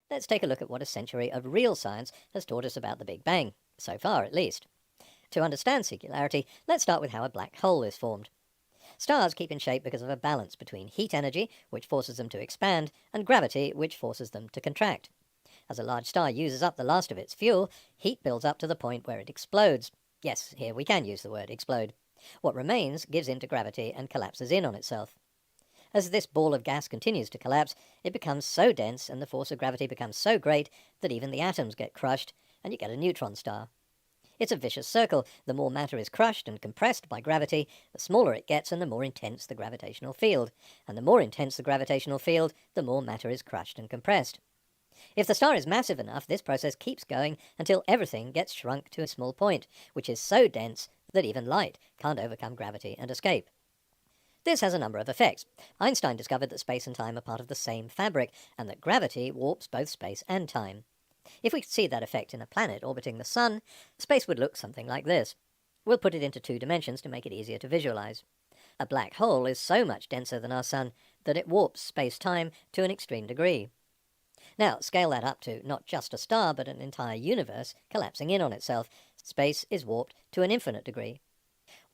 Let's take a look at what a century of real science has taught us about the Big Bang, so far at least. To understand singularity, let's start with how a black hole is formed. Stars keep in shape because of a balance between heat energy, which forces them to expand, and gravity, which forces them to contract. As a large star uses up the last of its fuel, heat builds up to the point where it explodes. Yes, here we can use the word explode. What remains gives in to gravity and collapses in on itself. As this ball of gas continues to collapse, it becomes so dense and the force of gravity becomes so great that even the atoms get crushed, and you get a neutron star. It's a vicious circle. The more matter is crushed and compressed by gravity, the smaller it gets and the more intense the gravitational field. And the more intense the gravitational field, the more matter is crushed and compressed. If the star is massive enough, this process keeps going until everything gets shrunk to a small point, which is so dense that even light can't overcome gravity and escape. This has a number of effects. Einstein discovered that space and time are part of the same fabric, and that gravity warps both space and time. If we could see that effect in a planet orbiting the Sun, space would look something like this. We'll put it into 2 dimensions to make it easier to visualize. A black hole is so much denser than our Sun that it warps space-time to an extreme degree. Now, scale that up to not just a star, but an entire universe collapsing in on itself. Space is warped to an infinite degree.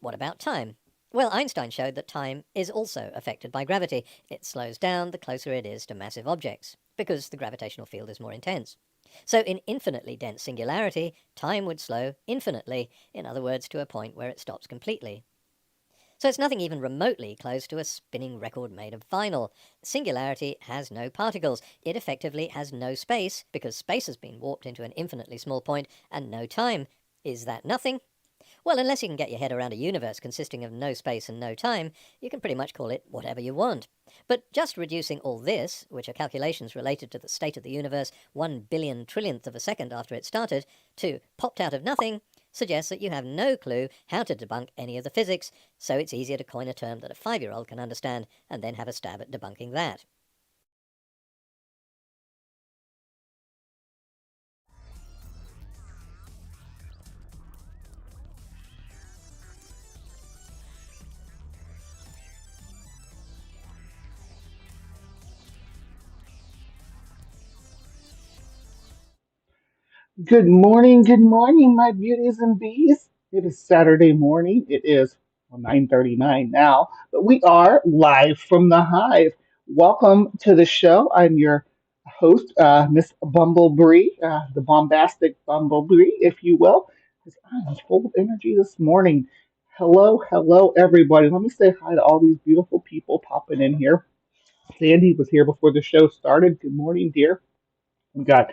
What about time? Well, Einstein showed that time is also affected by gravity. It slows down the closer it is to massive objects, because the gravitational field is more intense. So in infinitely dense singularity, time would slow infinitely, in other words, to a point where it stops completely. So it's nothing even remotely close to a spinning record made of vinyl. Singularity has no particles. It effectively has no space, because space has been warped into an infinitely small point, and no time. Is that nothing? Well, unless you can get your head around a universe consisting of no space and no time, you can pretty much call it whatever you want. But just reducing all this, which are calculations related to the state of the universe 1 billion trillionth of a second after it started, to popped out of nothing, suggests that you have no clue how to debunk any of the physics, so it's easier to coin a term that a 5-year-old can understand and then have a stab at debunking that. Good morning, my beauties and bees. It is Saturday morning. It is 9:39 now, but we are live from the Hive. Welcome to the show. I'm your host, Miss Bumblebee, the bombastic Bumblebee, if you will, because I'm full of energy this morning. Hello, everybody. Let me say hi to all these beautiful people popping in here. Sandy was here before the show started. Good morning, dear. We got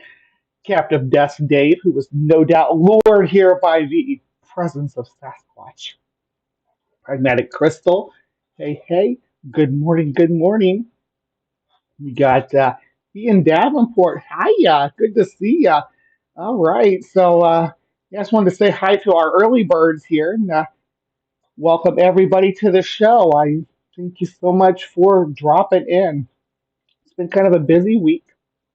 Captive Desk Dave, who was no doubt lured here by the presence of Sasquatch. Pragmatic Crystal, hey, good morning. We got Ian Davenport. Hiya, good to see ya. All right, so I just wanted to say hi to our early birds here and welcome everybody to the show. I thank you so much for dropping in. It's been kind of a busy week.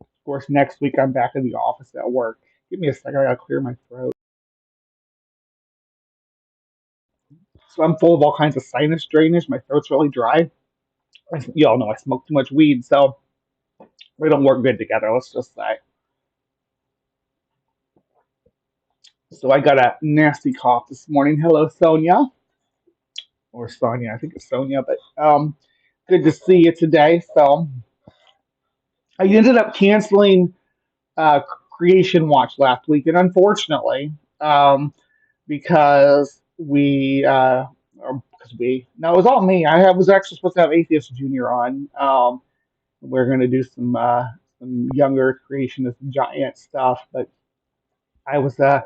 Of course, next week I'm back in the office at work. Give me a second, I gotta clear my throat. So I'm full of all kinds of sinus drainage. My throat's really dry. You all know I smoke too much weed, so we don't work good together. Let's just say. So I got a nasty cough this morning. Hello, Sonia or Sonia. I think it's Sonia, but good to see you today. So I ended up canceling uh, Creation Watch last week, and unfortunately, um, because or because no, it was all me. Was actually supposed to have Atheist Junior on. We're going to do some younger creationist giant stuff, but I was I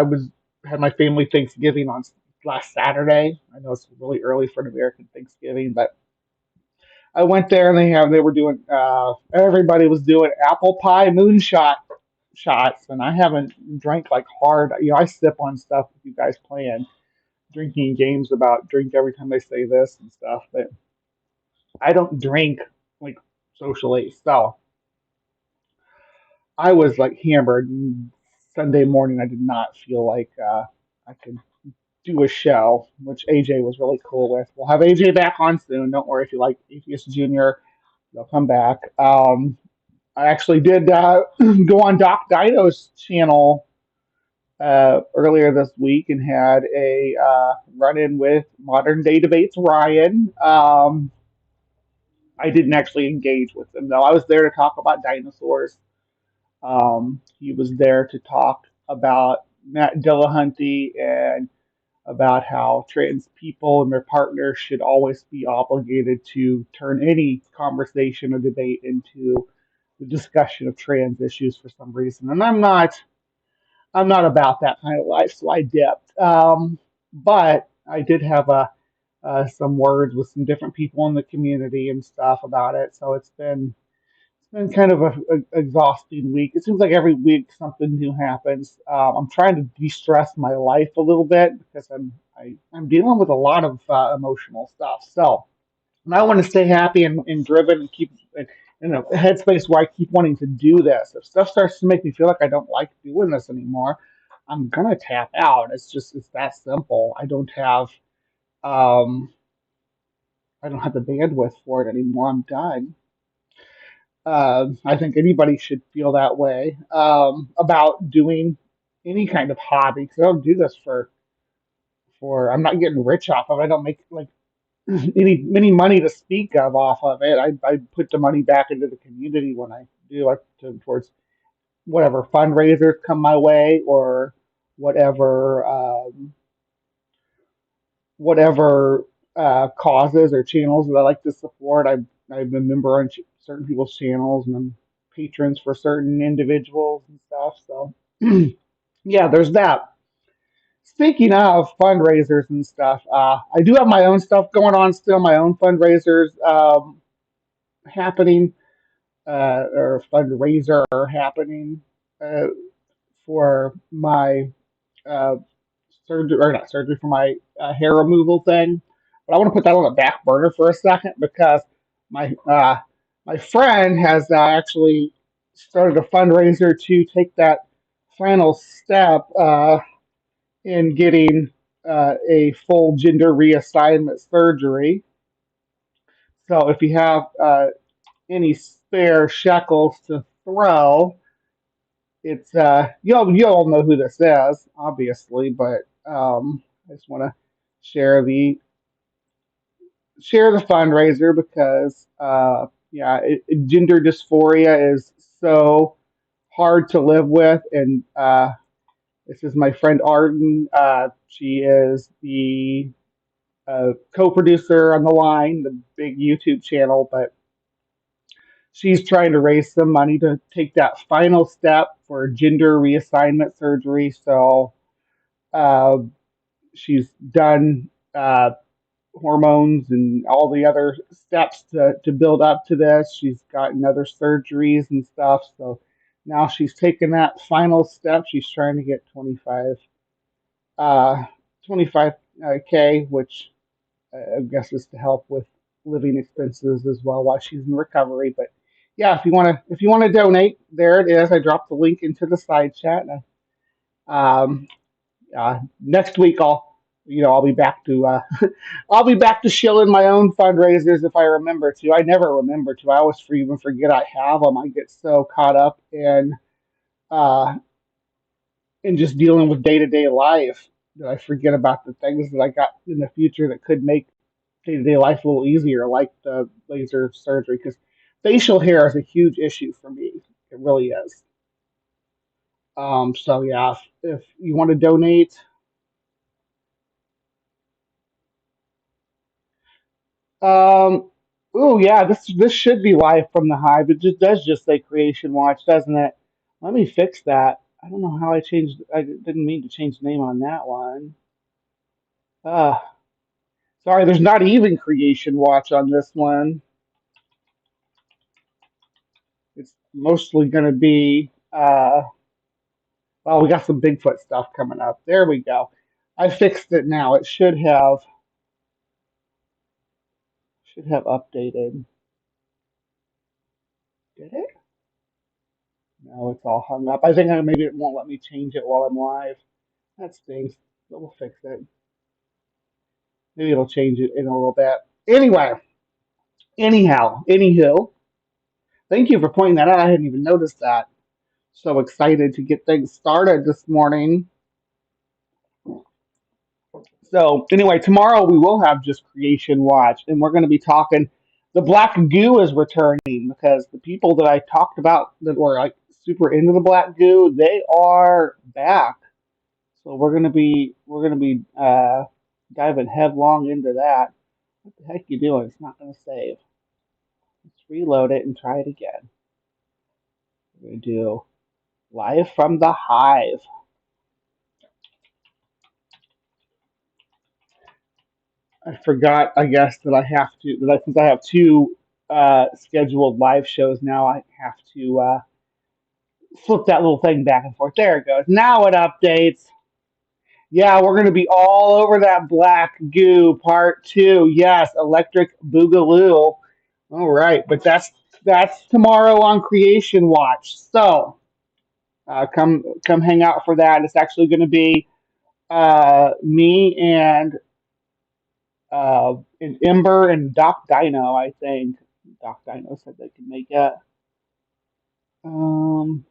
was had my family Thanksgiving on last Saturday. I know it's really early for an American Thanksgiving, but I went there and they were doing everybody was doing apple pie moonshot shots, and I haven't drank like hard. I sip on stuff with you guys playing drinking games about drink every time they say this and stuff, but I don't drink like socially. So I was like hammered. And Sunday morning, I did not feel like I could do a show, which AJ was really cool with. We'll have AJ back on soon. Don't worry if you like Atheist Junior, they'll come back. I actually did go on Doc Dino's channel earlier this week and had a run-in with Modern Day Debates Ryan. I didn't actually engage with him though. I was there to talk about dinosaurs. He was there to talk about Matt Dillahunty and about how trans people and their partners should always be obligated to turn any conversation or debate into the discussion of trans issues for some reason. And I'm not about that kind of life, so I dipped. But I did have some words with some different people in the community and stuff about it. So it's been kind of a exhausting week. It seems like every week something new happens. I'm trying to de-stress my life a little bit because I'm dealing with a lot of emotional stuff. So and I want to stay happy and driven and keep in a headspace where I keep wanting to do this. If stuff starts to make me feel like I don't like doing this anymore, I'm gonna tap out. It's that simple. Um, I don't have the bandwidth for it anymore. I'm done. I think anybody should feel that way about doing any kind of hobby because I don't do this for I'm not getting rich off of it. I don't make like any money to speak of off of it. I put the money back into the community when I do like towards whatever fundraisers come my way or whatever whatever causes or channels that I like to support. I'm a member on certain people's channels and I'm patrons for certain individuals and stuff. So yeah, there's that. Speaking of fundraisers and stuff, I do have my own stuff going on still, my own fundraisers happening or fundraiser happening uh, for my uh, surgery, or not surgery, for my hair removal thing. But I want to put that on the back burner for a second because my my friend has actually started a fundraiser to take that final step in getting a full gender reassignment surgery. So if you have any spare shekels to throw, it's you all know who this is, obviously, but I just want to share the fundraiser because yeah, gender dysphoria is so hard to live with, and this is my friend Arden. She is the co-producer on the line, the big YouTube channel, but she's trying to raise some money to take that final step for gender reassignment surgery. So uh, she's done. hormones and all the other steps to build up to this. She's gotten other surgeries and stuff. So now she's taken that final step. She's trying to get uh, 25K, which I guess is to help with living expenses as well while she's in recovery. But yeah, if you want to donate, there it is. I dropped the link into the side chat. Um, Next week I'll be back to I'll be back to shilling my own fundraisers if I remember to. I never remember to. I always even forget I have them. I get so caught up uh, in just dealing with day to day life that I forget about the things that I got in the future that could make day to day life a little easier, like the laser surgery. Because facial hair is a huge issue for me. It really is. So yeah, if you want to donate. Um, oh yeah, this should be live from the Hive. It just does just say Creation Watch, doesn't it? Let me fix that. I don't know how I changed. I didn't mean to change the name on that one. Uh, Sorry, there's not even Creation Watch on this one. It's mostly going to be. Well, we got some Bigfoot stuff coming up. There we go. I fixed it now. It should have updated. Did it? No, it's all hung up. I think maybe it won't let me change it while I'm live. That stinks, but we'll fix it. Maybe it'll change it in a little bit. Anyway, anywho, thank you for pointing that out. I hadn't even noticed that. So excited to get things started this morning. So anyway, tomorrow we will have just Creation Watch, and we're going to be talking. The black goo is returning because the people that I talked about that were like super into the black goo, they are back. So we're gonna be diving headlong into that. What the heck you doing? It's not gonna save. Let's reload it and try it again. We're gonna do live from the Hive. I forgot, I guess, that I have to that since I have two scheduled live shows now, I have to flip that little thing back and forth. There it goes. Now it updates. Yeah, we're going to be all over that black goo part two. Yes, electric boogaloo. All right, but that's tomorrow on Creation Watch. So come hang out for that. It's actually going to be me and Ember and Doc Dino. I think Doc Dino said they could make it. Um,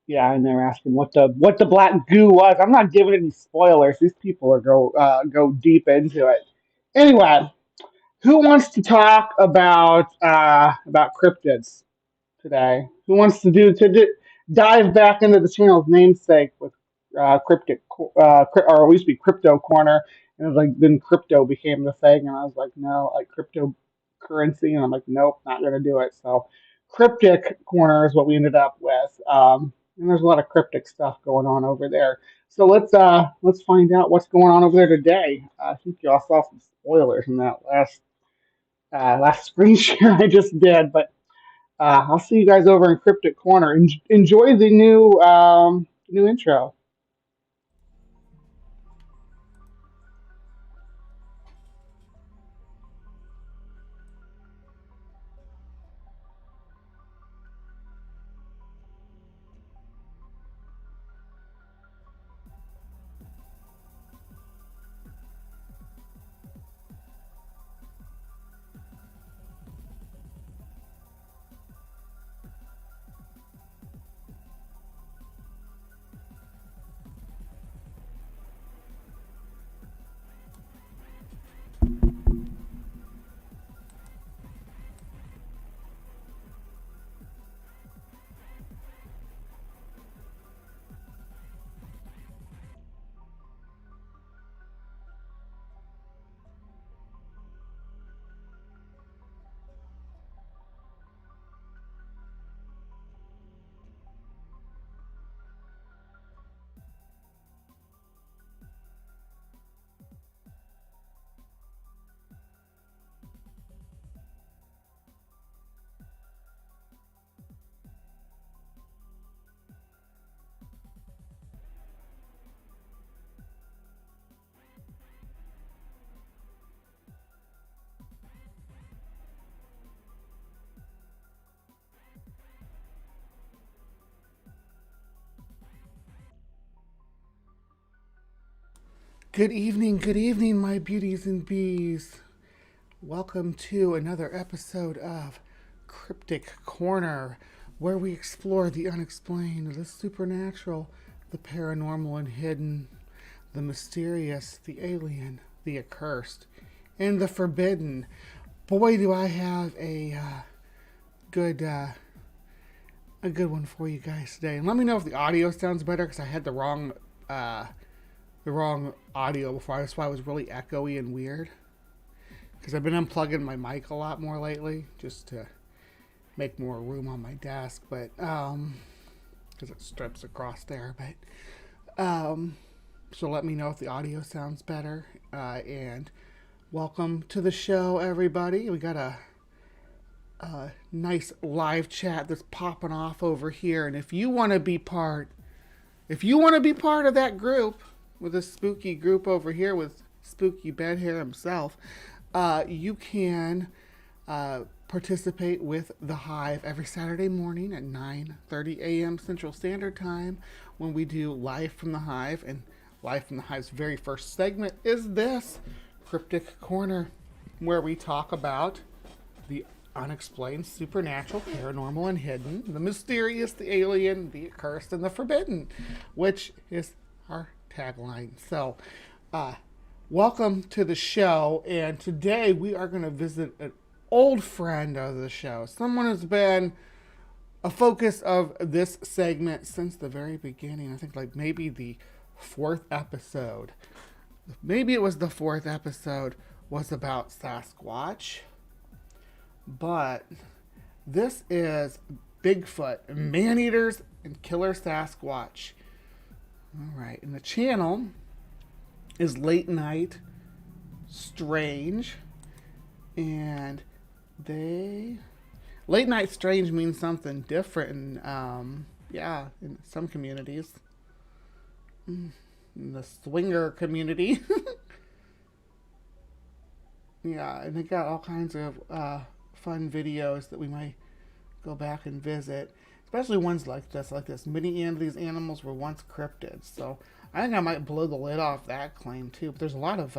yeah, and they're asking what the black goo was. I'm not giving any spoilers. These people are go deep into it. Anyway, who wants to talk about cryptids today? Who wants to dive back into the channel's namesake with cryptic or it used to be Crypto Corner, and it was like then crypto became the thing, and I was like, no, like cryptocurrency, and I'm like, nope, not gonna do it. So Cryptic Corner is what we ended up with, and there's a lot of cryptic stuff going on over there. So let's find out what's going on over there today. I think y'all saw some spoilers in that last screen share I just did, but I'll see you guys over in Cryptic Corner. Enjoy the new intro. Good evening, my beauties and bees. Welcome to another episode of Cryptic Corner, where we explore the unexplained, the supernatural, the paranormal and hidden, the mysterious, the alien, the accursed, and the forbidden. Boy, do I have good a good one for you guys today. And let me know if the audio sounds better, because I had the wrong audio before. That's why it was really echoey and weird. Because I've been unplugging my mic a lot more lately, just to make more room on my desk. But because it strips across there. But so let me know if the audio sounds better. And welcome to the show, everybody. We got a nice live chat that's popping off over here. And if you want to be part of that group, with a spooky group over here with Spooky Bed Hair himself, you can participate with the Hive every Saturday morning at 9:30 a.m. Central Standard Time, when we do Live from the Hive. And Live from the Hive's very first segment is this Cryptic Corner, where we talk about the unexplained, supernatural, paranormal, and hidden, the mysterious, the alien, the accursed, and the forbidden, which is our tagline. So, welcome to the show, and today we are going to visit an old friend of the show, someone who's been a focus of this segment since the very beginning. I think like maybe the fourth episode. Maybe it was the fourth episode was about Sasquatch. But this is Bigfoot, man-eaters, and killer Sasquatch. Alright, and the channel is Late Night Strange. And Late Night Strange means something different in some communities. In the swinger community. Yeah, and they got all kinds of fun videos that we might go back and visit, especially ones like this. Many of these animals were once cryptids, so I think I might blow the lid off that claim too. But there's a lot of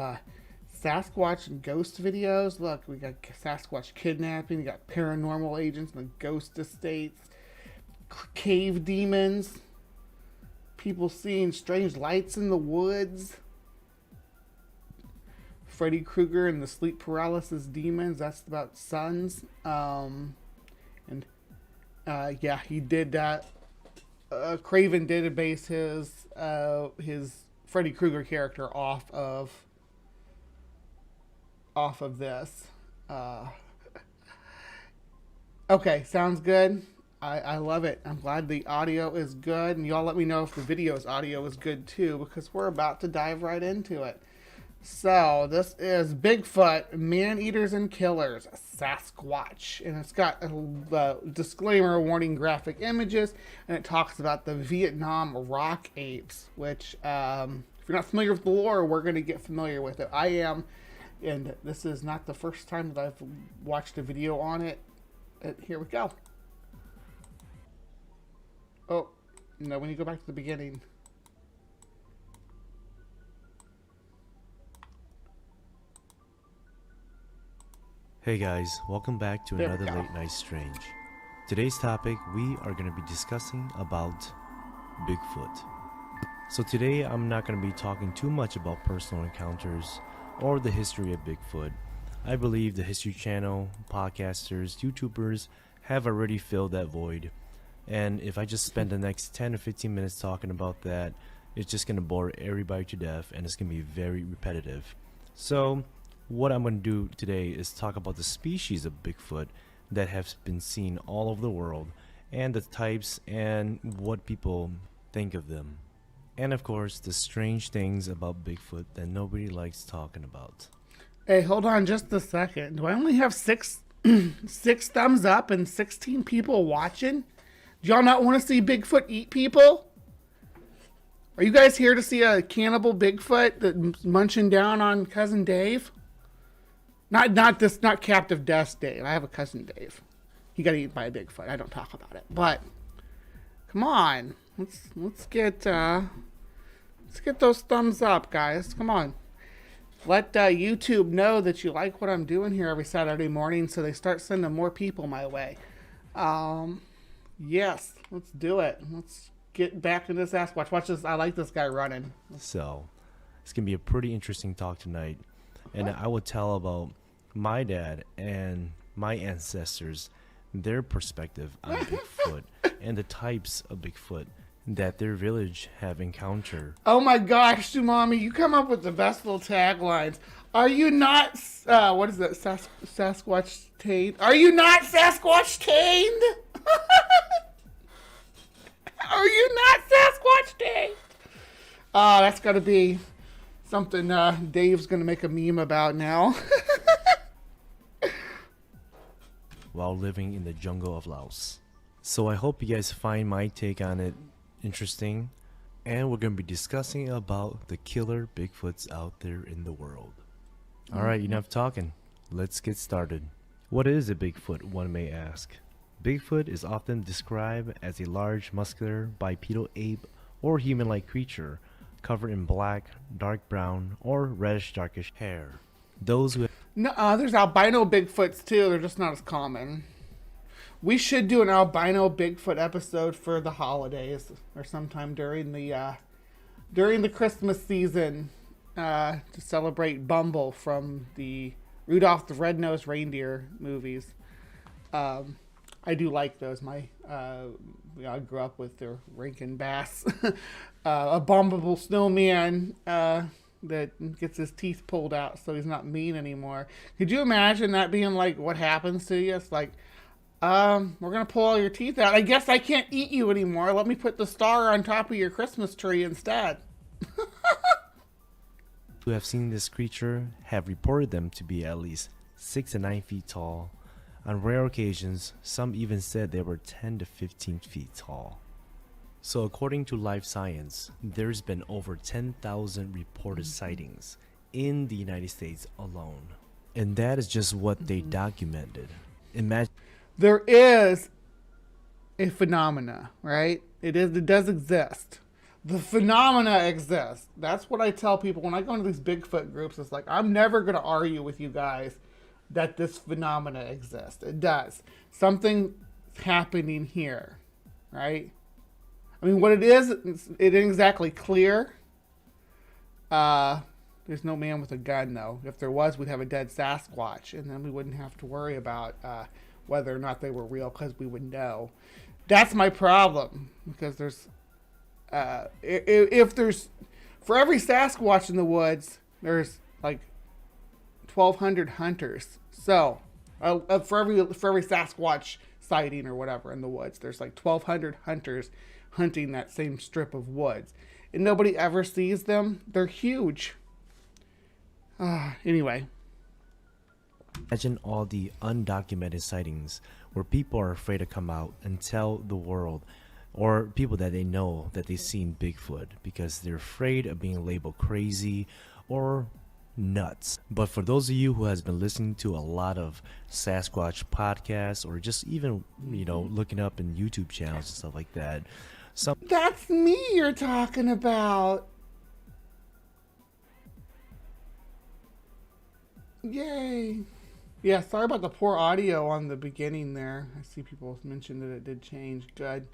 Sasquatch and ghost videos. Look, we got Sasquatch kidnapping, we got paranormal agents in the ghost estates, cave demons, people seeing strange lights in the woods, Freddy Krueger and the sleep paralysis demons. That's about sons. He did that. Craven did base his Freddy Krueger character off of this. Okay, sounds good. I love it. I'm glad the audio is good, and y'all let me know if the video's audio is good too, because we're about to dive right into it. So, this is Bigfoot, Man-Eaters and Killers, Sasquatch. And it's got a disclaimer warning graphic images, and it talks about the Vietnam rock apes, which, if you're not familiar with the lore, we're going to get familiar with it. I am, and this is not the first time that I've watched a video on it. Here we go. Oh, no, we need to go back to the beginning. Hey guys, welcome back to another Late Night Strange. Today's topic, we are going to be discussing about Bigfoot. So today I'm not going to be talking too much about personal encounters or the history of Bigfoot. I believe the History Channel, podcasters, YouTubers have already filled that void. And if I just spend the next 10 or 15 minutes talking about that, it's just going to bore everybody to death, and it's going to be very repetitive. So what I'm going to do today is talk about the species of Bigfoot that have been seen all over the world, and the types and what people think of them. And of course, the strange things about Bigfoot that nobody likes talking about. Hey, hold on just a second. Do I only have six thumbs up and 16 people watching? Do y'all not want to see Bigfoot eat people? Are you guys here to see a cannibal Bigfoot that's munching down on Cousin Dave? Not Captive Death Dave. I have a cousin Dave. He got eaten by a Bigfoot. I don't talk about it. But come on, let's get Let's get those thumbs up, guys. Come on. Let YouTube know that you like what I'm doing here every Saturday morning so they start sending more people my way. Yes, let's do it. Let's get back to this Sasquatch. Watch this. I like this guy running. So, it's going to be a pretty interesting talk tonight. And I will tell about my dad and my ancestors, their perspective on Bigfoot and the types of Bigfoot that their village have encountered. Oh my gosh, Sumami, you come up with the best little taglines. Are you not, what is that, Sasquatch tamed? Are you not Sasquatch tamed? Are you not Sasquatch tamed? That's got to be something Dave's going to make a meme about now. While living in the jungle of Laos. So I hope you guys find my take on it interesting, and we're going to be discussing about the killer Bigfoots out there in the world. Alright, enough talking. Let's get started. What is a Bigfoot, one may ask? Bigfoot is often described as a large, muscular, bipedal ape or human-like creature covered in black, dark brown, or reddish-darkish hair. Those who No, there's albino Bigfoots too. They're just not as common. We should do an albino Bigfoot episode for the holidays or sometime during the Christmas season to celebrate Bumble from the Rudolph the Red-Nosed Reindeer movies. I do like those. I grew up with their Rankin Bass, abominable snowman that gets his teeth pulled out so he's not mean anymore. Could you imagine that being like what happens to you? It's like, we're gonna pull all your teeth out. I guess I can't eat you anymore. Let me put the star on top of your Christmas tree instead. who have seen this creature have reported them to be at least 6 to 9 feet tall. On rare occasions, some even said they were 10 to 15 feet tall. So according to HiveScience, there's been over 10,000 reported sightings in the United States alone. And that is just what they documented. Imagine There is a phenomena, right? It does exist. The phenomena exists. That's what I tell people when I go into these Bigfoot groups. It's like, I'm never going to argue with you guys that this phenomena exists. It does. Something happening here, right? I mean, what it is, it isn't exactly clear. There's no man with a gun, though. If there was, we'd have a dead Sasquatch, and then we wouldn't have to worry about whether or not they were real, because we would know. That's my problem, because there's, if there's, for every Sasquatch in the woods, there's like 1,200 hunters. So, for every Sasquatch sighting or whatever in the woods, there's like 1,200 hunters hunting that same strip of woods, and nobody ever sees them. They're huge. Anyway. Imagine all the undocumented sightings where people are afraid to come out and tell the world or people that they know that they've seen Bigfoot because they're afraid of being labeled crazy or nuts. But for those of you who has been listening to a lot of Sasquatch podcasts or just even, looking up in YouTube channels and stuff like that, That's me you're talking about. Yay. Yeah, sorry about the poor audio on the beginning there. I see people mention that it did change. Good.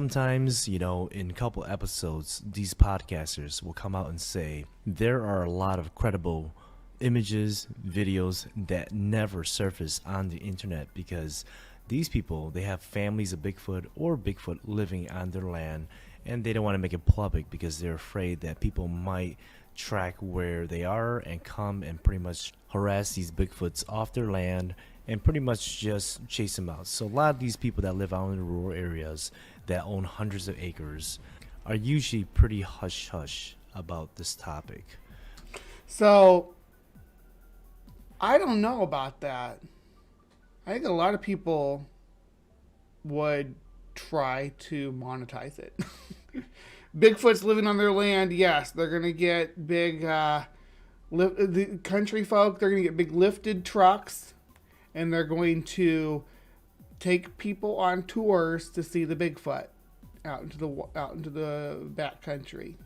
sometimes, in a couple episodes, these podcasters will come out and say there are a lot of credible images, videos that never surface on the internet because these people, they have families of Bigfoot or Bigfoot living on their land, and they don't want to make it public because they're afraid that people might track where they are and come and pretty much harass these Bigfoots off their land and pretty much just chase them out. So a lot of these people that live out in the rural areas that own hundreds of acres are usually pretty hush-hush about this topic. So, I don't know about that. I think a lot of people would try to monetize it. Bigfoot's living on their land. Yes, they're going to get big, the country folk, they're going to get big lifted trucks, and they're going to take people on tours to see the Bigfoot out into the back country.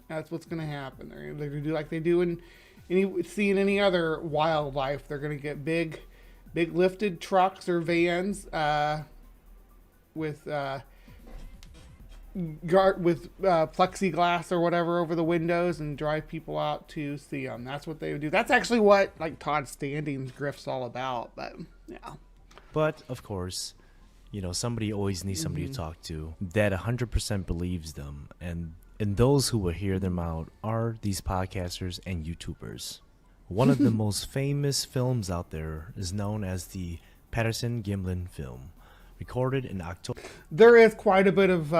That's what's going to happen. They're going to do like they do in any other wildlife. They're going to get big lifted trucks or vans with plexiglass or whatever over the windows and drive people out to see them. That's what they would do. That's actually what like Todd Standing's grift's all about. But yeah. But of course, somebody always needs somebody to talk to that 100% believes them, and those who will hear them out are these podcasters and YouTubers. One of the most famous films out there is known as the Patterson-Gimlin film, recorded in October. There is quite a bit of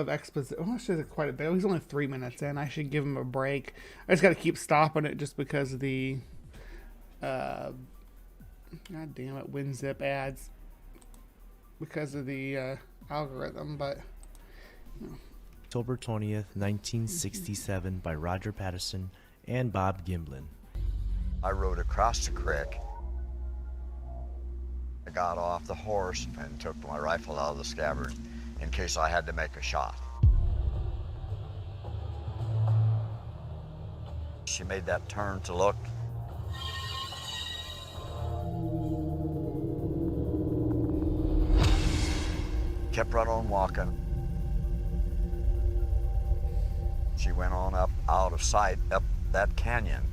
exposition. Well, I should say quite a bit. He's only 3 minutes in. I should give him a break. I just got to keep stopping it just because of the God damn it, WinZip ads. Because of the algorithm, but October 20th, 1967 by Roger Patterson and Bob Gimlin. I rode across the creek. I got off the horse and took my rifle out of the scabbard in case I had to make a shot. She made that turn to look. Kept right on walking. She went on up out of sight up that canyon.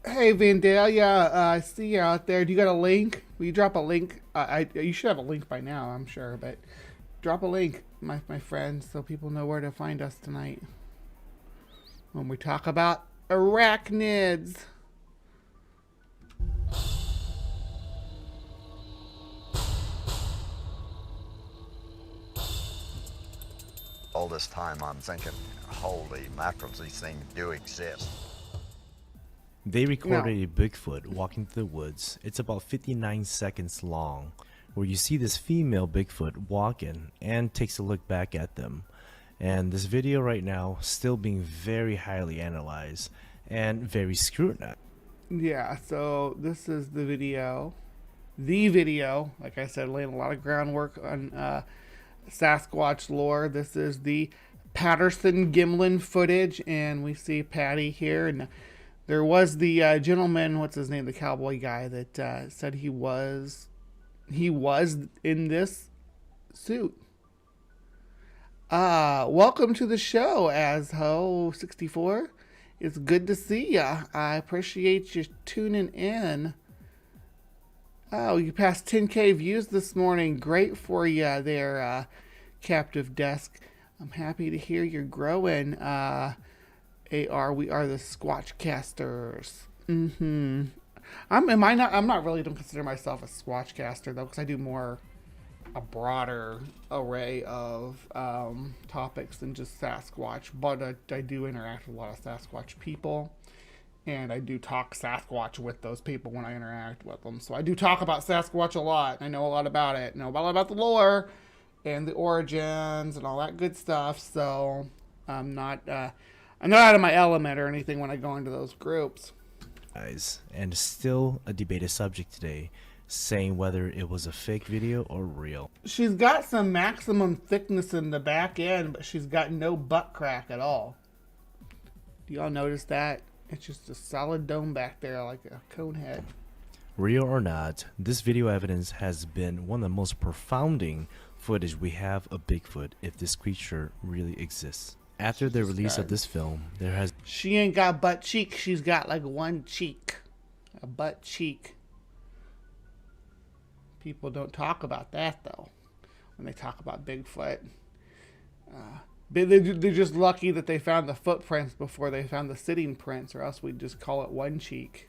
hey Vandalia, I see you out there. Do you got a link? Will you drop a link? You should have a link by now, I'm sure, but drop a link, my friends, so people know where to find us tonight when we talk about arachnids. All this time I'm thinking, holy mackerels, these things do exist. They recorded a Bigfoot walking through the woods. It's about 59 seconds long, where you see this female Bigfoot walking and takes a look back at them. And this video right now still being very highly analyzed and very scrutinized. Yeah, so this is the video. The video, like I said, laying a lot of groundwork on Sasquatch lore. This is the Patterson-Gimlin footage, and we see Patty here. And there was the gentleman, what's his name, the cowboy guy that said he was in this suit. Welcome to the show, Asho64. It's good to see ya. I appreciate you tuning in. Oh, you passed 10K views this morning. Great for you there, Captive Desk. I'm happy to hear you're growing. AR, we are the Squatchcasters. I'm not really, don't consider myself a Squatchcaster though, because I do more a broader array of topics than just Sasquatch, but I do interact with a lot of Sasquatch people, and I do talk Sasquatch with those people when I interact with them. So I do talk about Sasquatch a lot. I know a lot about it. I know a lot about the lore and the origins and all that good stuff. So I'm not out of my element or anything when I go into those groups. And still a debated subject today, saying whether it was a fake video or real. She's got some maximum thickness in the back end, but she's got no butt crack at all. Do y'all notice that? It's just a solid dome back there like a cone head. Real or not, this video evidence has been one of the most profounding footage we have of Bigfoot if this creature really exists. After the release of this film, there has... She ain't got butt cheek, she's got like one cheek. A butt cheek. People don't talk about that though when they talk about Bigfoot. They're just lucky that they found the footprints before they found the sitting prints, or else we'd just call it one cheek.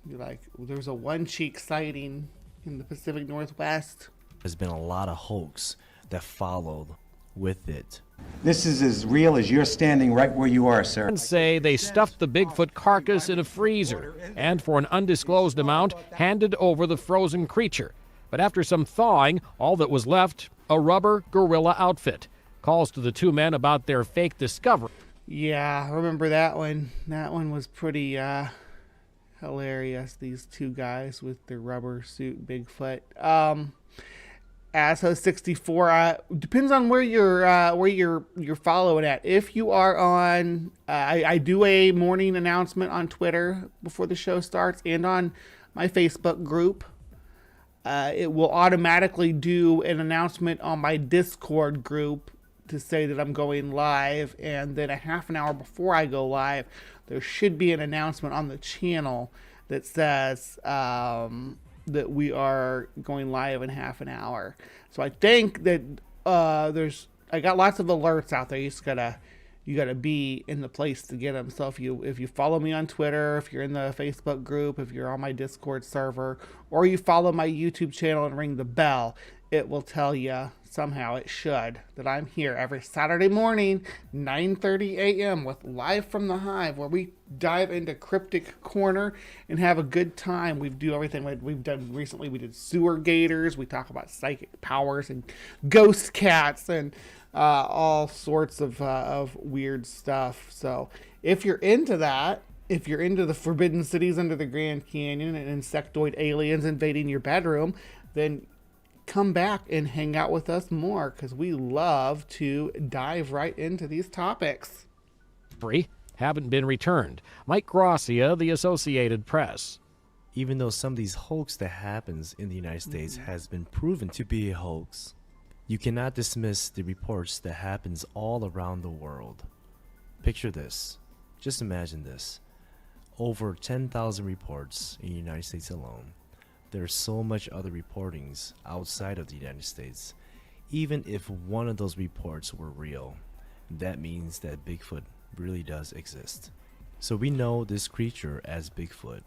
You're like, there's a one cheek sighting in the Pacific Northwest. There's been a lot of hoax that followed with it. This is as real as you're standing right where you are, sir. Say they stuffed the Bigfoot carcass in a freezer and for an undisclosed amount handed over the frozen creature. But after some thawing, all that was left, a rubber gorilla outfit. Calls to the two men about their fake discovery. Yeah, I remember that one. That one was pretty hilarious. These two guys with their rubber suit Bigfoot. Asho64. Depends on where you're following at. If you are on, I do a morning announcement on Twitter before the show starts and on my Facebook group. It will automatically do an announcement on my Discord group to say that I'm going live, and then a half an hour before I go live, there should be an announcement on the channel that says that we are going live in half an hour. So I think that I got lots of alerts out there. You gotta be in the place to get them. So if you follow me on Twitter, if you're in the Facebook group, if you're on my Discord server, or you follow my YouTube channel and ring the bell, it will tell you somehow, it should, that I'm here every Saturday morning, 9:30 a.m. with Live from the Hive, where we dive into CryptoCorner and have a good time. We do everything we've done recently. We did sewer gators. We talk about psychic powers and ghost cats and all sorts of weird stuff. So if you're into that, if you're into the forbidden cities under the Grand Canyon and insectoid aliens invading your bedroom, then come back and hang out with us more, because we love to dive right into these topics. Haven't been returned. Mike Gracia, The Associated Press. Even though some of these hoax that happens in the United States has been proven to be a hoax, you cannot dismiss the reports that happens all around the world. Picture this. Just imagine this. Over 10,000 reports in the United States alone. There's so much other reportings outside of the United States. Even if one of those reports were real, that means that Bigfoot really does exist. So we know this creature as Bigfoot,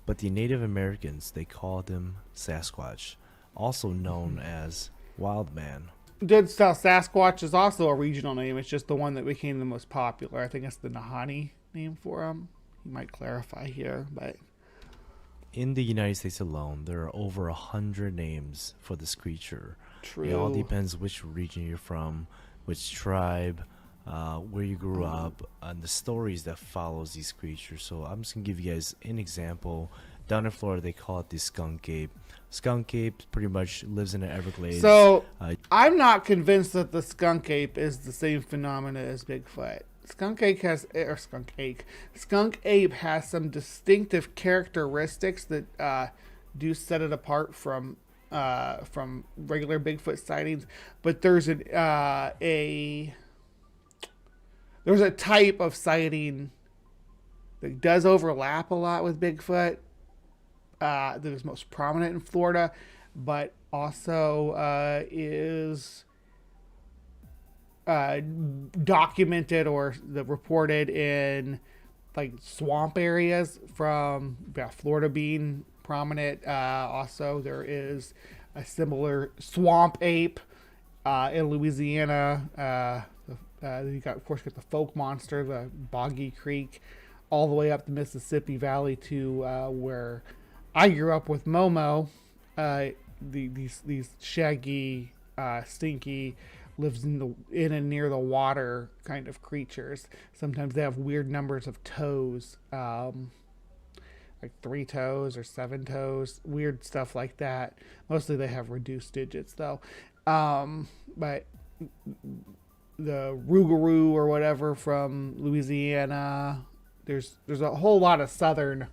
but the Native Americans, they called him Sasquatch, also known as Wild Man. Dead South Sasquatch is also a regional name. It's just the one that became the most popular. I think it's the Nahanni name for him. You might clarify here, but in the United States alone, there are over 100 names for this creature. True. It all depends which region you're from, which tribe, where you grew up, and the stories that follows these creatures. So I'm just gonna give you guys an example. Down in Florida, they call it the skunk ape. Skunk ape pretty much lives in the Everglades. So I'm not convinced that the skunk ape is the same phenomena as Bigfoot. Skunk ape has some distinctive characteristics that do set it apart from regular Bigfoot sightings. But there's a type of sighting that does overlap a lot with Bigfoot, that is most prominent in Florida, but also is documented or reported in like swamp areas, from Florida being prominent. Also, there is a similar swamp ape in Louisiana. You got the folk monster, the Boggy Creek, all the way up the Mississippi Valley to where I grew up with Momo. These shaggy, stinky, lives in and near the water kind of creatures. Sometimes they have weird numbers of toes, like 3 toes or 7 toes, weird stuff like that. Mostly they have reduced digits though. But the Rougarou or whatever from Louisiana, there's a whole lot of southern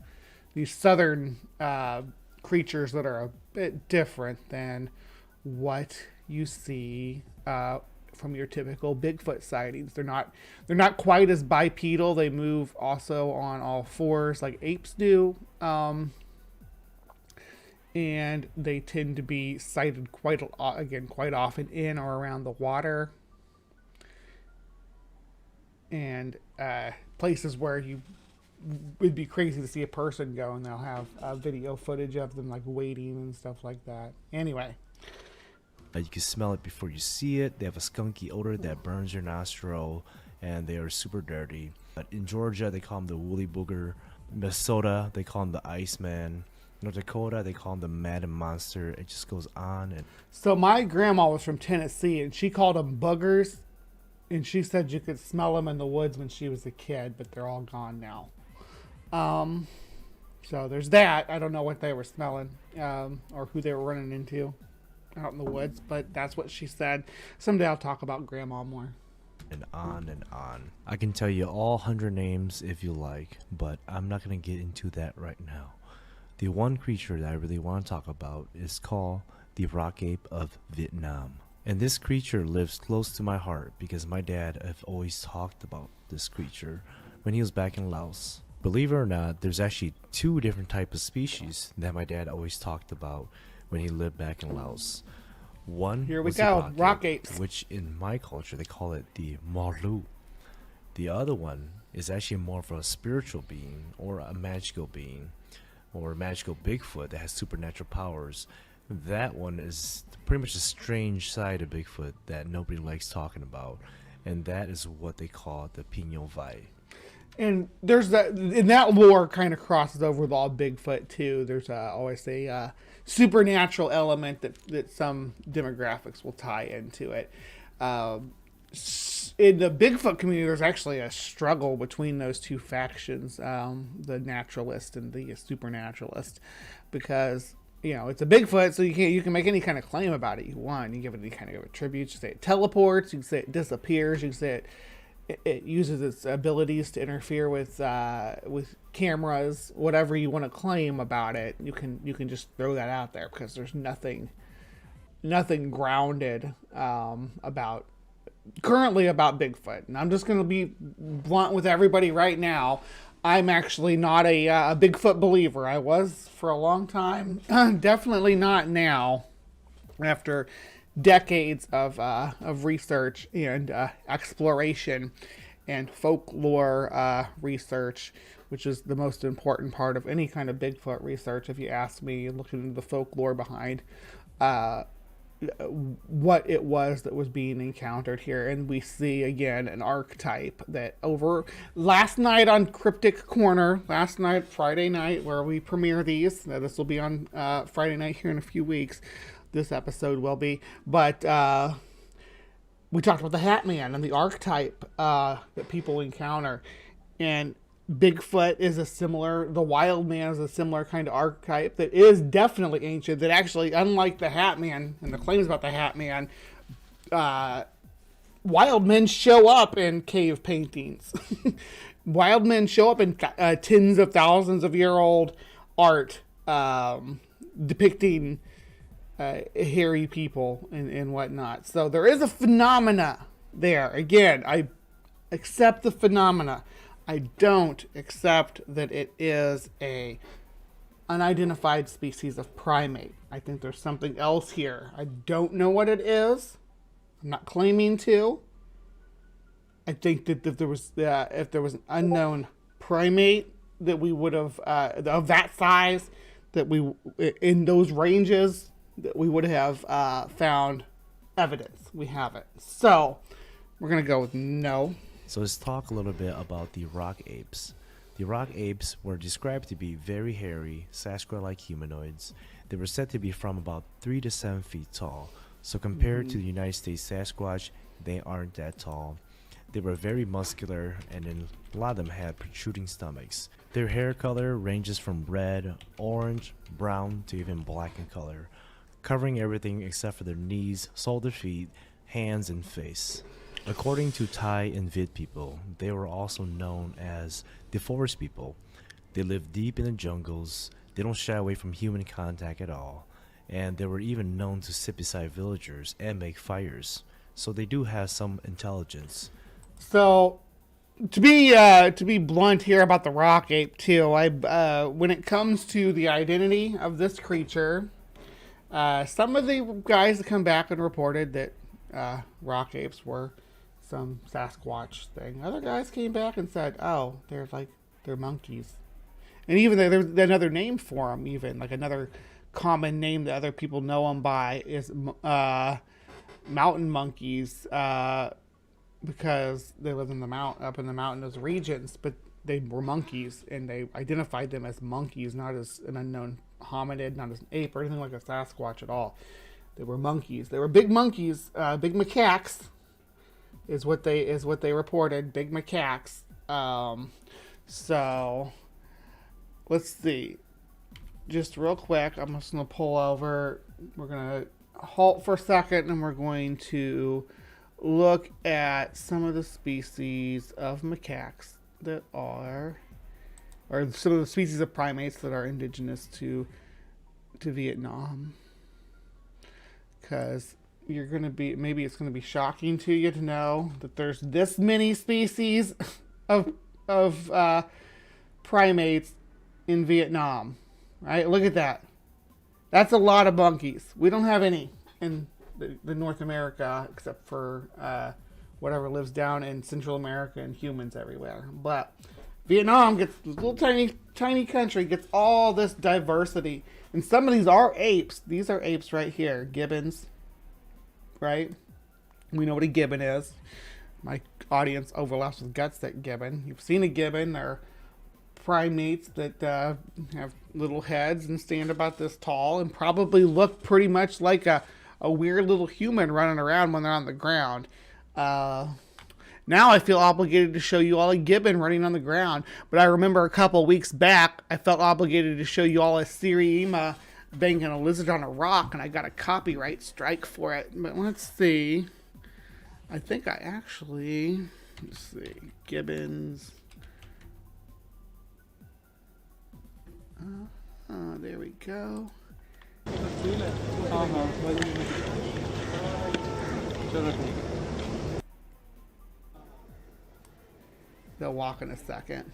creatures that are a bit different than what you see from your typical Bigfoot sightings. They're not quite as bipedal. They move also on all fours like apes do, and they tend to be sighted quite often in or around the water, and places where it'd be crazy to see a person go, and they'll have video footage of them like waiting and stuff like that. Anyway. You can smell it before you see it. They have a skunky odor that burns your nostril, and they are super dirty. But in Georgia, they call them the woolly booger. Minnesota, they call them the Iceman. North Dakota, they call them the Madden Monster. It just goes on. And so my grandma was from Tennessee, and she called them boogers, and she said you could smell them in the woods when she was a kid, but they're all gone now. So there's that. I don't know what they were smelling, or who they were running into. out in the woods, but that's what she said. Someday I'll talk about Grandma more. And on and on. I can tell you all 100 names if you like, but I'm not going to get into that right now. The one creature that I really want to talk about is called the rock ape of Vietnam. And this creature lives close to my heart because my dad have always talked about this creature when he was back in Laos. Believe it or not, there's actually 2 different types of species that my dad always talked about when he lived back in Laos. One Here we was the go, rock ape, apes. which in my culture they call it the Marlu. The other one is actually more of a spiritual being or a magical being or a magical Bigfoot that has supernatural powers. That one is pretty much a strange side of Bigfoot that nobody likes talking about, and that is what they call the Pinot Vai. And there's that lore kind of crosses over with all Bigfoot too. There's always a supernatural element that some demographics will tie into it. In the Bigfoot community, there's actually a struggle between those two factions, the naturalist and the supernaturalist, because it's a Bigfoot, so you can make any kind of claim about it you want. You give it any kind of attributes. You say it teleports. You can say it disappears. You can say it uses its abilities to interfere with cameras. Whatever you want to claim about it, you can just throw that out there because there's nothing grounded currently about Bigfoot. And I'm just going to be blunt with everybody right now. I'm actually not a Bigfoot believer. I was for a long time. Definitely not now. After decades of research and exploration and folklore research, which is the most important part of any kind of Bigfoot research, if you ask me, looking into the folklore behind what it was that was being encountered here. And we see again an archetype that over last night on CryptoCorner, Friday night, where we premiere these. This will be on Friday night here in a few weeks. This episode will be, but we talked about the Hat Man and the archetype that people encounter, and Bigfoot is the Wild Man is a similar kind of archetype that is definitely ancient, that actually, unlike the Hat Man and the claims about the Hat Man, wild men show up in cave paintings. Wild men show up in tens of thousands of year old art depicting hairy people and whatnot. So there is a phenomena there. Again, I accept the phenomena. I don't accept that it is a unidentified species of primate. I think there's something else here. I don't know what it is. I'm not claiming to. I think that if there was an unknown primate that we would have of that size, that we in those ranges, that we would have found evidence. We haven't. So we're gonna go with no. So let's talk a little bit about the rock apes. The rock apes were described to be very hairy, Sasquatch-like humanoids. They were said to be from about 3 to 7 feet tall. So compared to the United States Sasquatch, they aren't that tall. They were very muscular, and then a lot of them had protruding stomachs. Their hair color ranges from red, orange, brown to even black in color, covering everything except for their knees, soles of their feet, hands, and face. According to Thai and Vid people, they were also known as the forest people. They live deep in the jungles, they don't shy away from human contact at all, and they were even known to sit beside villagers and make fires. So they do have some intelligence. So to be blunt here about the rock ape too, when it comes to the identity of this creature, some of the guys that come back and reported that rock apes were some Sasquatch thing. Other guys came back and said, "Oh, they're monkeys," and even there's another name for them. Even like another common name that other people know them by is mountain monkeys, because they live in up in the mountainous regions. But they were monkeys, and they identified them as monkeys, not as an unknown hominid, not as an ape or anything like a Sasquatch at all. They were monkeys. They were big monkeys, big macaques. Is what they reported, big macaques. So let's see. Just real quick, I'm just gonna pull over. We're gonna halt for a second and we're going to look at some of the species of macaques that are, or some of the species of primates that are indigenous to Vietnam. Because you're going to be, maybe it's going to be shocking to you to know that there's this many species of primates in Vietnam, right? Look at that. That's a lot of monkeys. We don't have any in the North America except for whatever lives down in Central America and humans everywhere. But Vietnam gets, this little tiny country gets all this diversity. And some of these are apes. These are apes right here. Gibbons, right? We know what a gibbon is. My audience overlaps with guts that gibbon. You've seen a gibbon. They're primates that have little heads and stand about this tall and probably look pretty much like a weird little human running around when they're on the ground. Now I feel obligated to show you all a gibbon running on the ground. But I remember a couple weeks back, I felt obligated to show you all a sirima banging a lizard on a rock, and I got a copyright strike for it. But let's see. I think I actually, let's see, gibbons. There we go. They'll walk in a second.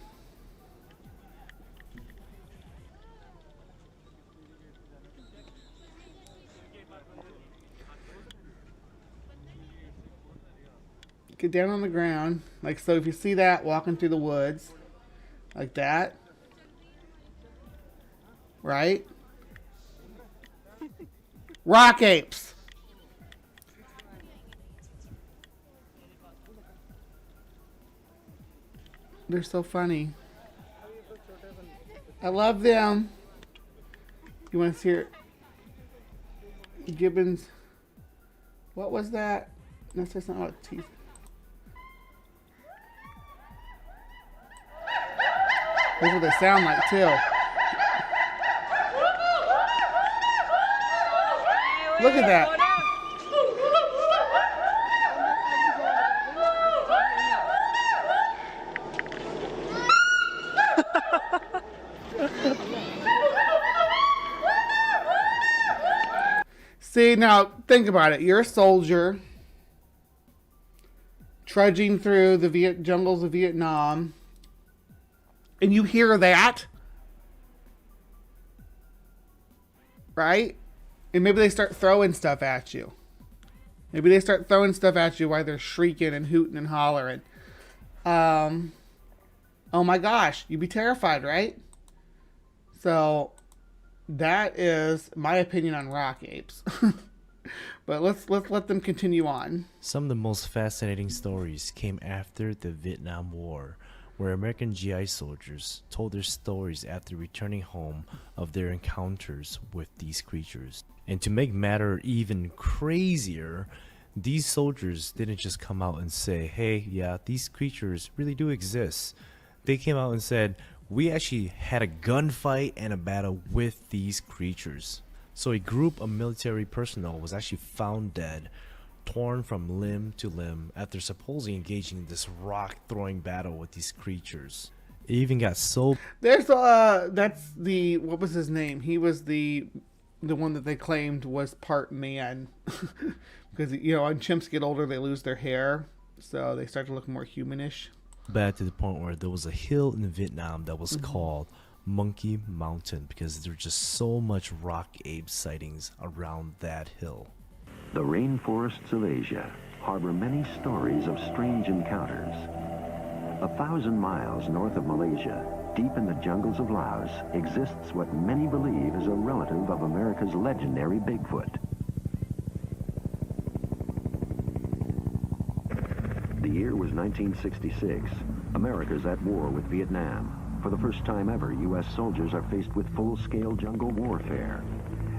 Get down on the ground. Like so, if you see that walking through the woods, like that, right? Rock apes. They're so funny. I love them. You want to see it? Gibbons. What was that? Let's say something about teeth. That's what they sound like too. Look at that. See, now think about it. You're a soldier trudging through the jungles of Vietnam, and you hear that, right? And maybe they start throwing stuff at you. Maybe they start throwing stuff at you while they're shrieking and hooting and hollering. Oh my gosh, you'd be terrified, right? So that is my opinion on rock apes. But let's let them continue on. Some of the most fascinating stories came after the Vietnam War, where American GI soldiers told their stories after returning home of their encounters with these creatures. And to make matter even crazier, these soldiers didn't just come out and say, hey, yeah, these creatures really do exist. They came out and said, we actually had a gunfight and a battle with these creatures. So a group of military personnel was actually found dead, torn from limb to limb after supposedly engaging in this rock-throwing battle with these creatures. It even got so... There's that's the, what was his name? He was the one that they claimed was part man. Because, you know, when chimps get older, they lose their hair. So they start to look more humanish. Bad to the point where there was a hill in Vietnam that was called Monkey Mountain because there's just so much rock ape sightings around that hill. The rainforests of Asia harbor many stories of strange encounters. 1,000 miles north of Malaysia, deep in the jungles of Laos, exists what many believe is a relative of America's legendary Bigfoot. The year was 1966. America's at war with Vietnam. For the first time ever, U.S. soldiers are faced with full-scale jungle warfare.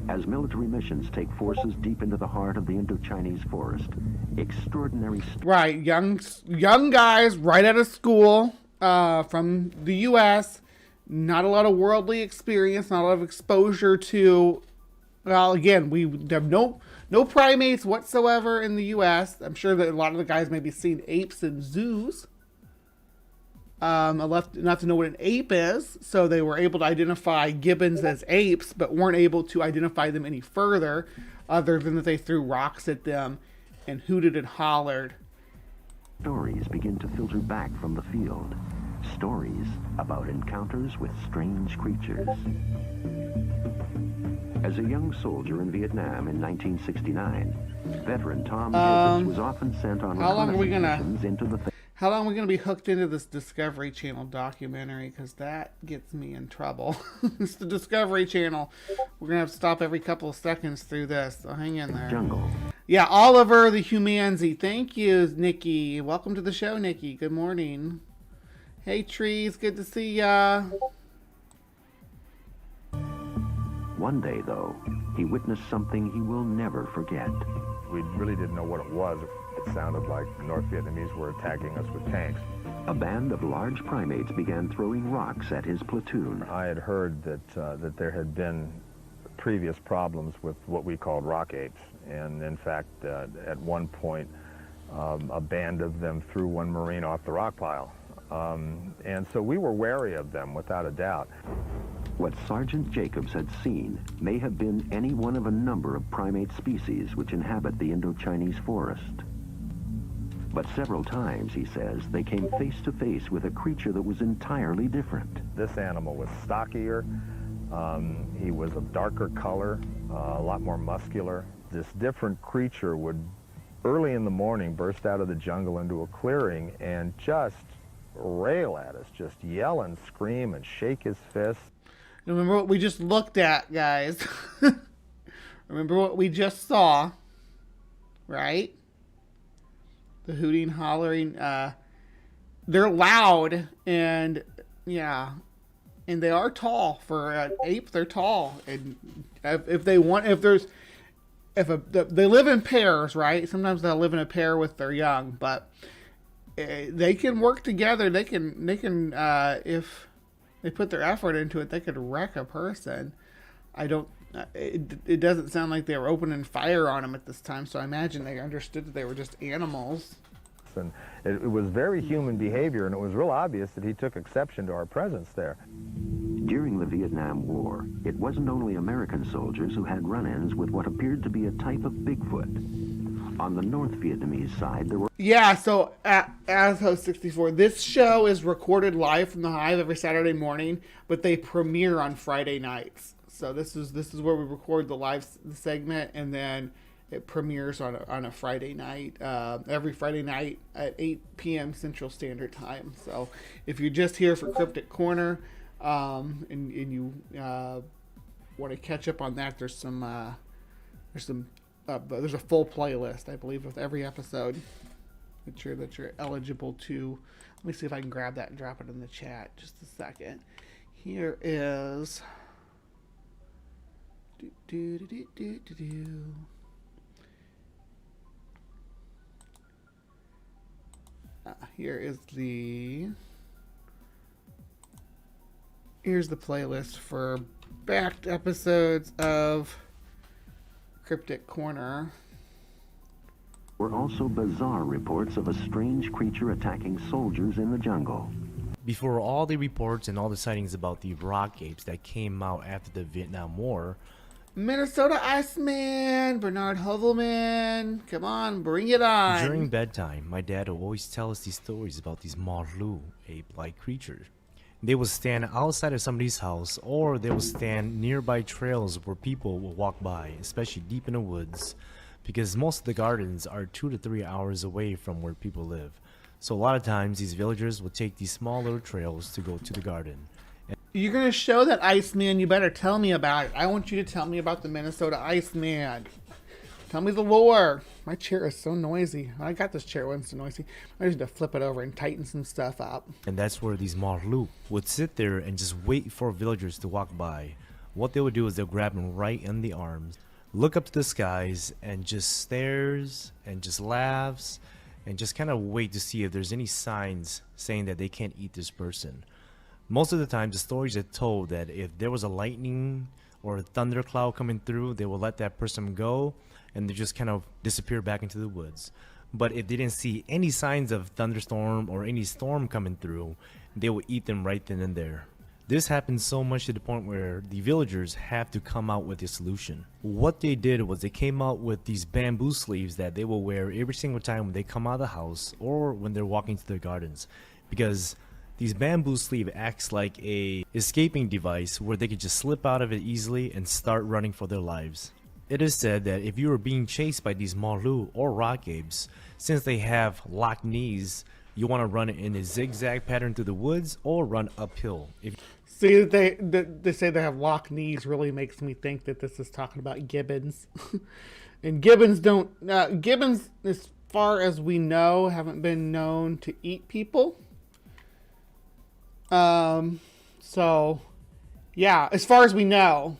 As military missions take forces deep into the heart of the Indo-Chinese forest, extraordinary... Right, young guys right out of school from the U.S., not a lot of worldly experience, not a lot of exposure to Well, again, we have no primates whatsoever in the U.S. I'm sure that a lot of the guys may be seeing apes in zoos. Enough to know what an ape is, so they were able to identify gibbons as apes, but weren't able to identify them any further, other than that they threw rocks at them and hooted and hollered. Stories begin to filter back from the field. Stories about encounters with strange creatures. As a young soldier in Vietnam in 1969, veteran Tom Jacobs was often sent on missions into the... How long are we going to be hooked into this Discovery Channel documentary? Because that gets me in trouble. It's the Discovery Channel. We're going to have to stop every couple of seconds through this, so hang in there. Jungle. Yeah, Oliver the Humanzi. Thank you, Nikki. Welcome to the show, Nikki. Good morning. Hey, Trees. Good to see ya. One day, though, he witnessed something he will never forget. We really didn't know what it was. It sounded like the North Vietnamese were attacking us with tanks. A band of large primates began throwing rocks at his platoon. I had heard that there had been previous problems with what we called rock apes. And in fact, at one point, a band of them threw one Marine off the rock pile. And so we were wary of them, without a doubt. What Sergeant Jacobs had seen may have been any one of a number of primate species which inhabit the Indo-Chinese forest. But several times, he says, they came face to face with a creature that was entirely different. This animal was stockier. He was of darker color, a lot more muscular. This different creature would, early in the morning, burst out of the jungle into a clearing and just rail at us, just yell and scream and shake his fist. Remember what we just looked at, guys. Remember what we just saw, right? The hooting, hollering. They're loud, and yeah, and they are tall for an ape. They're tall, and if they live in pairs, right? Sometimes they'll live in a pair with their young, but they can work together. They can if they put their effort into it, they could wreck a person. It doesn't sound like they were opening fire on them at this time, so I imagine they understood that they were just animals. And it was very human behavior, and it was real obvious that he took exception to our presence there. During the Vietnam War, it wasn't only American soldiers who had run-ins with what appeared to be a type of Bigfoot. On the North Vietnamese side, there were... Yeah, so as Host 64, this show is recorded live from the Hive every Saturday morning, but they premiere on Friday nights. So this is where we record the live segment, and then it premieres on a Friday night, every Friday night at 8 p.m. Central Standard Time. So if you're just here for Cryptic Corner, and you want to catch up on that, there's a full playlist, I believe, with every episode that you're eligible to. Let me see if I can grab that and drop it in the chat. Just a second. Here is. Here's the playlist for backed episodes of Cryptic Corner. Were also bizarre reports of a strange creature attacking soldiers in the jungle. Before all the reports and all the sightings about the rock apes that came out after the Vietnam War, Minnesota Iceman, Bernard Hovelman, come on, bring it on. During bedtime, my dad would always tell us these stories about these Marlu ape-like creatures. They would stand outside of somebody's house, or they would stand nearby trails where people will walk by, especially deep in the woods, because most of the gardens are 2 to 3 hours away from where people live. So a lot of times these villagers would take these small little trails to go to the garden. You're going to show that Iceman, you better tell me about it. I want you to tell me about the Minnesota Iceman. Tell me the lore. My chair is so noisy. I got this chair once so noisy. I just need to flip it over and tighten some stuff up. And that's where these Marlu would sit there and just wait for villagers to walk by. What they would do is they'll grab them right in the arms, look up to the skies, and just stares and just laughs and just kind of wait to see if there's any signs saying that they can't eat this person. Most of the time, the stories are told that if there was a lightning or a thundercloud coming through, they will let that person go and they just kind of disappear back into the woods. But if they didn't see any signs of thunderstorm or any storm coming through, they will eat them right then and there. This happened so much to the point where the villagers have to come out with a solution. What they did was they came out with these bamboo sleeves that they will wear every single time when they come out of the house or when they're walking to their gardens, because these bamboo sleeve acts like a escaping device where they could just slip out of it easily and start running for their lives. It is said that if you are being chased by these malu or rock apes, since they have locked knees, you want to run it in a zigzag pattern through the woods or run uphill. See, they say they have locked knees really makes me think that this is talking about gibbons. And gibbons don't... gibbons, as far as we know, haven't been known to eat people. So, yeah, as far as we know.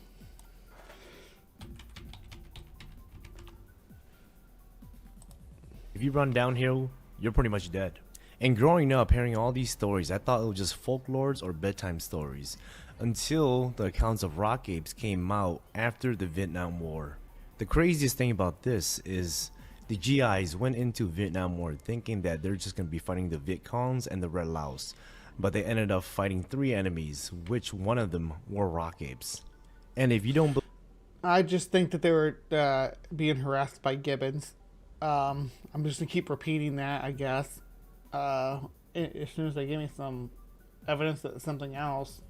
If you run downhill, you're pretty much dead. And growing up, hearing all these stories, I thought it was just folklores or bedtime stories, until the accounts of rock apes came out after the Vietnam War. The craziest thing about this is the GIs went into Vietnam War thinking that they're just going to be fighting the Viet Congs and the Red Laos, but they ended up fighting 3 enemies, which one of them were rock apes. And if you don't I just think that they were being harassed by gibbons. I'm just going to keep repeating that, I guess. As soon as they give me some evidence that it's something else.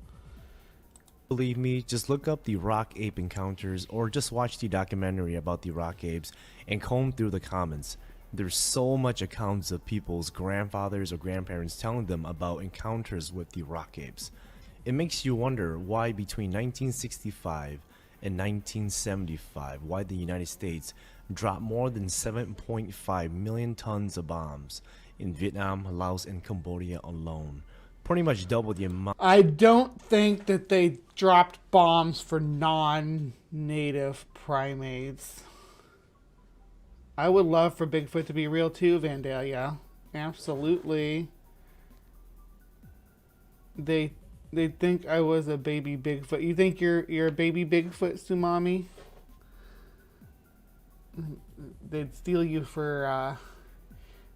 believe me, just look up the rock ape encounters or just watch the documentary about the rock apes and comb through the comments. There's so much accounts of people's grandfathers or grandparents telling them about encounters with the rock apes. It makes you wonder why between 1965 and 1975, why the United States dropped more than 7.5 million tons of bombs in Vietnam, Laos, and Cambodia alone. Pretty much double the amount. I don't think that they dropped bombs for non-native primates. I would love for Bigfoot to be real too, Vandalia. Absolutely. They think I was a baby Bigfoot. You think you're a baby Bigfoot, Sumami? They'd steal you for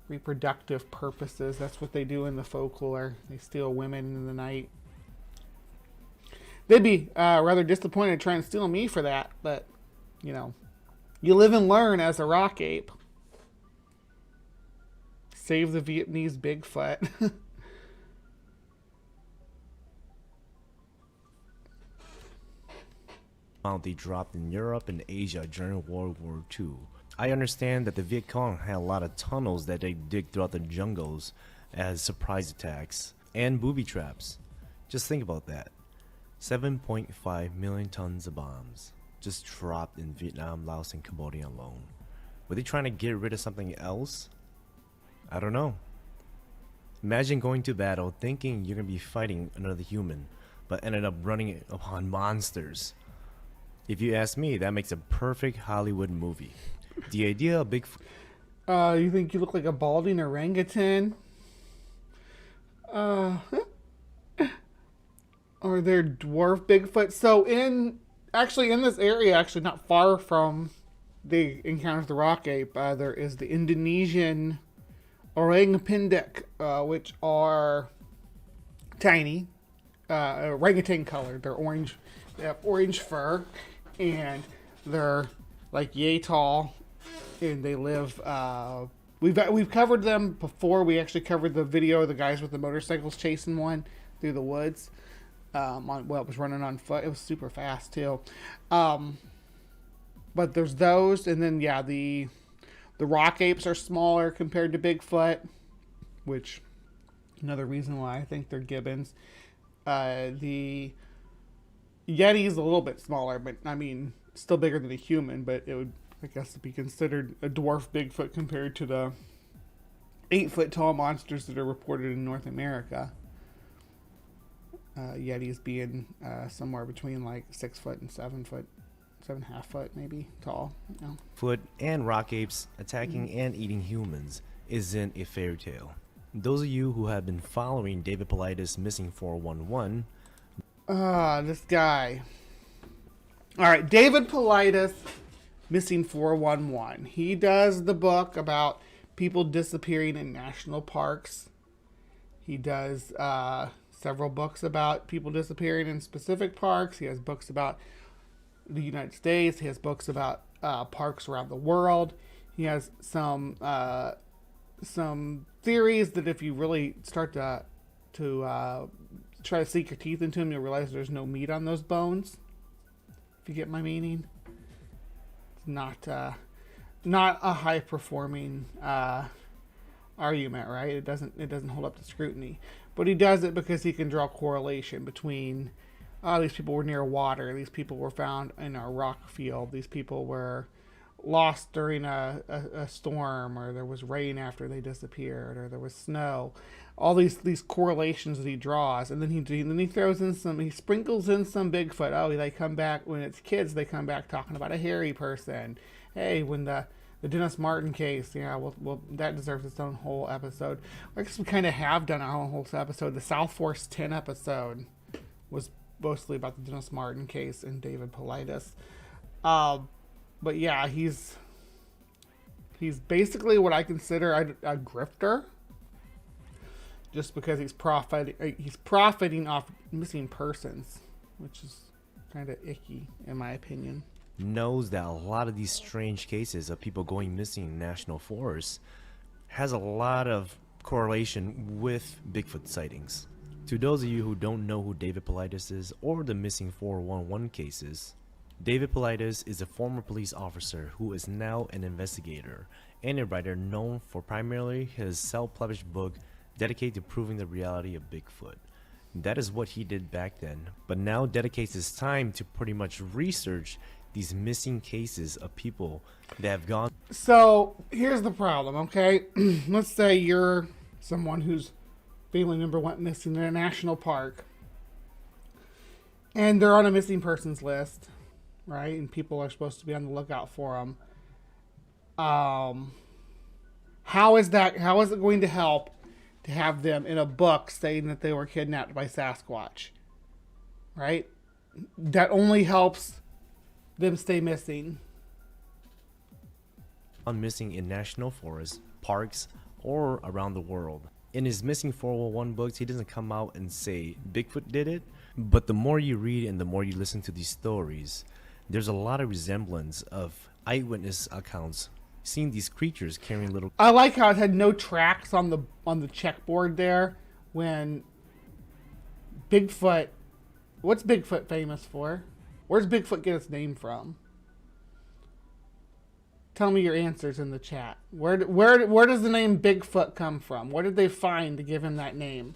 reproductive purposes. That's what they do in the folklore. They steal women in the night. They'd be rather disappointed trying to steal me for that, but you know, you live and learn as a rock ape. Save the Vietnamese Bigfoot. They dropped in Europe and Asia during World War II. I understand that the Viet Cong had a lot of tunnels that they dig throughout the jungles as surprise attacks and booby traps. Just think about that. 7.5 million tons of bombs just dropped in Vietnam, Laos, and Cambodia alone. Were they trying to get rid of something else? I don't know. Imagine going to battle thinking you're going to be fighting another human, but ended up running upon monsters. If you ask me, that makes a perfect Hollywood movie. The idea of Bigfoot. You think you look like a balding orangutan? Or they're dwarf Bigfoot. So in this area, actually not far from the encounter with the rock ape, there is the Indonesian orangutan, which are tiny, orangutan colored. They're orange. They have orange fur, and they're like yay tall, and they live. We've covered them before. We actually covered the video of the guys with the motorcycles chasing one through the woods. It was running on foot. It was super fast too. But there's those, and then yeah, the rock apes are smaller compared to Bigfoot, which another reason why I think they're gibbons. The Yeti is a little bit smaller, but I mean, still bigger than a human, but it would, I guess, be considered a dwarf Bigfoot compared to the 8-foot tall monsters that are reported in North America. Yetis being somewhere between like 6 foot and 7 foot, 7.5 foot maybe tall. You know? Foot and rock apes attacking and eating humans isn't a fairy tale. Those of you who have been following David Paulides Missing 411. This guy. All right, David Paulides, Missing 411. He does the book about people disappearing in national parks. He does several books about people disappearing in specific parks. He has books about the United States. He has books about parks around the world. He has some theories that if you really start to try to sink your teeth into them, you'll realize there's no meat on those bones. If you get my meaning, it's not a high performing argument, right? It doesn't hold up to scrutiny, but he does it because he can draw correlation between these people were near water, these people were found in a rock field, these people were lost during a storm, or there was rain after they disappeared, or there was snow. All these correlations that he draws, and then he throws in he sprinkles in some Bigfoot. Oh, they come back when it's kids. They come back talking about a hairy person. Hey, when the Dennis Martin case, well, that deserves its own whole episode. I guess we kind of have done our own whole episode. The South Force 10 episode was mostly about the Dennis Martin case and David Paulides. But yeah, he's basically what I consider a grifter, just because he's profiting off missing persons, which is kind of icky in my opinion. Knows that a lot of these strange cases of people going missing in national forests has a lot of correlation with Bigfoot sightings. To those of you who don't know who David Paulides is or the missing 411 cases, David Paulides is a former police officer who is now an investigator and a writer known for primarily his self-published book dedicated to proving the reality of Bigfoot. That is what he did back then, but now dedicates his time to pretty much research these missing cases of people that have gone. So here's the problem, okay? Let's say you're someone whose family member went missing in a national park, and they're on a missing persons list, right? And people are supposed to be on the lookout for them. How is it going to help to have them in a book saying that they were kidnapped by Sasquatch, right? That only helps them stay missing. On missing in national forests, parks, or around the world. In his Missing 411 books, he doesn't come out and say Bigfoot did it, but the more you read and the more you listen to these stories, there's a lot of resemblance of eyewitness accounts seeing these creatures carrying little. I like how it had no tracks on the checkboard there when Bigfoot. What's Bigfoot famous for? Where's Bigfoot get its name from? Tell me your answers in the chat. Where does the name Bigfoot come from? What did they find to give him that name?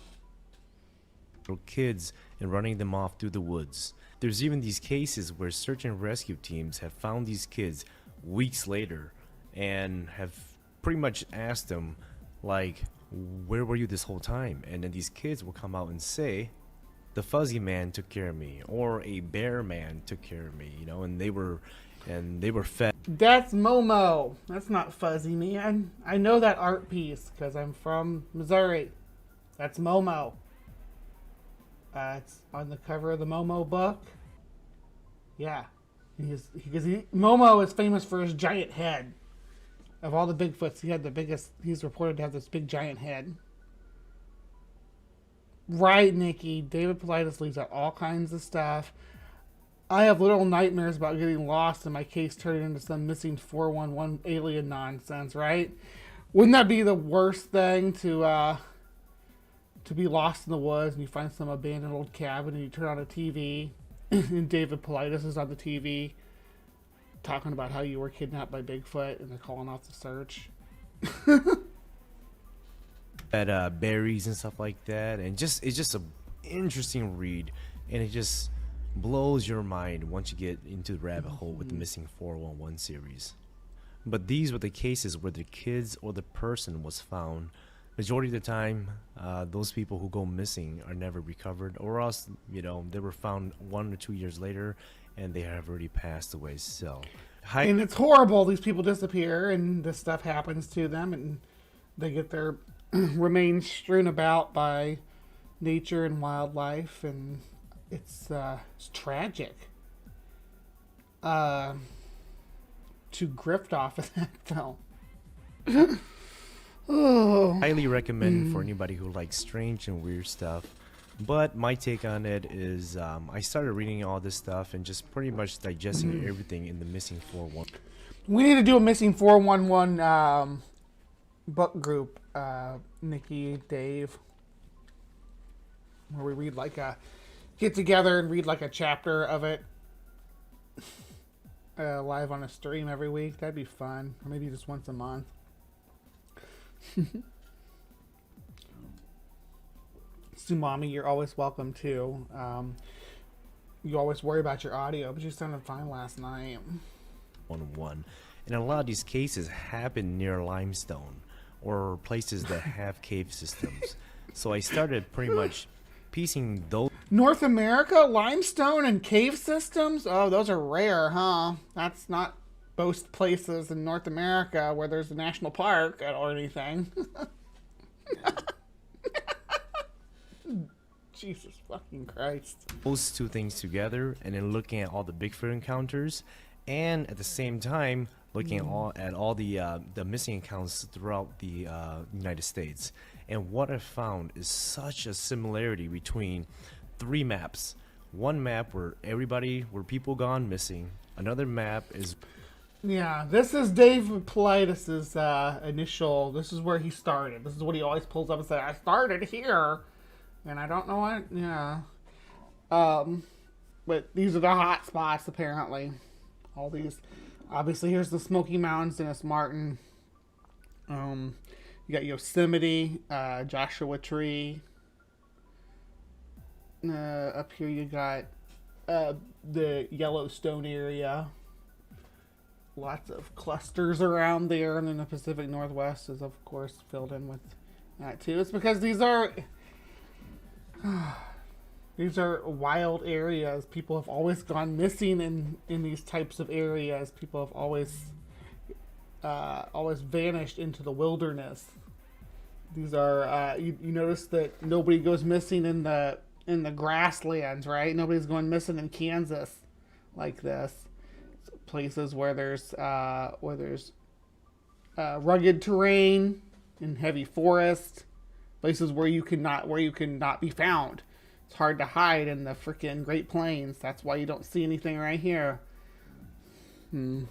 Little kids and running them off through the woods. There's even these cases where search and rescue teams have found these kids weeks later and have pretty much asked them, like, where were you this whole time? And then these kids will come out and say, the fuzzy man took care of me, or a bear man took care of me, and they were fed. That's Momo. That's not Fuzzy Man. I know that art piece because I'm from Missouri. That's Momo. It's on the cover of the Momo book. Yeah, Momo is famous for his giant head. Of all the Bigfoots, he had the biggest. He's reported to have this big giant head. Right, Nikki. David Paulides leaves out all kinds of stuff. I have little nightmares about getting lost and my case turning into some missing 411 alien nonsense, right? Wouldn't that be the worst thing to be lost in the woods and you find some abandoned old cabin and you turn on a TV and David Paulides is on the TV talking about how you were kidnapped by Bigfoot and they're calling off the search? At berries and stuff like that, and it's just a interesting read, and it just blows your mind once you get into the rabbit hole with the Missing 411 series. But these were the cases where the kids or the person was found. Majority of the time, those people who go missing are never recovered, or else they were found 1 or 2 years later and they have already passed away. So and it's horrible. These people disappear and this stuff happens to them and they get their remains strewn about by nature and wildlife, and it's tragic. to grift off of that film. Oh. Highly recommend for anybody who likes strange and weird stuff. But my take on it is I started reading all this stuff and just pretty much digesting everything in the Missing 411. We need to do a Missing 411 book group, Nikki, Dave, where we read like get together and read like a chapter of it live on a stream every week. That'd be fun. Or maybe just once a month. Sumami, you're always welcome too. You always worry about your audio, but you sounded fine last night. 101. And a lot of these cases happen near limestone or places that have cave systems. So I started pretty much piecing those. North America, limestone and cave systems? Oh, those are rare, huh? That's not most places in North America where there's a national park or anything. Jesus fucking Christ. Those two things together and then looking at all the Bigfoot encounters and at the same time looking at all the missing accounts throughout the United States. And what I found is such a similarity between 3 maps. One map where people gone missing. Another map is... Yeah, this is Dave Politis's initial... This is where he started. This is what he always pulls up and says, I started here. And I don't know what... Yeah. But these are the hot spots, apparently. All these... Obviously, here's the Smoky Mountains, Dennis Martin. You got Yosemite, Joshua Tree. Up here you got the Yellowstone area. Lots of clusters around there, and then the Pacific Northwest is, of course, filled in with that too. It's because these are wild areas. People have always gone missing in these types of areas. People have always vanished into the wilderness. These are you notice that nobody goes missing in the grasslands, right? Nobody's going missing in Kansas like this. Places where there's rugged terrain and heavy forest. Places where you cannot be found. It's hard to hide in the freaking Great Plains. That's why you don't see anything right here. Is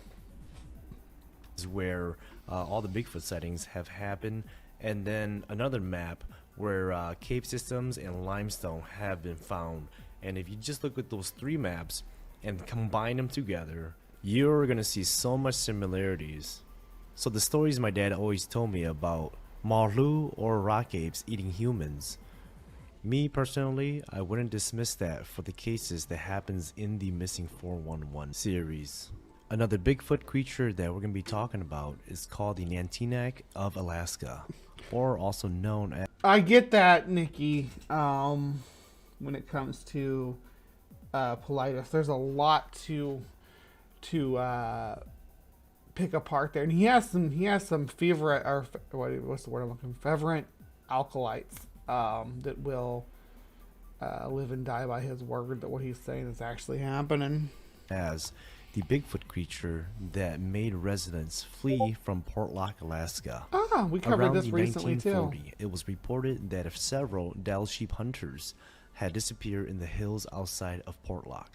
where all the Bigfoot sightings have happened, and then another map where cave systems and limestone have been found. And if you just look at those 3 maps and combine them together, you're gonna see so much similarities. So the stories my dad always told me about Marlu or rock apes eating humans, me personally, I wouldn't dismiss that for the cases that happens in the Missing 411 series. Another Bigfoot creature that we're going to be talking about is called the Nantinak of Alaska, or also known as... I get that, Nikki, when it comes to Politis. There's a lot to pick apart there. And he has some favorite, or what's the word I'm looking for? Favorite alkalites that will live and die by his word that what he's saying is actually happening. As the Bigfoot creature that made residents flee from Portlock, Alaska. We covered this recently too. Around the 1940s, it was reported that several Dall sheep hunters had disappeared in the hills outside of Portlock.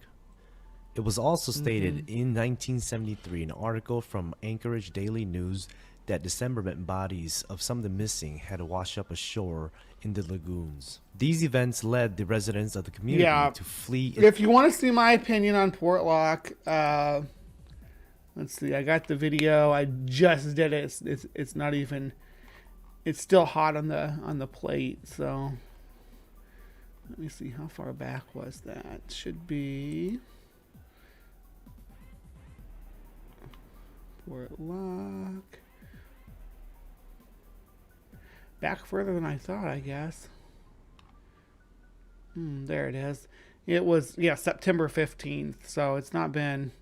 It was also stated in 1973 in an article from Anchorage Daily News that dismembered bodies of some of the missing had washed up ashore in the lagoons. These events led the residents of the community to flee. If you want to see my opinion on Portlock, let's see. I got the video. I just did it. It's not even. It's still hot on the plate. So let me see how far back was that. Should be Portlock. Back further than I thought, I guess. There it is. It was September 15th, so it's not been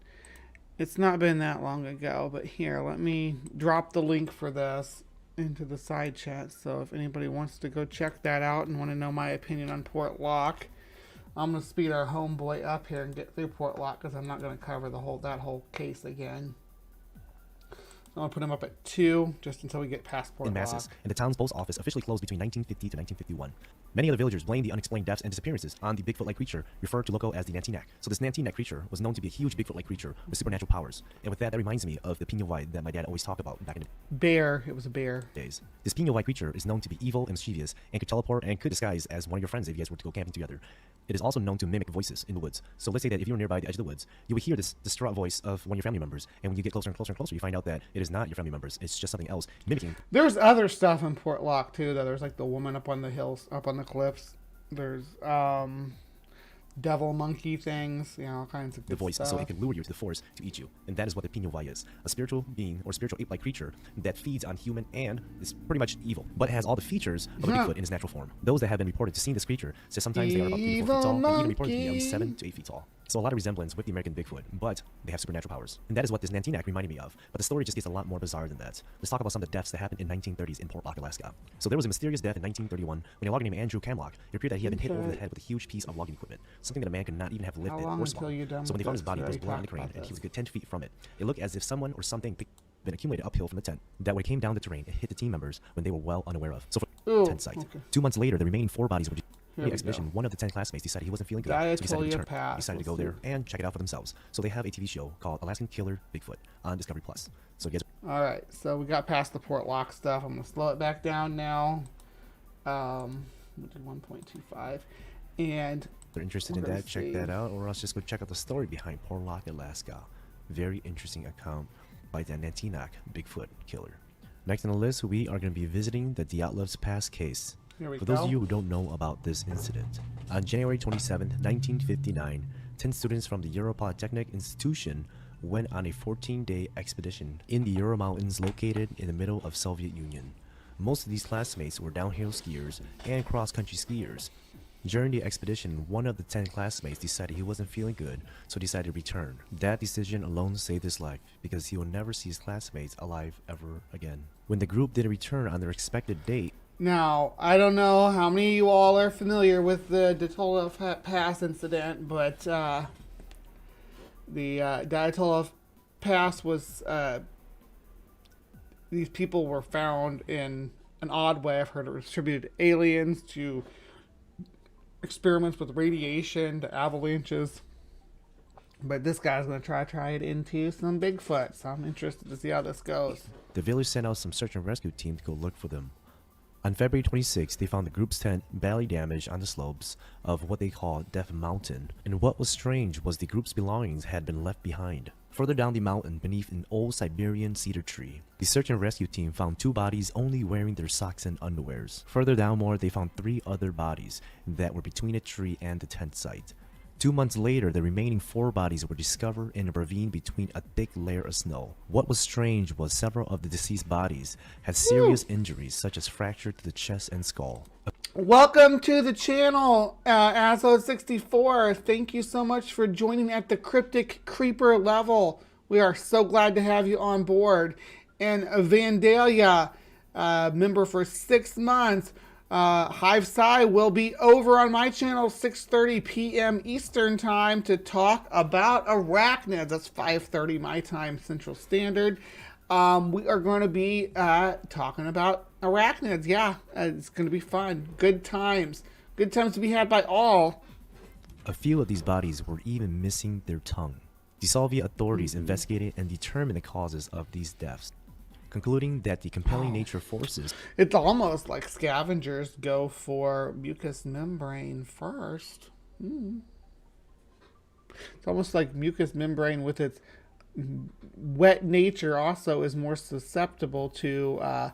that long ago. But here, let me drop the link for this into the side chat. So if anybody wants to go check that out and want to know my opinion on Portlock, I'm gonna speed our homeboy up here and get through Portlock because I'm not gonna cover that whole case again. So I'm gonna put him up at 2 just until we get past Portlock. In masses, and the town's post office officially closed between 1950 to 1951. Many of the villagers blamed the unexplained deaths and disappearances on the Bigfoot-like creature referred to local as the Nantinak. So this Nantinak creature was known to be a huge Bigfoot-like creature with supernatural powers. And with that reminds me of the Pino White that my dad always talked about back in the bear. It was a bear. days. This Pino White creature is known to be evil and mischievous and could teleport and could disguise as one of your friends if you guys were to go camping together. It is also known to mimic voices in the woods. So let's say that if you were nearby the edge of the woods, you would hear this distraught voice of one of your family members, and when you get closer and closer and closer, you find out that it is not your family members. It's just something else mimicking. There's other stuff in Portlock too, though. There's like the woman up on the hills, up on the cliffs. There's devil monkey things, all kinds of good the voice, stuff. so it can lure you to the forest to eat you. And that is what the Pino White is. A spiritual being or spiritual ape-like creature that feeds on human and is pretty much evil, but has all the features of a Bigfoot in its natural form. Those that have been reported to seeing this creature say sometimes they are about 3 to 4 feet tall, and even reported to be at least 7 to 8 feet tall. So a lot of resemblance with the American Bigfoot, but they have supernatural powers. And that is what this Nantinak reminded me of. But the story just gets a lot more bizarre than that. Let's talk about some of the deaths that happened in 1930s in Portlock, Alaska. So there was a mysterious death in 1931 when a logger named Andrew Camlock, it appeared that he had been hit over the head with a huge piece of logging equipment, something that a man could not even have lifted or swung. So when they found his body, there was blood on the crane, and he was a good 10 feet from it. It looked as if someone or something had been accumulated uphill from the tent. That when it came down the terrain, it hit the team members when they were well unaware of. So for tent site. Okay. 2 months later, the remaining 4 bodies were the expedition. One of the 10 classmates decided he wasn't feeling good, so he decided to return. He decided to go there and check it out for themselves. So they have a TV show called Alaskan Killer Bigfoot on Discovery Plus. So you guys. All right, so we got past the Portlock stuff. I'm gonna slow it back down now. We did 1.25, and they're interested in that. Check that out, or else just go check out the story behind Portlock, Alaska. Very interesting account by the Nantinak Bigfoot killer. Next on the list, we are going to be visiting the Dyatlev's Pass case. For those of you who don't know about this incident, on January 27, 1959, 10 students from the Ural Polytechnic Institution went on a 14-day expedition in the Ural Mountains located in the middle of Soviet Union. Most of these classmates were downhill skiers and cross-country skiers. During the expedition, one of the 10 classmates decided he wasn't feeling good, so decided to return. That decision alone saved his life, because he will never see his classmates alive ever again. When the group didn't return on their expected date, now, I don't know how many of you all are familiar with the Dyatlov Pass incident, but the Dyatlov Pass was, these people were found in an odd way. I've heard it was attributed to aliens, to experiments with radiation, to avalanches. But this guy's going to try it into some Bigfoot, so I'm interested to see how this goes. The village sent out some search and rescue team to go look for them. On February 26, they found the group's tent badly damaged on the slopes of what they call Death Mountain, and what was strange was the group's belongings had been left behind. Further down the mountain, beneath an old Siberian cedar tree, the search and rescue team found 2 bodies only wearing their socks and underwears. Further down more, they found 3 other bodies that were between a tree and the tent site. 2 months later, the remaining 4 bodies were discovered in a ravine between a thick layer of snow. What was strange was several of the deceased bodies had serious injuries, such as fracture to the chest and skull. Welcome to the channel, Aslo64. Thank you so much for joining at the Cryptic Creeper level. We are so glad to have you on board. And Vandalia, member for 6 months. HiveSci will be over on my channel 6:30 p.m. Eastern time to talk about arachnids. That's 5:30 my time, Central Standard. We are going to be talking about arachnids. Yeah, it's going to be fun. Good times. Good times to be had by all. A few of these bodies were even missing their tongue. The Soviet authorities investigated and determined the causes of these deaths, concluding that the compelling nature forces... It's almost like scavengers go for mucous membrane first. It's almost like mucous membrane with its wet nature also is more susceptible to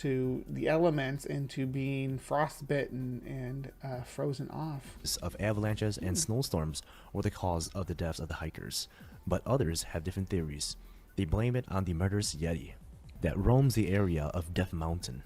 the elements and to being frostbitten and frozen off. Of avalanches and snowstorms were the cause of the deaths of the hikers, but others have different theories. They blame it on the murderous Yeti that roams the area of Death Mountain.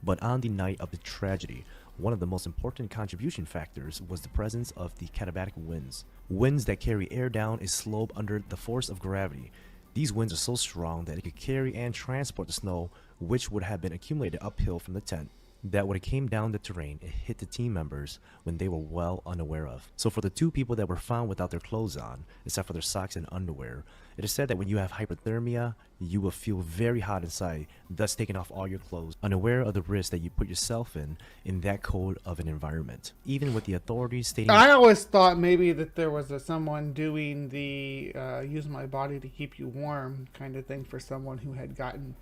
But on the night of the tragedy, one of the most important contribution factors was the presence of the katabatic winds. Winds that carry air down a slope under the force of gravity. These winds are so strong that it could carry and transport the snow, which would have been accumulated uphill from the tent. that when it came down the terrain, it hit the team members when they were well unaware of. So for the 2 people that were found without their clothes on, except for their socks and underwear, it is said that when you have hypothermia, you will feel very hot inside, thus taking off all your clothes, unaware of the risk that you put yourself in that cold of an environment. Even with the authorities stating... I always thought maybe that there was someone doing the use my body to keep you warm kind of thing for someone who had gotten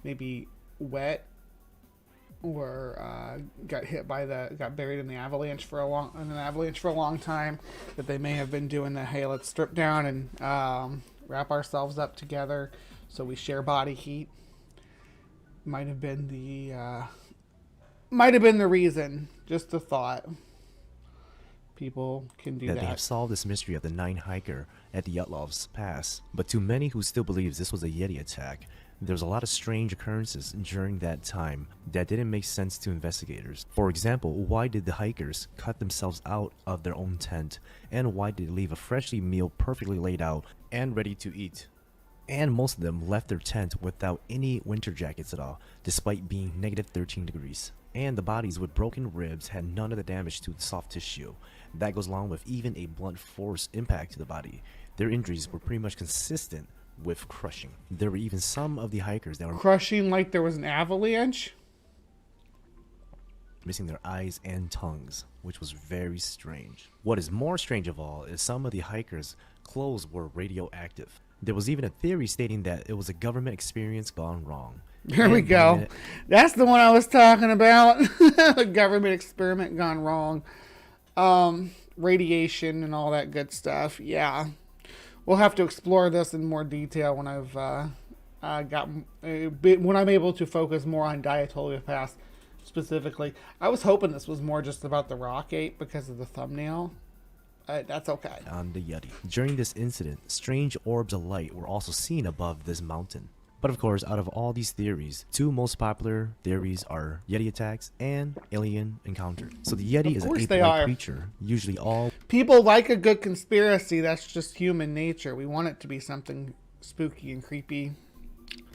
maybe wet or got buried in the avalanche for a long time, that they may have been doing the, hey, let's strip down and wrap ourselves up together so we share body heat. Might have been the reason. Just a thought. People can do that. They have solved this mystery of the 9 hiker at the Yatlov's Pass, but to many who still believes this was a Yeti attack, there's a lot of strange occurrences during that time that didn't make sense to investigators. For example, why did the hikers cut themselves out of their own tent? And why did they leave a freshly meal perfectly laid out and ready to eat? And most of them left their tent without any winter jackets at all, despite being negative 13 degrees. And the bodies with broken ribs had none of the damage to the soft tissue. That goes along with even a blunt force impact to the body. Their injuries were pretty much consistent with crushing. There were even some of the hikers that were crushing like there was an avalanche, missing their eyes and tongues, which was very strange. What is more strange of all is some of the hikers' clothes were radioactive. There was even a theory stating that it was a government experience gone wrong. There we go. That's the one I was talking about. A government experiment gone wrong. Radiation and all that good stuff. Yeah. We'll have to explore this in more detail when when I'm able to focus more on Diatolia Pass specifically. I was hoping this was more just about the rock ape because of the thumbnail. That's okay. On the Yeti. During this incident, strange orbs of light were also seen above this mountain. But of course, out of all these theories, 2 most popular theories are Yeti attacks and alien encounter. So the Yeti is an ape-like creature, usually all... People like a good conspiracy. That's just human nature. We want it to be something spooky and creepy.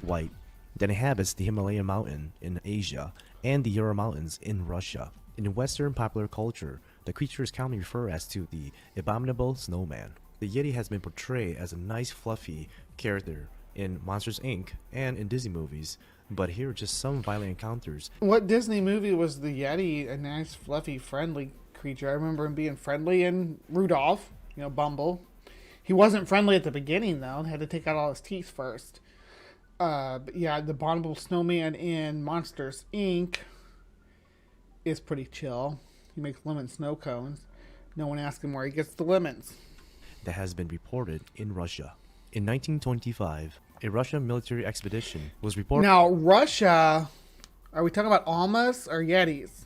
White. That inhabits the Himalayan mountain in Asia and the Ural Mountains in Russia. In Western popular culture, the creature is commonly referred as to the abominable snowman. The Yeti has been portrayed as a nice fluffy character in Monsters Inc. and in Disney movies, but here are just some violent encounters. What Disney movie was the Yeti a nice, fluffy, friendly creature? I remember him being friendly in Rudolph, Bumble. He wasn't friendly at the beginning, though. He had to take out all his teeth first. But yeah, the abominable snowman in Monsters Inc. is pretty chill. He makes lemon snow cones. No one asks him where he gets the lemons. That has been reported in Russia. In 1925, a Russian military expedition was reported... Now, Russia, are we talking about Almas or Yetis?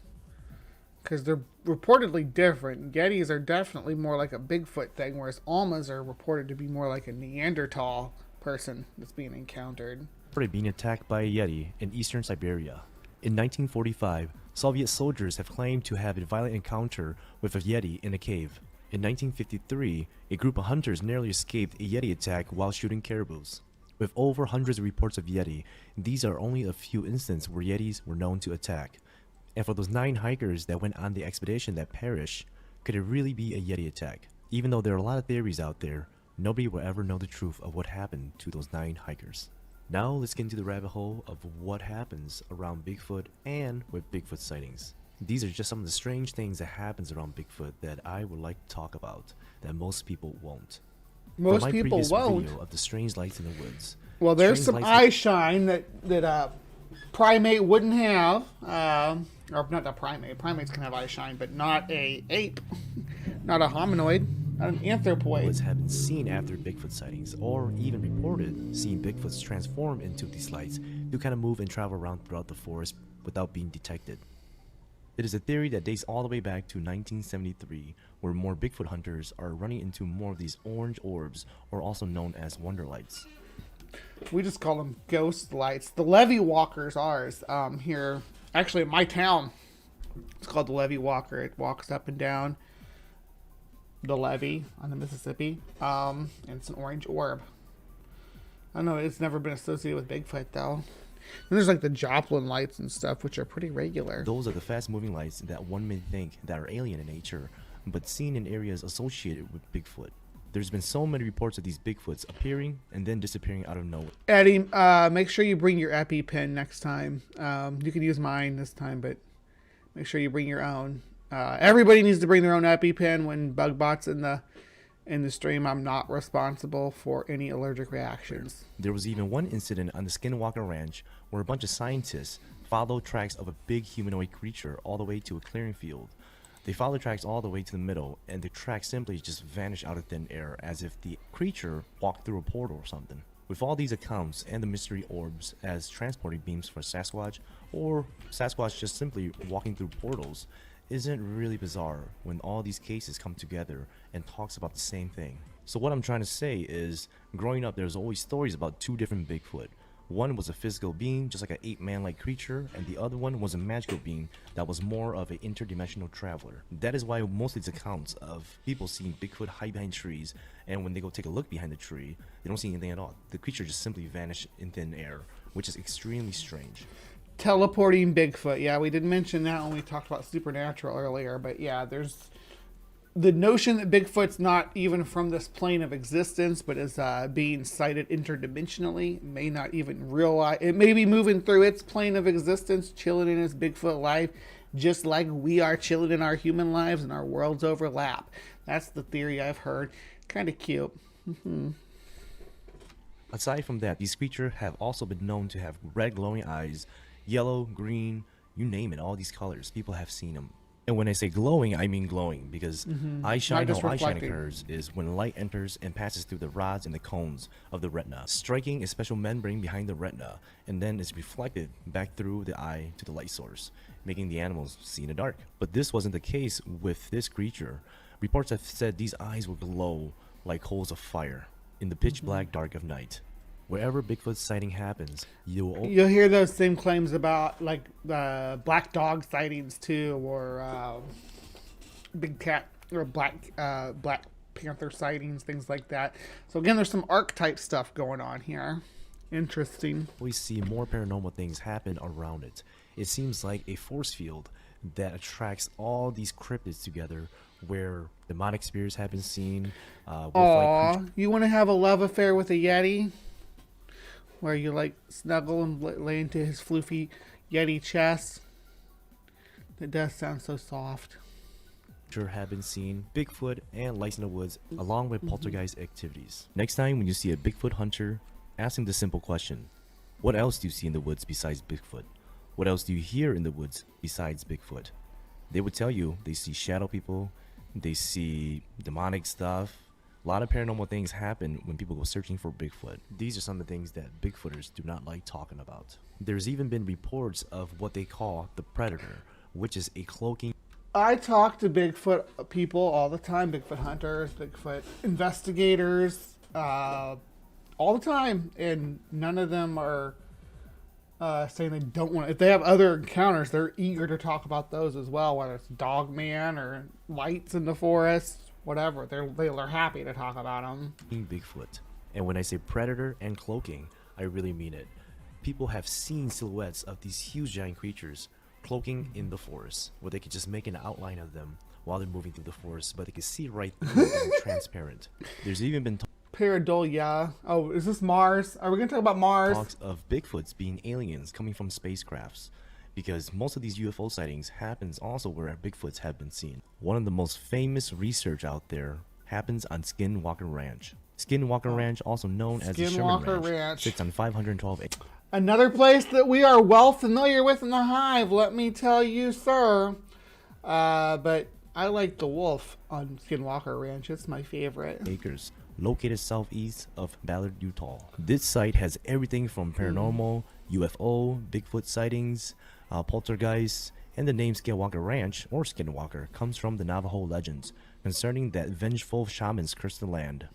Because they're reportedly different. Yetis are definitely more like a Bigfoot thing, whereas Almas are reported to be more like a Neanderthal person that's being encountered. Being attacked by a Yeti in eastern Siberia. In 1945, Soviet soldiers have claimed to have a violent encounter with a Yeti in a cave. In 1953, a group of hunters narrowly escaped a Yeti attack while shooting caribous. With over hundreds of reports of Yeti, these are only a few instances where Yetis were known to attack. And for those 9 hikers that went on the expedition that perished, could it really be a Yeti attack? Even though there are a lot of theories out there, nobody will ever know the truth of what happened to those 9 hikers. Now let's get into the rabbit hole of what happens around Bigfoot and with Bigfoot sightings. These are just some of the strange things that happens around Bigfoot that I would like to talk about that most people won't. Most people won't. Video of the strange lights in the woods. Well, there's some eye shine that a primate wouldn't have. Or not a primate. Primates can have eye shine, but not a ape, not a hominoid, not an anthropoid. Lights have been seen after Bigfoot sightings, or even reported seeing Bigfoots transform into these lights to kind of move and travel around throughout the forest without being detected. It is a theory that dates all the way back to 1973, where more Bigfoot hunters are running into more of these orange orbs, or also known as wonder lights. We just call them ghost lights. The levee walker's ours here. Actually, in my town, it's called the levee walker. It walks up and down the levee on the Mississippi, and it's an orange orb. I don't know, it's never been associated with Bigfoot, though. And there's like the Joplin lights and stuff, which are pretty regular. Those are the fast-moving lights that one may think that are alien in nature, but seen in areas associated with Bigfoot. There's been so many reports of these Bigfoots appearing and then disappearing out of nowhere. Eddie, make sure you bring your EpiPen next time. You can use mine this time, but make sure you bring your own. Everybody needs to bring their own EpiPen when BugBot's in the stream. I'm not responsible for any allergic reactions. There was even one incident on the Skinwalker Ranch where a bunch of scientists followed tracks of a big humanoid creature all the way to a clearing field. They followed tracks all the way to the middle, and the track simply just vanished out of thin air as if the creature walked through a portal or something. With all these accounts and the mystery orbs as transporting beams for Sasquatch, or Sasquatch just simply walking through portals, isn't it really bizarre when all these cases come together and talks about the same thing? So what I'm trying to say is, growing up there's always stories about two different Bigfoot. One was a physical being, just like an ape-man-like creature, and the other one was a magical being that was more of an interdimensional traveler. That is why most of these accounts of people seeing Bigfoot hide behind trees, and when they go take a look behind the tree, they don't see anything at all. The creature just simply vanished in thin air, which is extremely strange. Teleporting Bigfoot. Yeah, we did mention that when we talked about supernatural earlier, but yeah, there's the notion that Bigfoot's not even from this plane of existence, but is being sighted interdimensionally, may not even realize it, may be moving through its plane of existence, chilling in its Bigfoot life, just like we are chilling in our human lives and our worlds overlap. That's the theory I've heard. Kind of cute. Aside from that, these creatures have also been known to have red glowing eyes, yellow, green, you name it, all these colors. People have seen them. And when I say glowing, I mean glowing, because eye shine occurs is when light enters and passes through the rods and the cones of the retina, striking a special membrane behind the retina, and then is reflected back through the eye to the light source, making the animals see in the dark. But this wasn't the case with this creature. Reports have said these eyes will glow like coals of fire in the pitch black dark of night. Wherever Bigfoot sighting happens, you'll hear those same claims about like black dog sightings too, or big cat or black panther sightings, things like that. So again, there's some archetype stuff going on here. Interesting. We see more paranormal things happen around it. It seems like a force field that attracts all these cryptids together, where demonic spirits have been seen. You want to have a love affair with a Yeti? Where you like snuggle and lay into his floofy Yeti chest. That does sound so soft. Sure have been seen Bigfoot and lights in the woods, along with poltergeist activities. Next time when you see a Bigfoot hunter, ask him the simple question: what else do you see in the woods besides Bigfoot? What else do you hear in the woods besides Bigfoot? They would tell you they see shadow people, they see demonic stuff. A lot of paranormal things happen when people go searching for Bigfoot. These are some of the things that Bigfooters do not like talking about. There's even been reports of what they call the Predator, which is a cloaking... I talk to Bigfoot people all the time, Bigfoot hunters, Bigfoot investigators, all the time, and none of them are saying they don't want to. If they have other encounters, they're eager to talk about those as well, whether it's Dogman or lights in the forest. Whatever, they're happy to talk about them. Bigfoot. And when I say predator and cloaking, I really mean it. People have seen silhouettes of these huge giant creatures cloaking in the forest, where they could just make an outline of them while they're moving through the forest, but they could see right through them, transparent. There's even been Pareidolia. Oh, is this Mars? Are we going to talk about Mars? Talks of Bigfoots being aliens coming from spacecrafts, because most of these UFO sightings happens also where Bigfoots have been seen. One of the most famous research out there happens on Skinwalker Ranch. Skinwalker Ranch, also known as the Sherman Ranch, sits on 512 acres. Another place that we are well familiar with in the Hive, let me tell you, sir. But I like the wolf on Skinwalker Ranch. It's my favorite. Acres, located southeast of Ballard, Utah. This site has everything from paranormal, UFO, Bigfoot sightings, poltergeists, and the name Skinwalker Ranch, or Skinwalker, comes from the Navajo legends concerning that vengeful shamans curse the land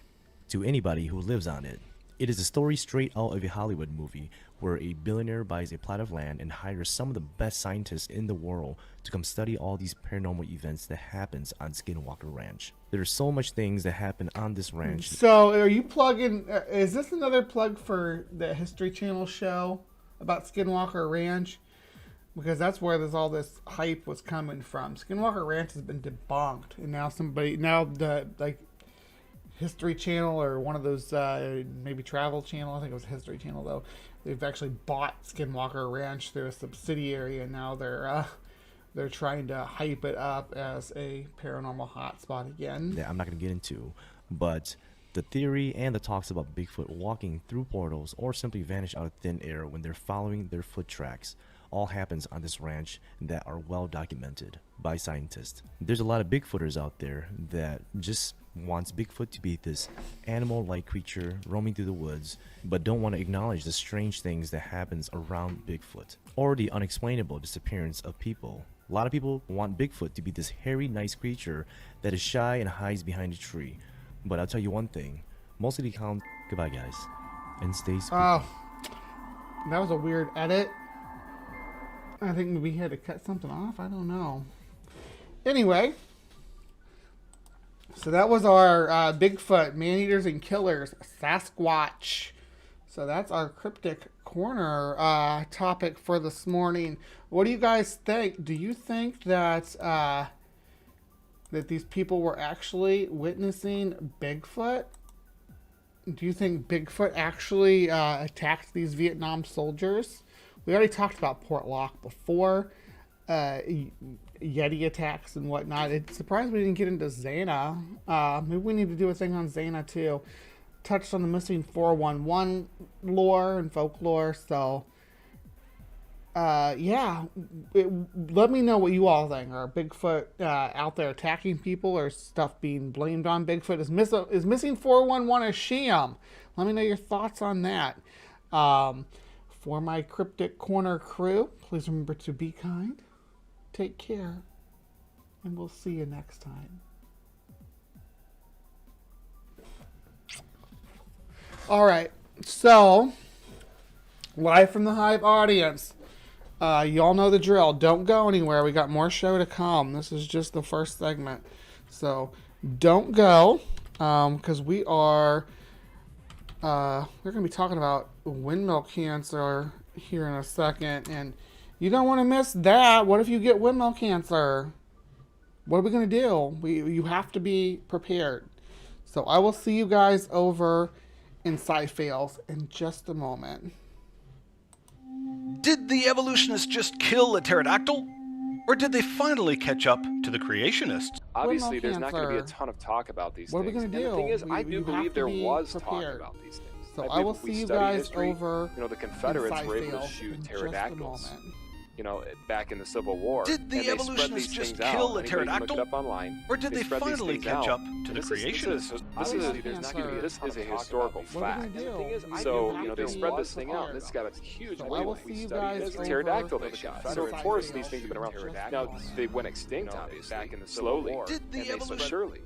to anybody who lives on it. It is a story straight out of a Hollywood movie where a billionaire buys a plot of land and hires some of the best scientists in the world to come study all these paranormal events that happens on Skinwalker Ranch. There's so much things that happen on this ranch. So are you plugging, is this another plug for the History Channel show about Skinwalker Ranch, because that's where all this hype was coming from. Skinwalker Ranch has been debunked, and now the History Channel or one of those maybe Travel Channel, I think it was History Channel though, they've actually bought Skinwalker Ranch through a subsidiary, and now they're trying to hype it up as a paranormal hotspot again. That I'm not going to get into, but the theory and the talks about Bigfoot walking through portals or simply vanish out of thin air when they're following their foot tracks all happens on this ranch that are well documented by scientists. There's a lot of Bigfooters out there that just wants Bigfoot to be this animal-like creature roaming through the woods, but don't want to acknowledge the strange things that happens around Bigfoot or the unexplainable disappearance of people. A lot of people want Bigfoot to be this hairy, nice creature that is shy and hides behind a tree. But I'll tell you one thing, most of the accounts... Goodbye, guys, and stay spooky. Oh, that was a weird edit. I think we had to cut something off. I don't know. Anyway, so that was our Bigfoot, man-eaters and killers, Sasquatch. So that's our cryptic corner topic for this morning. What do you guys think? Do you think that that these people were actually witnessing Bigfoot? Do you think Bigfoot actually attacked these Vietnam soldiers? We already talked about Port Locke before, Yeti attacks and whatnot. It's surprised we didn't get into Xana. Maybe we need to do a thing on Xana too. Touched on the missing 411 lore and folklore. So, yeah, let me know what you all think. Are Bigfoot out there attacking people, or stuff being blamed on Bigfoot? Is missing 411 a sham? Let me know your thoughts on that. For my Cryptic Corner crew, please remember to be kind, take care, and we'll see you next time. All right, so live from the Hive audience. You all know the drill. Don't go anywhere. We got more show to come. This is just the first segment. So don't go, because we're going to be talking about windmill cancer here in a second, and you don't want to miss that. What if you get windmill cancer? What are we going to do? You have to be prepared. So I will see you guys over in Sci-Fails in just a moment. Did the evolutionists just kill the pterodactyl? Or did they finally catch up to the creationists? Obviously, there's not going to be a ton of talk about these things. What are we going to do? And the thing is, I do believe there was talk about these things. So I will see you guys over. You know, the Confederates were able to shoot pterodactyls. You know, back in the Civil War. Did the evolutionists just kill the pterodactyl? Look it up online. Or did they finally catch up to the creationists? This is a historical fact. So, you know, they spread this thing out, and this got a huge weight when we studied this pterodactyl they got. So, of course, these things have been around. Now, they went extinct, obviously, back in the slowly, and surely.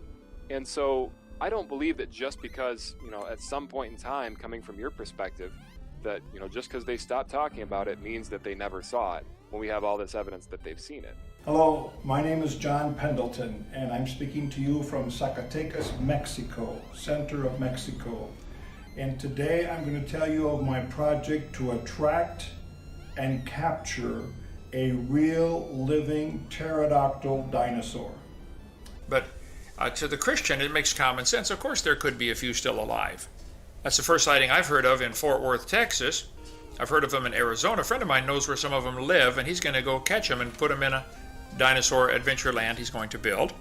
And so, I don't believe that just because, you know, at some point in time, coming from your perspective, that, you know, just because they stopped talking about it means that they never saw it, when we have all this evidence that they've seen it. Hello, my name is John Pendleton, and I'm speaking to you from Zacatecas, Mexico, center of Mexico. And today I'm going to tell you of my project to attract and capture a real living pterodactyl dinosaur. But to the Christian, it makes common sense. Of course, there could be a few still alive. That's the first sighting I've heard of in Fort Worth, Texas. I've heard of them in Arizona. A friend of mine knows where some of them live, and he's going to go catch them and put them in a dinosaur adventure land he's going to build.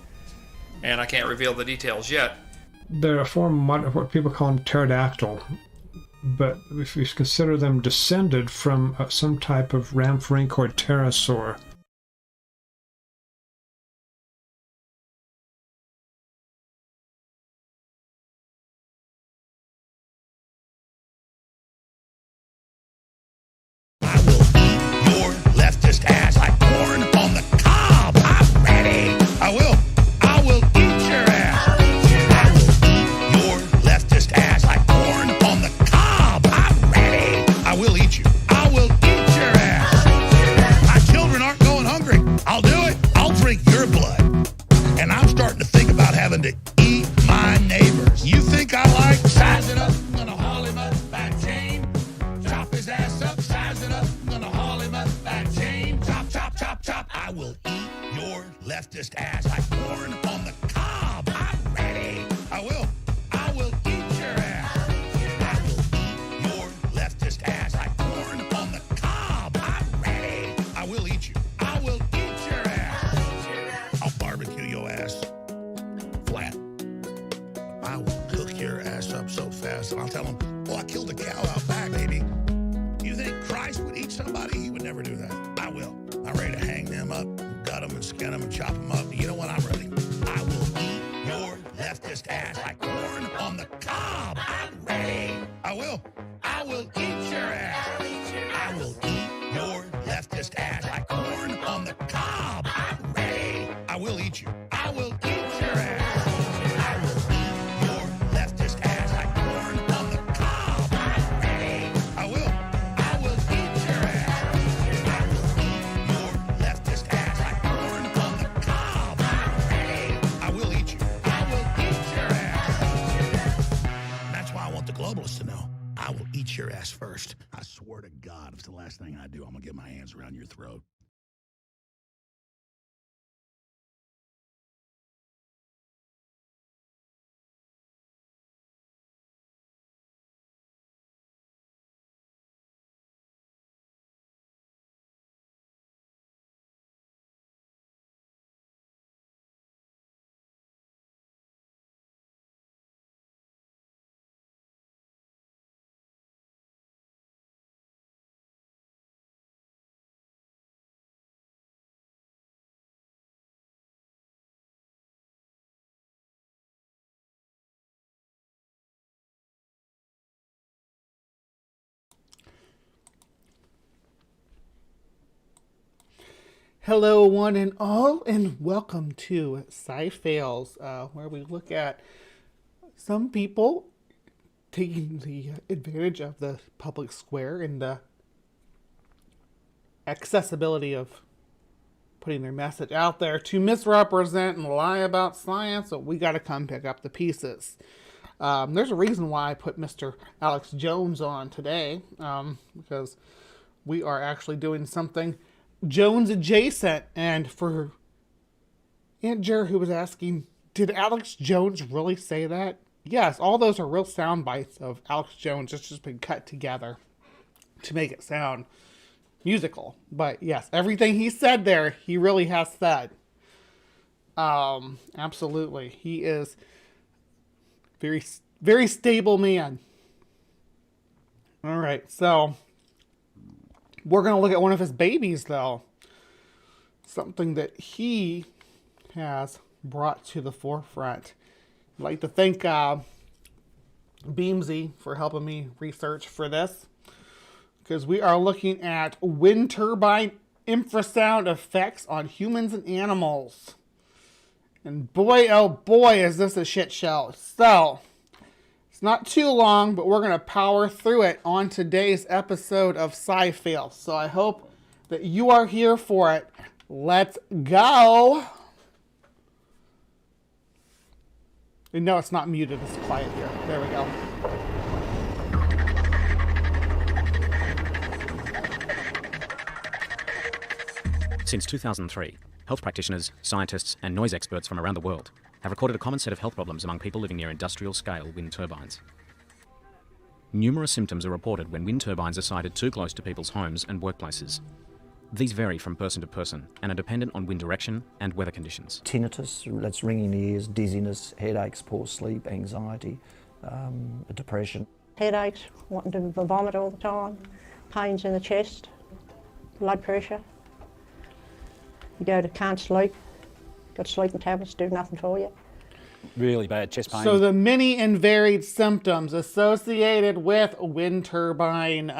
And I can't reveal the details yet. They're a form of what people call pterodactyl, but if we consider them descended from some type of ramphorhynch or pterosaur. Leftist ass like corn on the cob. I'm ready. I will eat your ass. Your leftist ass like corn on the cob. I'm ready. I will eat you. I will eat your ass. My children aren't going leftist ass like corn on the cob. I'm ready. I will eat your ass. I will eat your leftist ass like corn on the cob. I'm ready. I will eat you. I will eat your ass. I'll barbecue your ass flat. I will cook your ass up so fast, and I'll tell them, "Oh, I killed a cow out back, baby." You think Christ would eat somebody? He would never do that. I will. I'm ready to hang them up, gut them and skin them and chop them up. You know what? I'm ready. I will eat your leftist ass like corn on the cob. I'm ready. I will eat your ass. I will eat your leftist ass like corn on the cob. I'm ready. I will eat you. I will eat your ass. I will eat your leftist ass like corn on the cob. I'm ready. I will eat your ass. I will eat your leftist ass like corn on the cob. I'm ready. I will eat you. I will eat your ass. That's why I want the globalists to know. I will eat your ass first. I swear to God, if it's the last thing I do, I'm gonna get my hands around your throat. Hello, one and all, and welcome to Sci Fails, where we look at some people taking the advantage of the public square and the accessibility of putting their message out there to misrepresent and lie about science. So we got to come pick up the pieces. There's a reason why I put Mr. Alex Jones on today, because we are actually doing something Jones adjacent. And for Aunt Jer, who was asking, did Alex Jones really say that? Yes, all those are real sound bites of Alex Jones. It's just been cut together to make it sound musical. But yes, everything he said there, he really has said. Absolutely. He is very, very stable man. All right, so we're going to look at one of his babies, though. Something that he has brought to the forefront. I'd like to thank Beamsy for helping me research for this, because we are looking at wind turbine infrasound effects on humans and animals. And boy, oh boy, is this a shit show. So, it's not too long, but we're going to power through it on today's episode of Sci-Fail. So I hope that you are here for it. Let's go! And no, it's not muted. It's quiet here. There we go. Since 2003, health practitioners, scientists, and noise experts from around the world have recorded a common set of health problems among people living near industrial-scale wind turbines. Numerous symptoms are reported when wind turbines are sited too close to people's homes and workplaces. These vary from person to person and are dependent on wind direction and weather conditions. Tinnitus, that's ringing in the ears, dizziness, headaches, poor sleep, anxiety, depression. Headaches, wanting to vomit all the time, pains in the chest, blood pressure. You go to can't sleep, got sleeping tablets, do nothing for you. Really bad chest pain. So the many and varied symptoms associated with wind turbine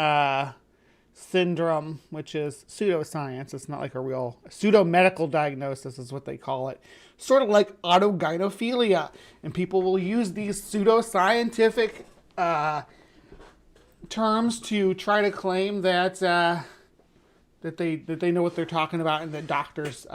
syndrome, which is pseudoscience. It's not like a real pseudo-medical diagnosis is what they call it. Sort of like autogynephilia. And people will use these pseudoscientific terms to try to claim that that they know what they're talking about, and that doctors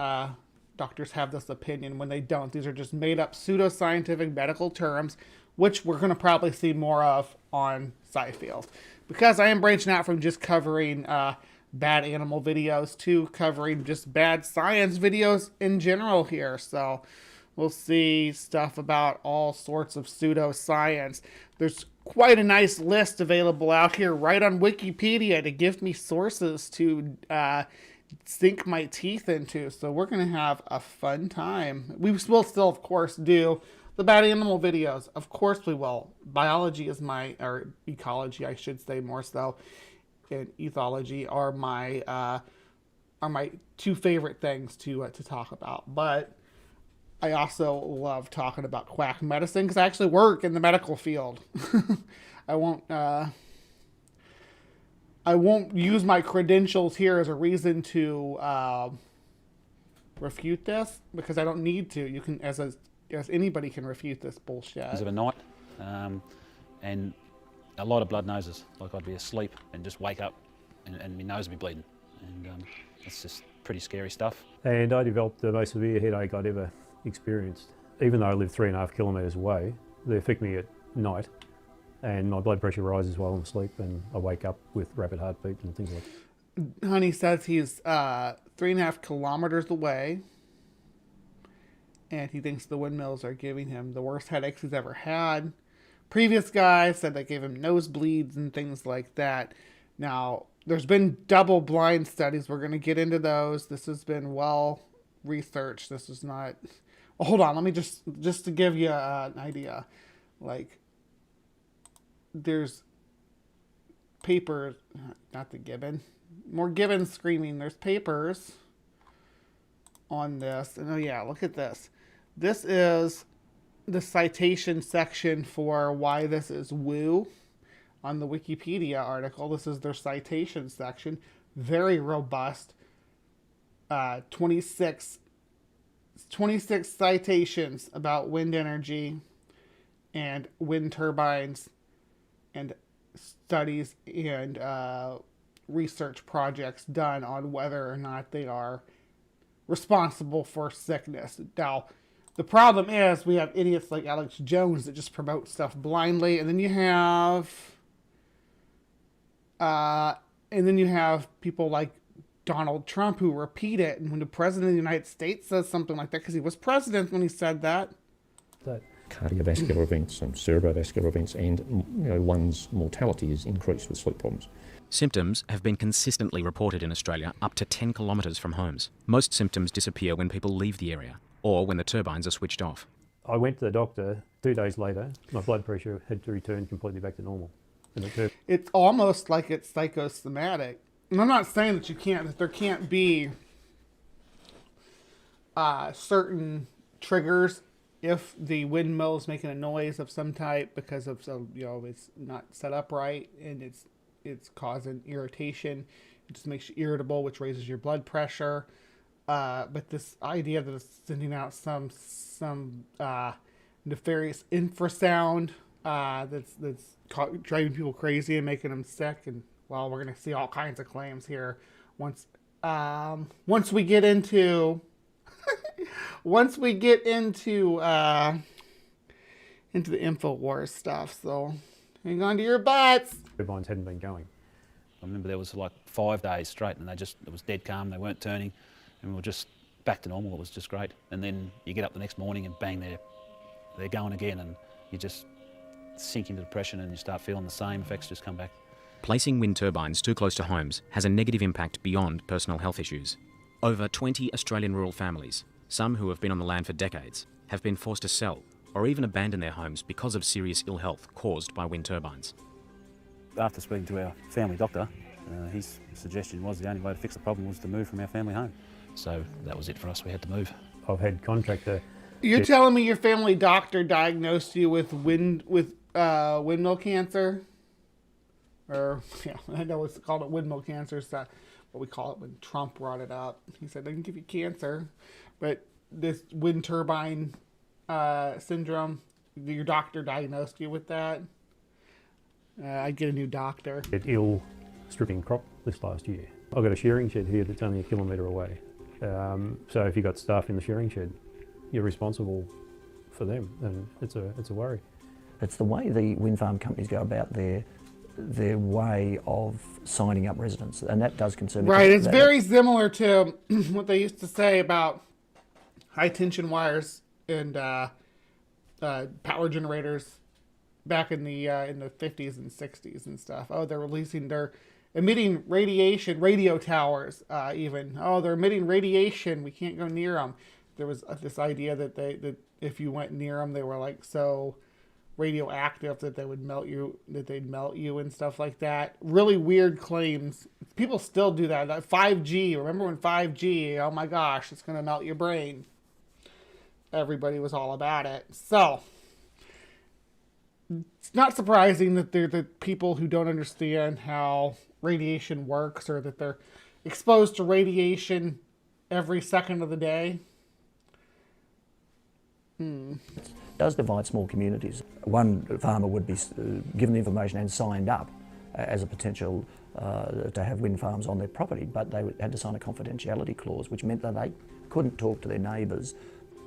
have this opinion when they don't. These are just made up pseudoscientific medical terms, which we're going to probably see more of on Sci-Field. Because I am branching out from just covering bad animal videos too, covering just bad science videos in general here. So we'll see stuff about all sorts of pseudoscience. There's quite a nice list available out here right on Wikipedia to give me sources to sink my teeth into. So we're going to have a fun time. We will still, of course, do the bad animal videos. Of course we will. Biology is or ecology, I should say more so, and ethology are my two favorite things to talk about. But I also love talking about quack medicine because I actually work in the medical field. I won't use my credentials here as a reason to refute this, because I don't need to. You can, as anybody can refute this bullshit. Of a night, and a lot of blood noses. Like I'd be asleep and just wake up, and my nose would be bleeding, and it's just pretty scary stuff. And I developed the most severe headache I'd ever experienced. Even though I live 3.5 kilometres away, they affect me at night, and my blood pressure rises while I'm asleep, and I wake up with rapid heartbeat and things like that. Honey says he's 3.5 kilometers away, and he thinks the windmills are giving him the worst headaches he's ever had. Previous guy said they gave him nosebleeds and things like that. Now, there's been double-blind studies. We're going to get into those. This has been well researched. This is not... Well, hold on. Let me just to give you an idea. Like, there's papers... Not the gibbon. More gibbon screaming. There's papers on this. And oh, yeah, look at this. This is the citation section for why this is woo on the Wikipedia article. This is their citation section. Very robust. 26 citations about wind energy and wind turbines and studies and research projects done on whether or not they are responsible for sickness. Now, the problem is we have idiots like Alex Jones that just promote stuff blindly, and then you have people like Donald Trump who repeat it, and when the president of the United States says something like that, because he was president when he said that. Cardiovascular events and cerebrovascular events, and one's mortality is increased with sleep problems. Symptoms have been consistently reported in Australia up to 10 kilometres from homes. Most symptoms disappear when people leave the area, or when the turbines are switched off. I went to the doctor 2 days later. My blood pressure had to return completely back to normal. And it's almost like it's psychosomatic. And I'm not saying that there can't be certain triggers if the windmill is making a noise of some type because of it's not set up right and it's causing irritation. It just makes you irritable, which raises your blood pressure. But this idea that it's sending out some nefarious infrasound that's driving people crazy and making them sick, and well, we're gonna see all kinds of claims here once we get into into the InfoWars stuff. So hang on to your butts. Turbines hadn't been going. I remember there was like 5 days straight, and it was dead calm. They weren't turning, and we were just back to normal. It was just great. And then you get up the next morning and bang, they're going again, and you just sink into depression and you start feeling the same effects just come back. Placing wind turbines too close to homes has a negative impact beyond personal health issues. Over 20 Australian rural families, some who have been on the land for decades, have been forced to sell or even abandon their homes because of serious ill health caused by wind turbines. After speaking to our family doctor, his suggestion was the only way to fix the problem was to move from our family home. So that was it for us. We had to move. I've had contractor. You're telling me your family doctor diagnosed you with windmill cancer? Or, yeah, I know it's called windmill cancer. It's not what we call it when Trump brought it up. He said, they can give you cancer, but this wind turbine syndrome, your doctor diagnosed you with that? I'd get a new doctor. Had ill stripping crop this last year. I've got a shearing shed here that's only 1 kilometre away. So if you've got staff in the shearing shed, you're responsible for them, and it's a worry. It's the way the wind farm companies go about their their way of signing up residents, and that does concern me. Right, it's very similar to what they used to say about high tension wires and power generators back in the 50s and 60s and stuff. Oh, they're emitting radiation, radio towers even. Oh, they're emitting radiation, we can't go near them. There was this idea that if you went near them, they were like so radioactive that they'd melt you and stuff like that. Really weird claims. People still do that. 5G, remember when 5G, oh my gosh, it's going to melt your brain. Everybody was all about it. So, it's not surprising that they're the people who don't understand how radiation works, or that they're exposed to radiation every second of the day. Does divide small communities. One farmer would be given the information and signed up as a potential to have wind farms on their property, but they had to sign a confidentiality clause, which meant that they couldn't talk to their neighbours.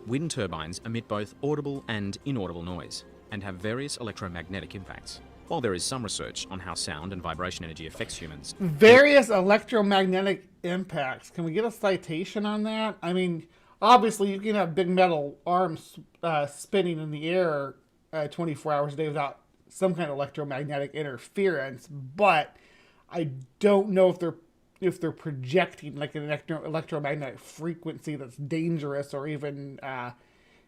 Wind turbines emit both audible and inaudible noise and have various electromagnetic impacts. While there is some research on how sound and vibration energy affects humans... Various electromagnetic impacts. Can we get a citation on that? I mean, obviously you can have big metal arms spinning in the air 24 hours a day without some kind of electromagnetic interference, but I don't know if they're projecting like an electromagnetic frequency that's dangerous, or even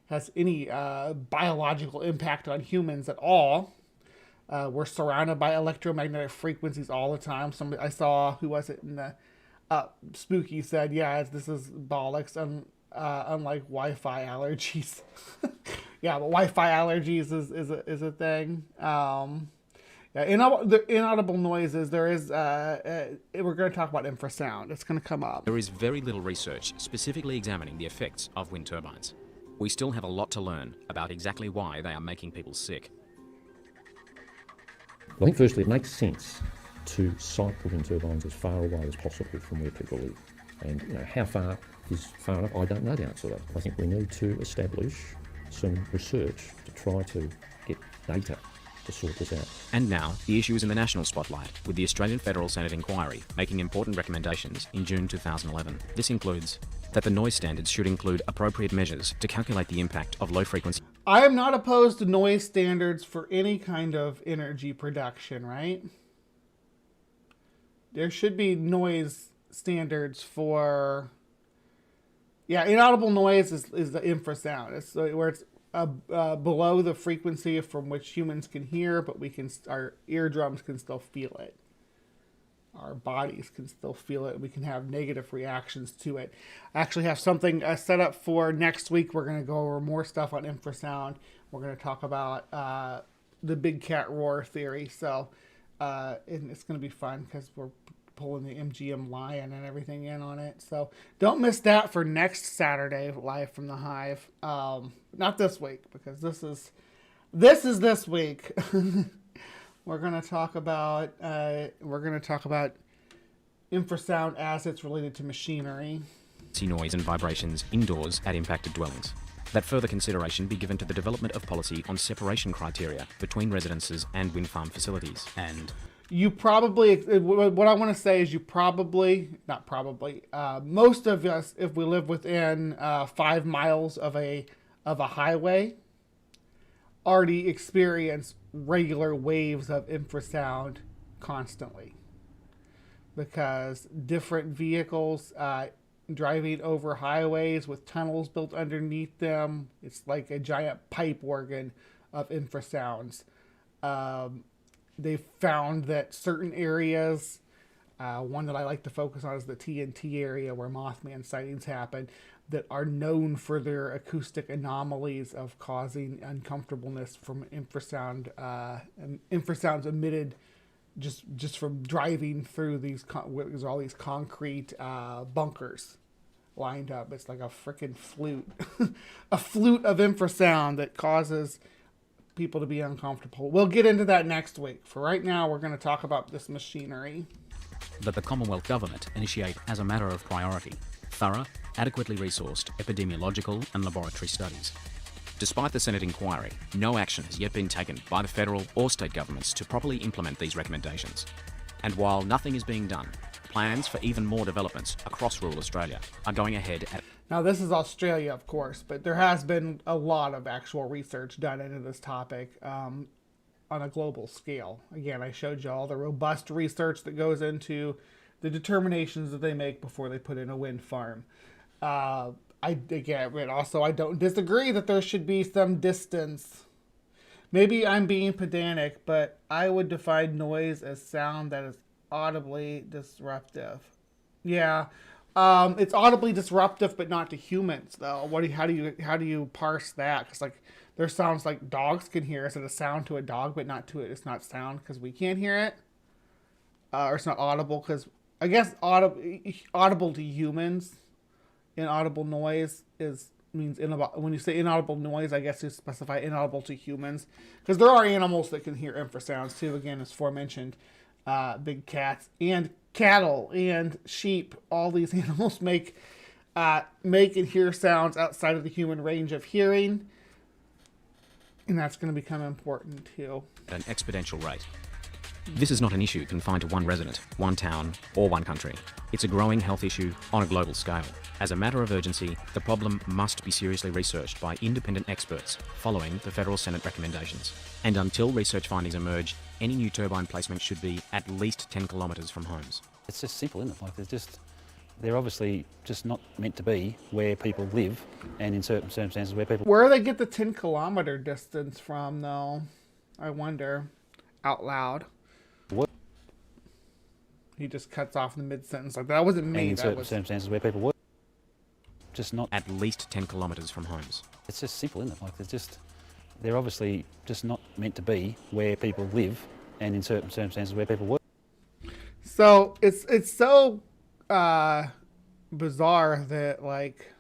has any biological impact on humans at all. We're surrounded by electromagnetic frequencies all the time. I saw, who was it in the Spooky said, yeah, this is bollocks, unlike Wi-Fi allergies. Yeah, but Wi-Fi allergies is a thing. The inaudible noises, there is, we're going to talk about infrasound. It's going to come up. There is very little research specifically examining the effects of wind turbines. We still have a lot to learn about exactly why they are making people sick. I think firstly it makes sense to site the wind turbines as far away as possible from where people live. And how far is far enough? I don't know the answer to that. I think we need to establish some research to try to get data to sort this out. And now, the issue is in the national spotlight, with the Australian Federal Senate inquiry making important recommendations in June 2011. This includes that the noise standards should include appropriate measures to calculate the impact of low frequency. I am not opposed to noise standards for any kind of energy production, right? There should be noise standards for... Yeah, inaudible noise is the infrasound. It's where it's below the frequency from which humans can hear, but our eardrums can still feel it. Our bodies can still feel it. We can have negative reactions to it. I actually have something set up for next week. We're going to go over more stuff on infrasound. We're going to talk about the big cat roar theory. So and it's going to be fun because we're pulling the MGM lion and everything in on it. So don't miss that for next Saturday, live from the Hive. Not this week, because this is this week. We're going to talk about infrasound as it's related to machinery. Noise and vibrations indoors at impacted dwellings. That further consideration be given to the development of policy on separation criteria between residences and wind farm facilities. And you probably, what I want to say is most of us, if we live within 5 miles of a highway, already experience regular waves of infrasound constantly, because different vehicles driving over highways with tunnels built underneath them, it's like a giant pipe organ of infrasounds. They found that certain areas, one that I like to focus on is the TNT area where Mothman sightings happen, that are known for their acoustic anomalies of causing uncomfortableness from infrasound, and infrasounds emitted just from driving through these there's all these concrete bunkers lined up. It's like a freaking flute, a flute of infrasound that causes people to be uncomfortable. We'll get into that next week. For right now, we're going to talk about this machinery. That the Commonwealth Government initiate as a matter of priority thorough, adequately resourced epidemiological and laboratory studies Despite the Senate inquiry, no action has yet been taken by the federal or state governments to properly implement these recommendations. And while nothing is being done, plans for even more developments across rural Australia are going ahead at... Now, this is Australia, of course, but there has been a lot of actual research done into this topic on a global scale. Again, I showed you all the robust research that goes into the determinations that they make before they put in a wind farm. I don't disagree that there should be some distance. Maybe I'm being pedantic, but I would define noise as sound that is audibly disruptive. Yeah, it's audibly disruptive, but not to humans, though. How do you parse that? Because like there's sounds like dogs can hear. Is it a sound to a dog, but not to it? It's not sound because we can't hear it, or it's not audible because I guess audible to humans. Inaudible noise means when you say inaudible noise, I guess you specify inaudible to humans, because there are animals that can hear infrasounds too. Again, as aforementioned, big cats and cattle and sheep. All these animals make and hear sounds outside of the human range of hearing, and that's going to become important too. At an exponential rate. This is not an issue confined to one resident, one town, or one country. It's a growing health issue on a global scale. As a matter of urgency, the problem must be seriously researched by independent experts following the federal Senate recommendations. And until research findings emerge, any new turbine placement should be at least 10 kilometres from homes. It's just simple, isn't it? Like they're obviously just not meant to be where people live, and in certain circumstances where people... Where do they get the 10-kilometer distance from, though? I wonder, out loud. What? He just cuts off in the mid-sentence. Like, that wasn't me. And in certain circumstances where people work, just not... At least 10 kilometres from homes. It's just simple, isn't it? Like they're obviously just not meant to be where people live, and in certain circumstances where people work. So it's so bizarre that like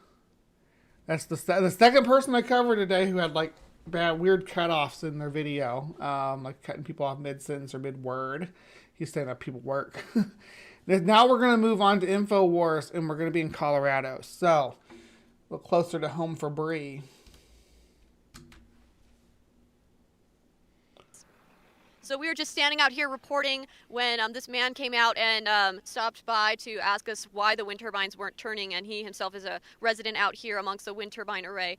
that's the second person I covered today who had like weird cutoffs in their video, like cutting people off mid-sentence or mid-word. He's saying that people work. Now we're going to move on to InfoWars, and we're going to be in Colorado. So a little closer to home for Bree. So we were just standing out here reporting when this man came out and stopped by to ask us why the wind turbines weren't turning, and he himself is a resident out here amongst the wind turbine array.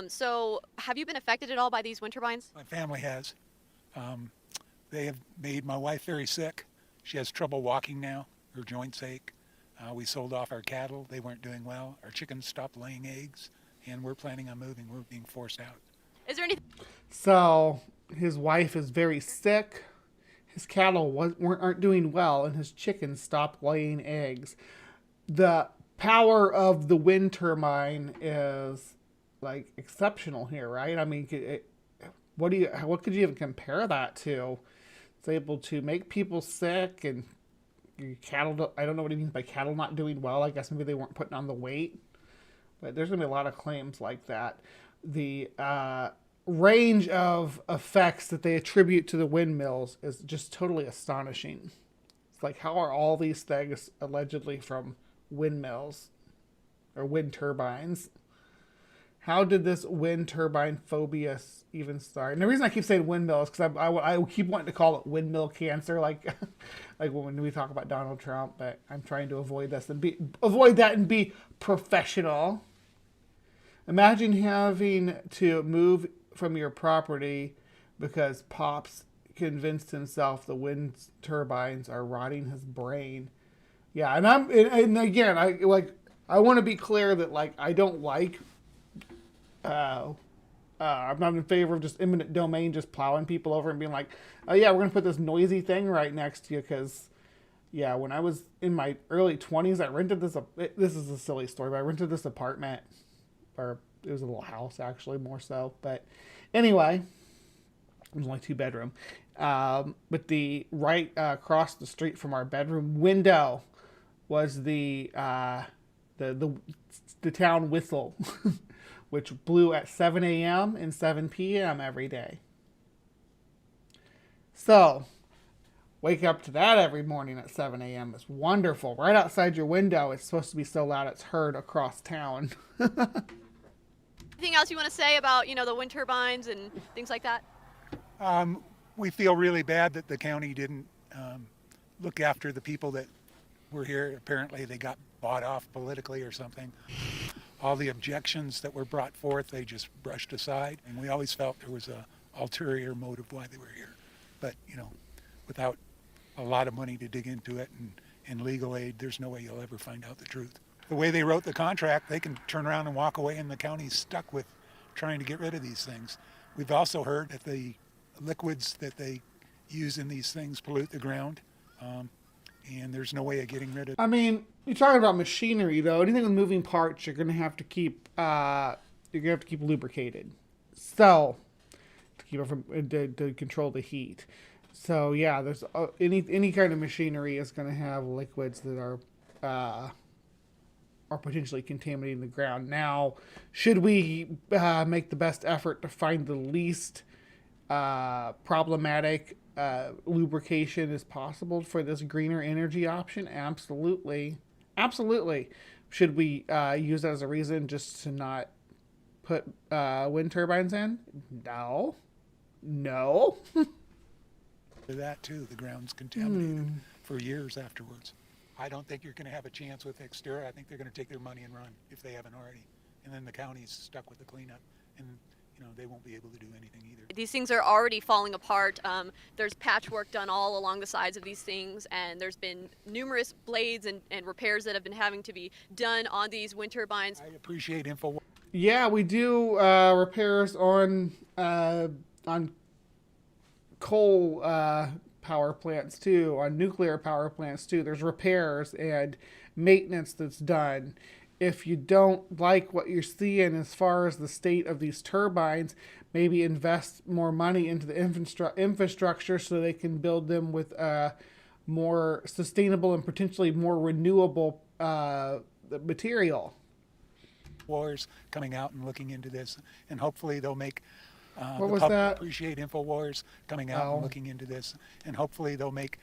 So have you been affected at all by these wind turbines? My family has. They have made my wife very sick. She has trouble walking now. Her joints ache. We sold off our cattle. They weren't doing well. Our chickens stopped laying eggs, and we're planning on moving. We're being forced out. Is there anything? So his wife is very sick. His cattle aren't doing well, and his chickens stopped laying eggs. The power of the wind turbine is like exceptional here, right? I mean, what could you even compare that to? It's able to make people sick, and your cattle. I don't know what he means by cattle not doing well. I guess maybe they weren't putting on the weight, but there's gonna be a lot of claims like that. The range of effects that they attribute to the windmills is just totally astonishing. It's like, how are all these things allegedly from windmills or wind turbines? How did this wind turbine phobia even start? And the reason I keep saying windmill is because I keep wanting to call it windmill cancer, like when we talk about Donald Trump, but I'm trying to avoid this and avoid that and be professional. Imagine having to move from your property because Pops convinced himself the wind turbines are rotting his brain. Yeah, and again, I want to be clear that like I don't like. I'm not in favor of just eminent domain, just plowing people over and being like, oh yeah, we're gonna put this noisy thing right next to you because. Yeah, when I was in my early 20s, I rented this. This is a silly story, but I rented this apartment, or it was a little house actually, more so. But anyway, it was only 2-bedroom. But the right across the street from our bedroom window was the town whistle, which blew at 7 a.m. and 7 p.m. every day. So. Wake up to that every morning at 7 a.m. It's wonderful. Right outside your window, it's supposed to be so loud it's heard across town. Anything else you want to say about, the wind turbines and things like that? We feel really bad that the county didn't look after the people that were here. Apparently they got bought off politically or something. All the objections that were brought forth, they just brushed aside. And we always felt there was a ulterior motive why they were here. But, without a lot of money to dig into it and legal aid, there's no way you'll ever find out the truth. The way they wrote the contract, they can turn around and walk away, and the county's stuck with trying to get rid of these things. We've also heard that the liquids that they use in these things pollute the ground, and there's no way of getting rid of it. I mean, you're talking about machinery, though. Anything with moving parts, you're gonna have to keep lubricated, so to keep it from to control the heat. So yeah, there's any kind of machinery is gonna have liquids that are potentially contaminating the ground. Now, should we make the best effort to find the least problematic lubrication as possible for this greener energy option? Absolutely. Should we use that as a reason just to not put wind turbines in? No. That too, the ground's contaminated for years afterwards. I don't think you're going to have a chance with Xterra. I think they're going to take their money and run if they haven't already. And then the county's stuck with the cleanup, and they won't be able to do anything either. These things are already falling apart. There's patchwork done all along the sides of these things, and there's been numerous blades and repairs that have been having to be done on these wind turbines. I appreciate info. Yeah, we do repairs on coal power plants too, on nuclear power plants too. There's repairs and maintenance that's done. If you don't like what you're seeing as far as the state of these turbines, maybe invest more money into the infrastructure so they can build them with more sustainable and potentially more renewable material. Wars coming out and looking into this, and hopefully they'll make what was that? Appreciate InfoWars coming out and looking into this, and hopefully they'll make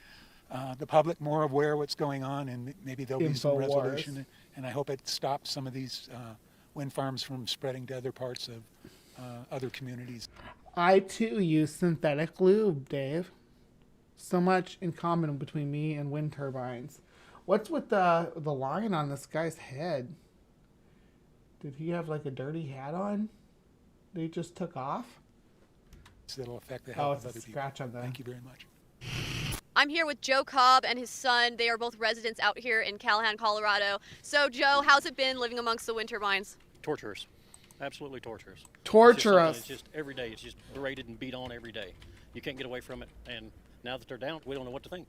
the public more aware of what's going on, and maybe there'll be some resolution. And I hope it stops some of these wind farms from spreading to other parts of other communities. I too use synthetic lube, Dave. So much in common between me and wind turbines. What's with the line on this guy's head? Did he have like a dirty hat on? They just took off? That'll affect the health of other people. Scratch on that. Thank you very much. I'm here with Joe Cobb and his son. They are both residents out here in Callahan, Colorado. So, Joe, how's it been living amongst the wind turbines? Torturous. Absolutely torturous. Torturous. It's just every day. It's just berated and beat on every day. You can't get away from it. And now that they're down, we don't know what to think.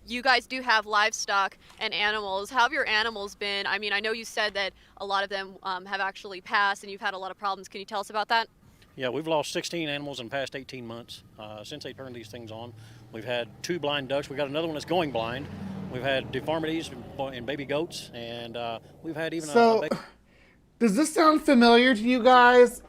You guys do have livestock and animals. How have your animals been? I mean, I know you said that a lot of them have actually passed and you've had a lot of problems. Can you tell us about that? Yeah, we've lost 16 animals in the past 18 months since they turned these things on. We've had 2 blind ducks. We've got another one that's going blind. We've had deformities in baby goats, and we've had even a does this sound familiar to you guys?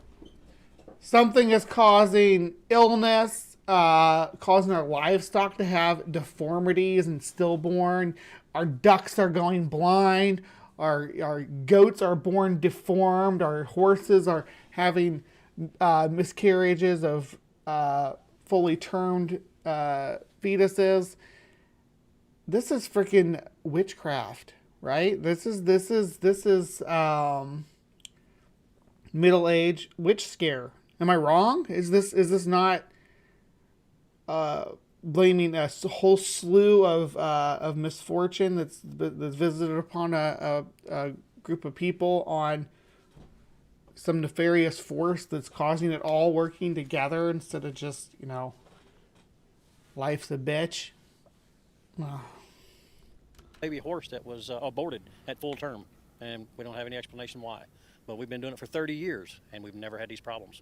Something is causing illness, causing our livestock to have deformities and stillborn. Our ducks are going blind. Our goats are born deformed. Our horses are having miscarriages of fully termed fetuses. This is freaking witchcraft, right? This is middle age witch scare. Am I wrong? Is this not blaming a whole slew of misfortune that's visited upon a group of people on some nefarious force that's causing it all working together instead of just, life's a bitch? Baby horse that was aborted at full term, and we don't have any explanation why. But we've been doing it for 30 years, and we've never had these problems.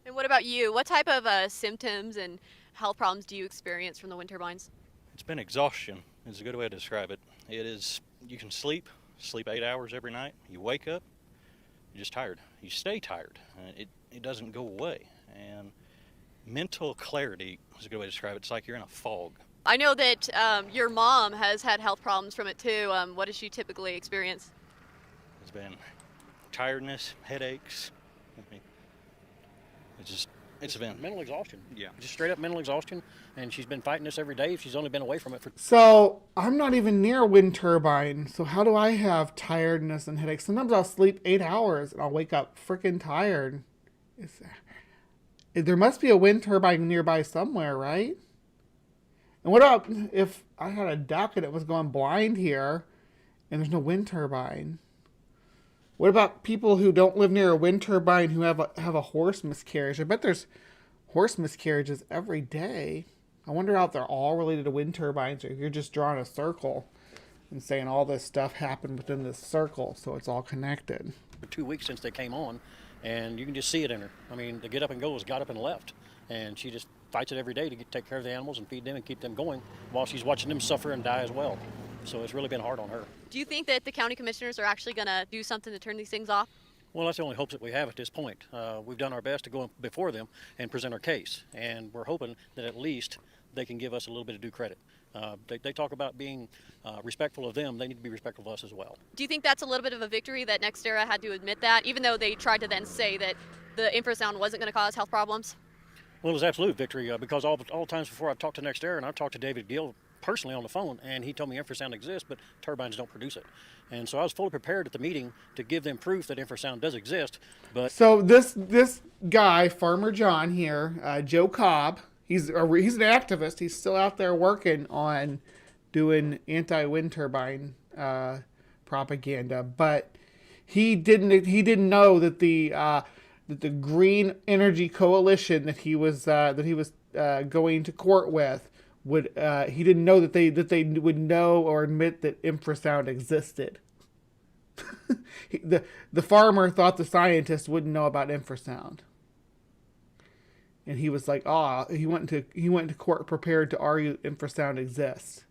And what about you? What type of symptoms and health problems do you experience from the wind turbines? It's been exhaustion is a good way to describe it. It is, you can sleep 8 hours every night. You wake up, you're just tired. You stay tired. It doesn't go away. And mental clarity is a good way to describe it. It's like you're in a fog. I know that your mom has had health problems from it too. What does she typically experience? It's been tiredness, headaches. I mean, it's been mental exhaustion. Yeah. Just straight up mental exhaustion. And she's been fighting this every day. She's only been away from it for... So I'm not even near a wind turbine. So how do I have tiredness and headaches? Sometimes I'll sleep 8 hours and I'll wake up freaking tired. There must be a wind turbine nearby somewhere, right? And what about if I had a duck and it was going blind here and there's no wind turbine? What about people who don't live near a wind turbine who have a horse miscarriage? I bet there's horse miscarriages every day. I wonder if they're all related to wind turbines, or if you're just drawing a circle and saying all this stuff happened within this circle, so it's all connected. For 2 weeks since they came on, and you can just see it in her. I mean, the get up and go has got up and left, and she just fights it every day to take care of the animals and feed them and keep them going while she's watching them suffer and die as well. So it's really been hard on her. Do you think that the county commissioners are actually going to do something to turn these things off? Well, that's the only hopes that we have at this point. We've done our best to go before them and present our case, and we're hoping that at least they can give us a little bit of due credit. They talk about being respectful of them. They need to be respectful of us as well. Do you think that's a little bit of a victory that NextEra had to admit that, even though they tried to then say that the infrasound wasn't going to cause health problems? Well, it was absolute victory because all times before I've talked to NextEra, and I've talked to David Gill personally on the phone, and he told me infrasound exists, but turbines don't produce it. And so I was fully prepared at the meeting to give them proof that infrasound does exist. But so this guy, Farmer John here, Joe Cobb, he's an activist. He's still out there working on doing anti-wind turbine propaganda, but he didn't know that the Green Energy Coalition that he was going to court with he didn't know that they would know or admit that infrasound existed. The farmer thought the scientist wouldn't know about infrasound, and he was like, he went to court prepared to argue infrasound exists.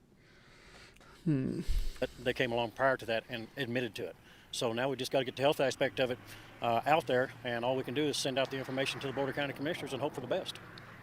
They came along prior to that and admitted to it. So now we just got to get the health aspect of it out there, and all we can do is send out the information to the Board of County Commissioners and hope for the best.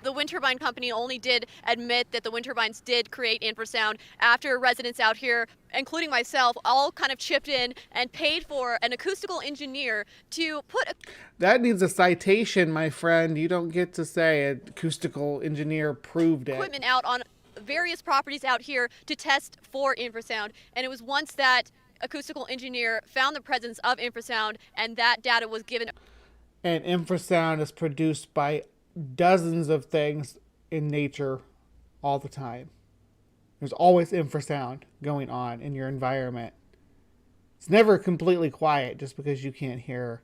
The wind turbine company only did admit that the wind turbines did create infrasound after residents out here, including myself, all kind of chipped in and paid for an acoustical engineer to put that needs a citation, my friend. You don't get to say an acoustical engineer proved it. Equipment out on various properties out here to test for infrasound, and it was once that acoustical engineer found the presence of infrasound and that data was given. And infrasound is produced by dozens of things in nature all the time. There's always infrasound going on in your environment. It's never completely quiet just because you can't hear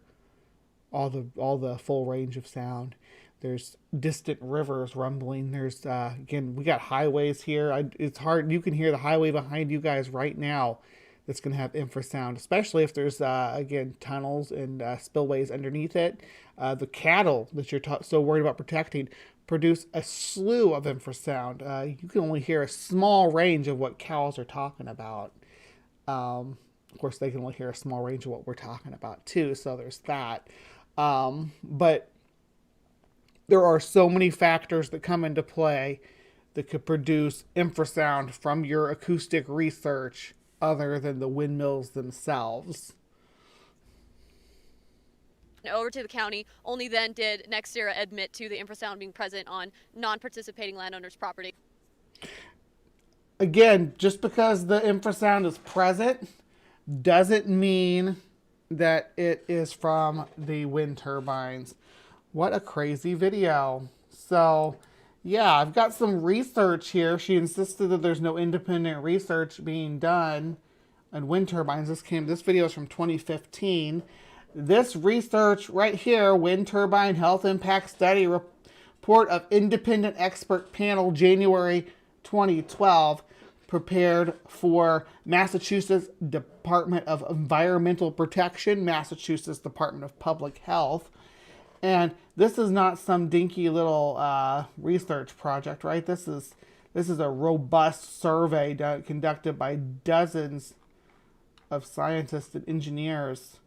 all the full range of sound. There's distant rivers rumbling. There's again, we got highways here. It's hard. You can hear the highway behind you guys right now that's going to have infrasound, especially if there's, again, tunnels and spillways underneath it. The cattle that you're so worried about protecting produce a slew of infrasound. You can only hear a small range of what cows are talking about. Of course, they can only hear a small range of what we're talking about, too, so there's that. But there are so many factors that come into play that could produce infrasound from your acoustic research other than the windmills themselves. Over to the county, only then did NextEra admit to the infrasound being present on non-participating landowners' property. Again, just because the infrasound is present doesn't mean that it is from the wind turbines. What a crazy video. So, yeah, I've got some research here. She insisted that there's no independent research being done on wind turbines. This video is from 2015. This research right here, Wind Turbine Health Impact Study Report of Independent Expert Panel, January 2012, prepared for Massachusetts Department of Environmental Protection, Massachusetts Department of Public Health. And this is not some dinky little research project, right? This is a robust survey conducted by dozens of scientists and engineers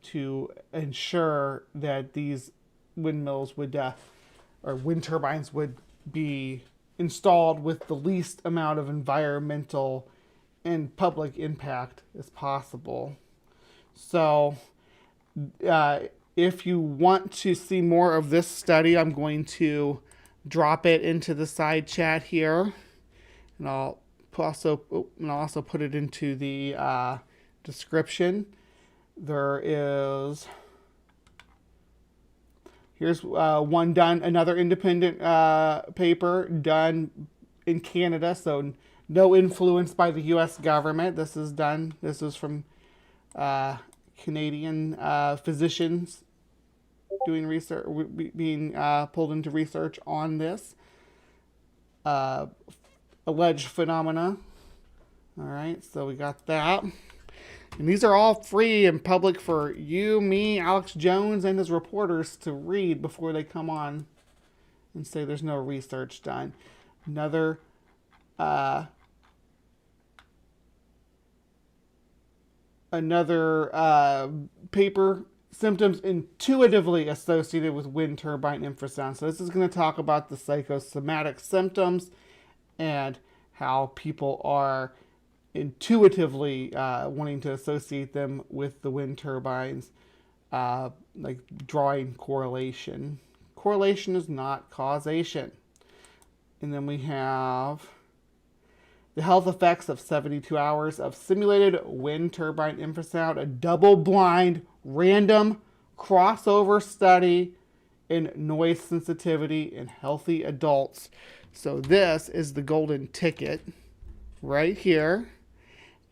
to ensure that these windmills would, or wind turbines would be installed with the least amount of environmental and public impact as possible. So if you want to see more of this study, I'm going to drop it into the side chat here, and I'll also put it into the description. Here's one done, another independent paper done in Canada, so no influence by the U.S. government. This is from Canadian physicians doing research, being pulled into research on this alleged phenomena. All right, so we got that. And these are all free and public for you, me, Alex Jones, and his reporters to read before they come on and say there's no research done. Another paper, symptoms intuitively associated with wind turbine infrasound. So this is going to talk about the psychosomatic symptoms and how people are intuitively wanting to associate them with the wind turbines, like drawing correlation. Correlation is not causation. And then we have the health effects of 72 hours of simulated wind turbine infrasound, a double-blind, random crossover study in noise sensitivity in healthy adults. So this is the golden ticket right here.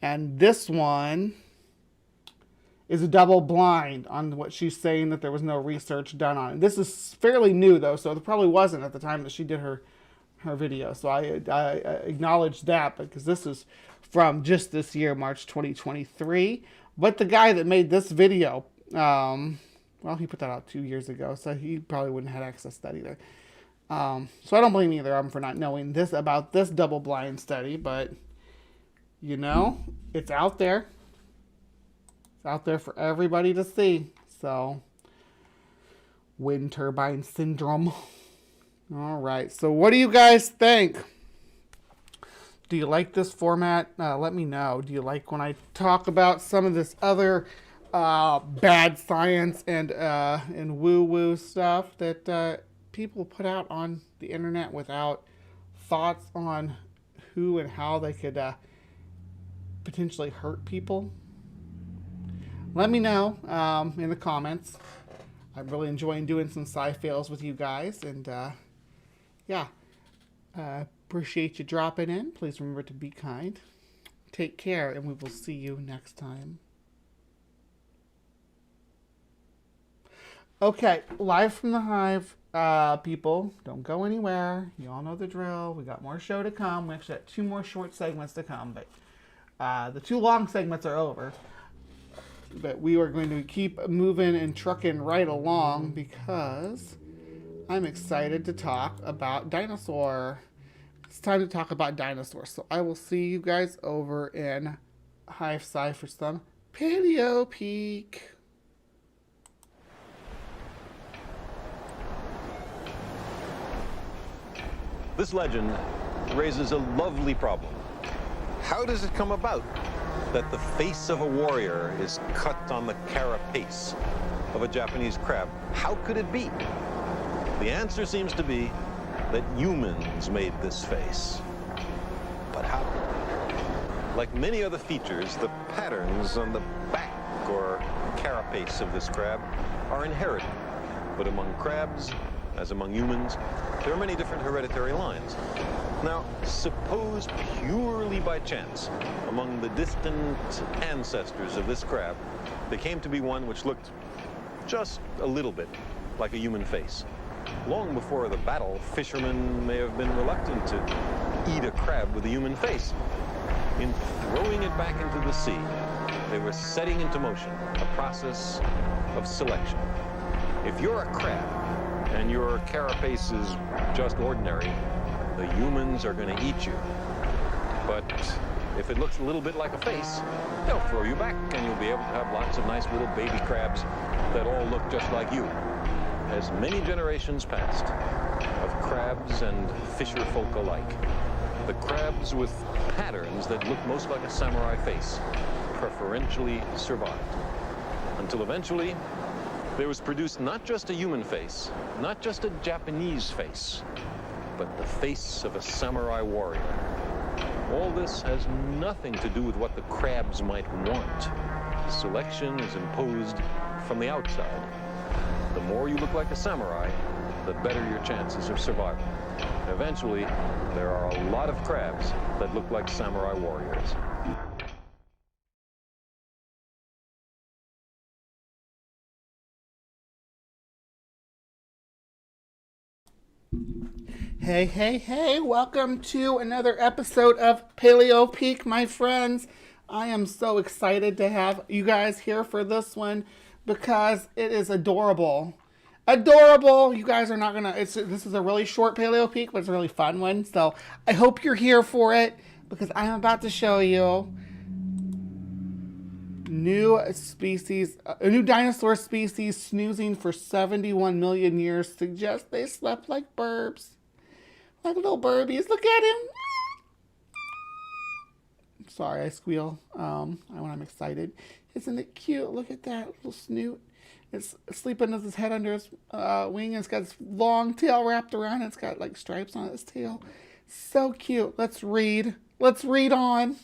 And this one is a double blind on what she's saying that there was no research done on it. This is fairly new, though, so it probably wasn't at the time that she did her video. So I acknowledge that, because this is from just this year, March 2023. But the guy that made this video, well, he put that out 2 years ago, so he probably wouldn't have had access to that either. So I don't blame either of them for not knowing this about this double blind study, but you know, it's out there. It's out there for everybody to see. So, wind turbine syndrome. All right. So, what do you guys think? Do you like this format? Let me know. Do you like when I talk about some of this other bad science and woo-woo stuff that people put out on the internet without thoughts on who and how they could potentially hurt people? Let me know in the comments. I'm really enjoying doing some sci-fails with you guys, and yeah, appreciate you dropping in. Please remember to be kind. Take care, and we will see you next time. Okay, live from the Hive, people. Don't go anywhere. You all know the drill. We got more show to come. We actually got 2 more short segments to come, but the 2 long segments are over. But we are going to keep moving and trucking right along, because I'm excited to talk about dinosaur. It's time to talk about dinosaurs. So I will see you guys over in Hive Sci for some Paleo Peek. This legend raises a lovely problem. How does it come about that the face of a warrior is cut on the carapace of a Japanese crab? How could it be? The answer seems to be that humans made this face. But how? Like many other features, the patterns on the back or carapace of this crab are inherited. But among crabs, as among humans, there are many different hereditary lines. Now, suppose purely by chance, among the distant ancestors of this crab, there came to be one which looked just a little bit like a human face. Long before the battle, fishermen may have been reluctant to eat a crab with a human face. In throwing it back into the sea, they were setting into motion a process of selection. If you're a crab and your carapace is just ordinary, the humans are going to eat you. But if it looks a little bit like a face, they'll throw you back, and you'll be able to have lots of nice little baby crabs that all look just like you. As many generations passed of crabs and fisher folk alike, the crabs with patterns that look most like a samurai face preferentially survived. until eventually there was produced not just a human face, not just a Japanese face, but the face of a samurai warrior. All this has nothing to do with what the crabs might want. Selection is imposed from the outside. The more you look like a samurai, the better your chances of survival. Eventually, there are a lot of crabs that look like samurai warriors. Hey, hey, hey, welcome to another episode of Paleo Peak, my friends. I am so excited to have you guys here for this one because it is adorable. Adorable! You guys are not gonna, this is a really short Paleo Peak, but it's a really fun one. So I hope you're here for it because I'm about to show you new species, a new dinosaur species snoozing for 71 million years suggests they slept like burbs. Like little burbies. Look at him. Sorry, I squeal when I'm excited. Isn't it cute? Look at that little snoot. It's sleeping with his head under his wing, and it's got its long tail wrapped around it. It's got like stripes on its tail. So cute. Let's read. Let's read on.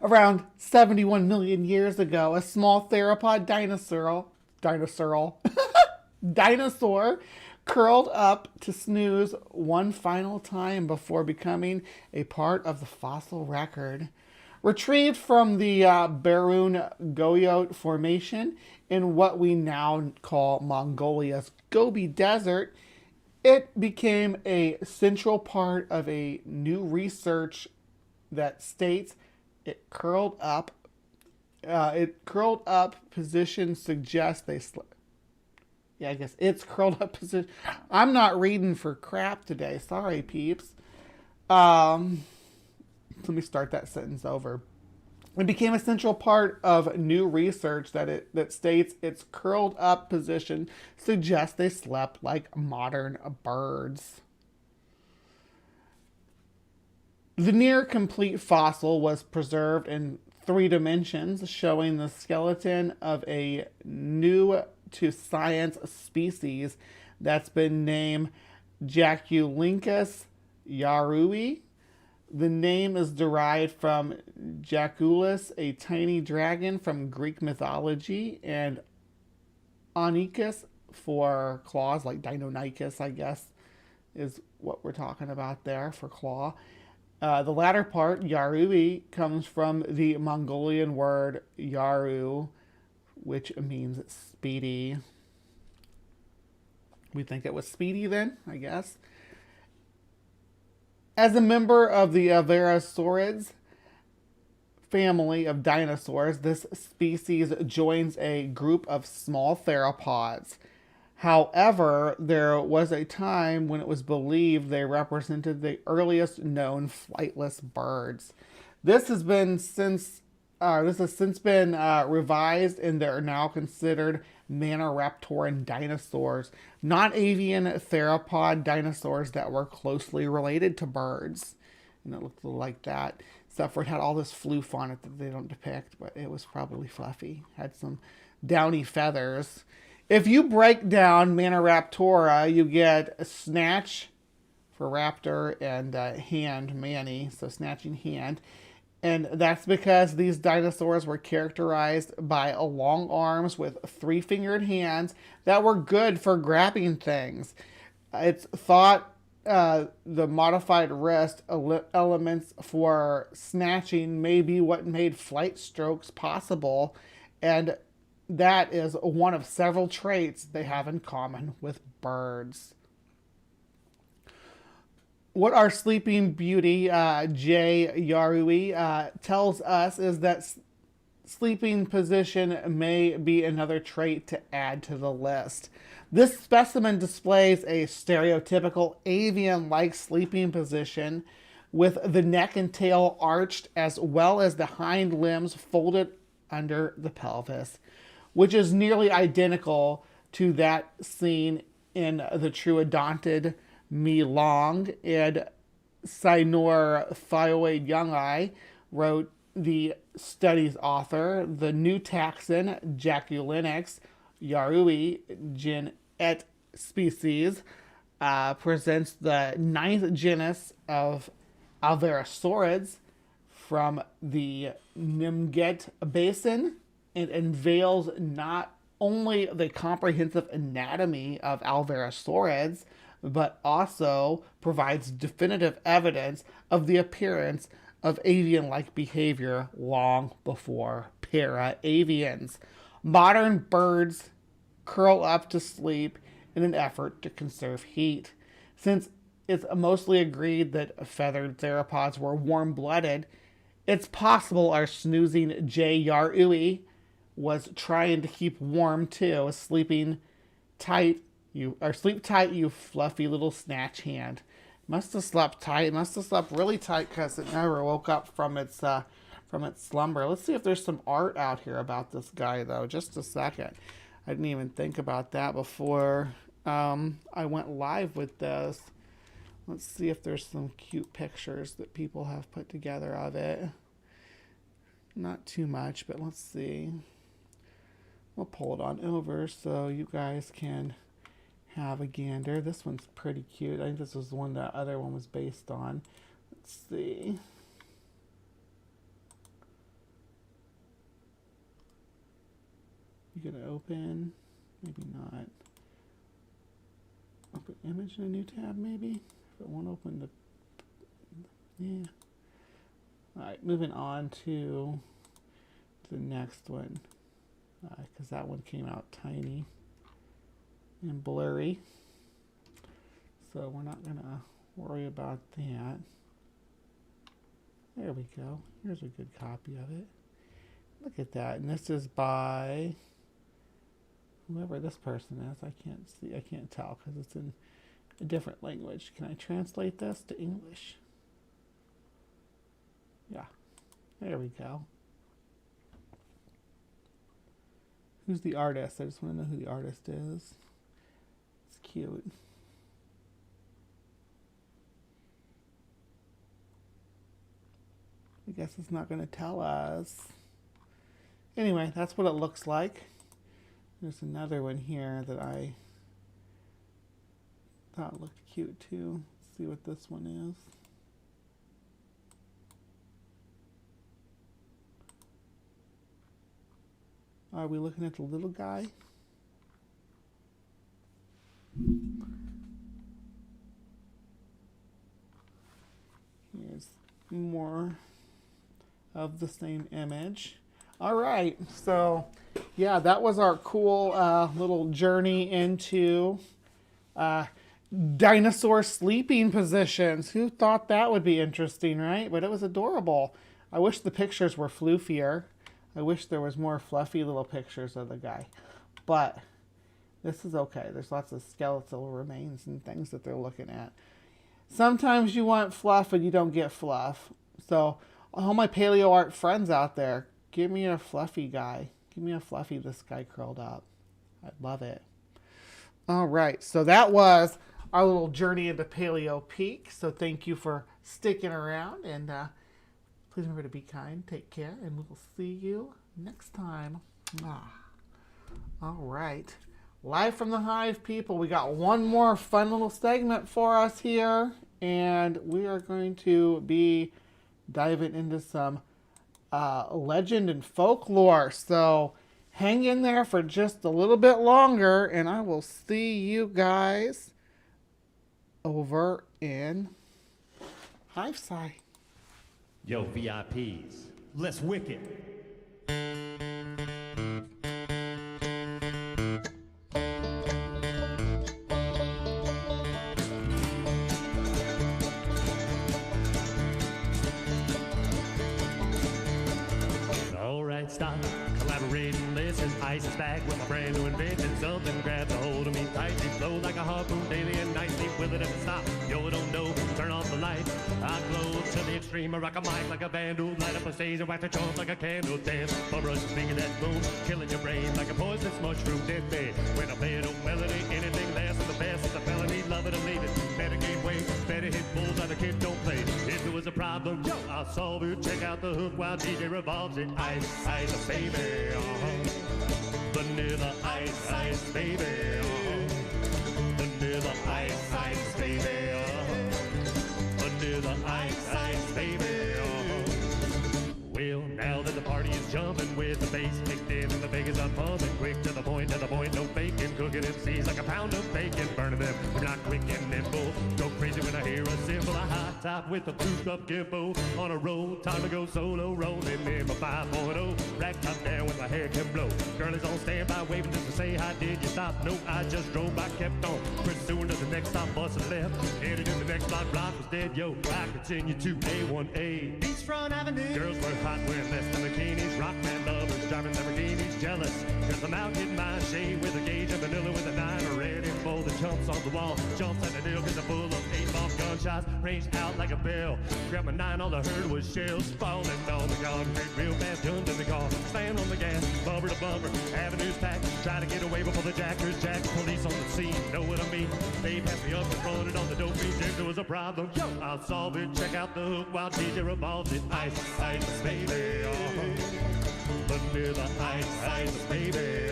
Around 71 million years ago, a small theropod dinosaur curled up to snooze one final time before becoming a part of the fossil record. Retrieved from the Barun-Goyot Formation in what we now call Mongolia's Gobi Desert, it became a central part of a new research that states it curled up position suggests they slept. Yeah, I guess it's curled up position. I'm not reading for crap today. Sorry, peeps. Let me start that sentence over. It became a central part of new research that states its curled up position suggests they slept like modern birds. The near complete fossil was preserved in 3 dimensions, showing the skeleton of a new to science species that's been named Jaculincus yarui. The name is derived from Jaculus, a tiny dragon from Greek mythology, and Onychus for claws, like Deinonychus, I guess, is what we're talking about there for claw. The latter part, yarui, comes from the Mongolian word yaru, which means speedy. We think it was speedy then, I guess. As a member of the Averasaurids family of dinosaurs, this species joins a group of small theropods. However, there was a time when it was believed they represented the earliest known flightless birds. This has since been revised, and they're now considered Maniraptoran dinosaurs, not avian theropod dinosaurs that were closely related to birds. And it looked like that, except for it had all this floof on it that they don't depict, but it was probably fluffy. Had some downy feathers. If you break down Maniraptora, you get a snatch for raptor and hand, Manny, so snatching hand. And that's because these dinosaurs were characterized by long arms with 3-fingered hands that were good for grabbing things. It's thought the modified wrist elements for snatching may be what made flight strokes possible, and that is one of several traits they have in common with birds. What our Sleeping Beauty, J. Yarui, tells us is that sleeping position may be another trait to add to the list. This specimen displays a stereotypical avian-like sleeping position with the neck and tail arched as well as the hind limbs folded under the pelvis, which is nearly identical to that seen in the troodontid Milong. And Sinor Thyroid Youngai wrote the study's author, the new taxon Jaculinix yarui gen et species presents the 9th genus of Alverasaurids from the Nimget Basin and unveils not only the comprehensive anatomy of Alverasaurids, but also provides definitive evidence of the appearance of avian-like behavior long before para-avians. Modern birds curl up to sleep in an effort to conserve heat. Since it's mostly agreed that feathered theropods were warm-blooded, it's possible our snoozing J. yarui was trying to keep warm too, sleeping tight. Sleep tight, you fluffy little snatch hand. Must have slept tight. Must have slept really tight because it never woke up from its slumber. Let's see if there's some art out here about this guy, though. Just a second. I didn't even think about that before I went live with this. Let's see if there's some cute pictures that people have put together of it. Not too much, but let's see. We'll pull it on over so you guys can have a gander. This one's pretty cute. I think this was the one the other one was based on. Let's see. You gonna open? Maybe not. Open image in a new tab, maybe? If it won't open the... Yeah. Alright, moving on to the next one. Because that one came out tiny and blurry. So we're not going to worry about that. There we go. Here's a good copy of it. Look at that. And this is by whoever this person is. I can't see. I can't tell because it's in a different language. Can I translate this to English? Yeah. There we go. Who's the artist? I just want to know who the artist is. It's cute. I guess it's not going to tell us. Anyway, that's what it looks like. There's another one here that I thought looked cute too. Let's see what this one is. Are we looking at the little guy? Here's more of the same image. All right, so yeah, that was our cool little journey into dinosaur sleeping positions. Who thought that would be interesting, right? But it was adorable. I wish the pictures were floofier. I wish there was more fluffy little pictures of the guy. But this is okay. There's lots of skeletal remains and things that they're looking at. Sometimes you want fluff and you don't get fluff. So all my paleo art friends out there, give me a fluffy guy. Give me a fluffy this guy curled up. I'd love it. All right. So that was our little journey into Paleo Peak. So thank you for sticking around. And please remember to be kind, take care, and we'll see you next time. All right. Live from the Hive, people. We got one more fun little segment for us here, and we are going to be diving into some legend and folklore. So hang in there for just a little bit longer, and I will see you guys over in HiveScience. Yo, VIPs, let's wicked. Alright, stop, collaborate and listen. Ice is back with my brand new invention. Something grabs a hold of me tightly, flow like a harpoon daily and nightly. Will it ever stop? Yo, don't know. Turn off the light. I glow to the extreme. I rock a mic like a vandal. Light up a stage and wax the trunk like a candle. Dance, my brush speaking that boom, killing your brain like a poisonous mushroom. Dead bed. When I play it on melody, anything less than the best is a felony. Love it or leave it. Better game way, better hit bulls. Other kids don't play. If it was was a problem, yo, I'll solve it. Check out the hook while DJ revolves it. Ice, ice, baby, vanilla ice, ice, baby, vanilla ice, ice, baby, vanilla ice, ice, baby. Well, now that the party is jumping with the bass kicked in and the Vegas are pumping, quick to the point, no faking, cooking MCs like a pound of bacon, burning them, we're not quick and nimble, go crazy when I hear a cymbal, a hot top with a souped up gimbal, on a roll, time to go solo, rolling in my 5.0, rack top down with my hair can blow, girl is on standby, waving just to say hi, did you stop? No, I just drove by, kept on, pursuing to the next stop, busting left, headed in the next block was dead, yo, I continue to A1A, Beachfront Avenue, girls were hot, wearing less than bikinis, rock man lovers, driving Lamborghinis, jealous, cause I'm out getting my shade with a gauge of vanilla with a 9, ready for the jumps on the wall, jumps at the deal, cause I'm full of 8-ball gunshots, ranged out like a bell, grab my 9, all I heard was shells falling on the concrete, real fast, guns in the car, stand on the gas, bumper to bumper, avenues packed, try to get away before the jackers jack, police on the scene, know what I mean, they passed me up in front and on the dope beat, if there was a problem, yo, I'll solve it, check out the hook while DJ revolves it, ice, ice, baby, vanilla ice, ice, baby,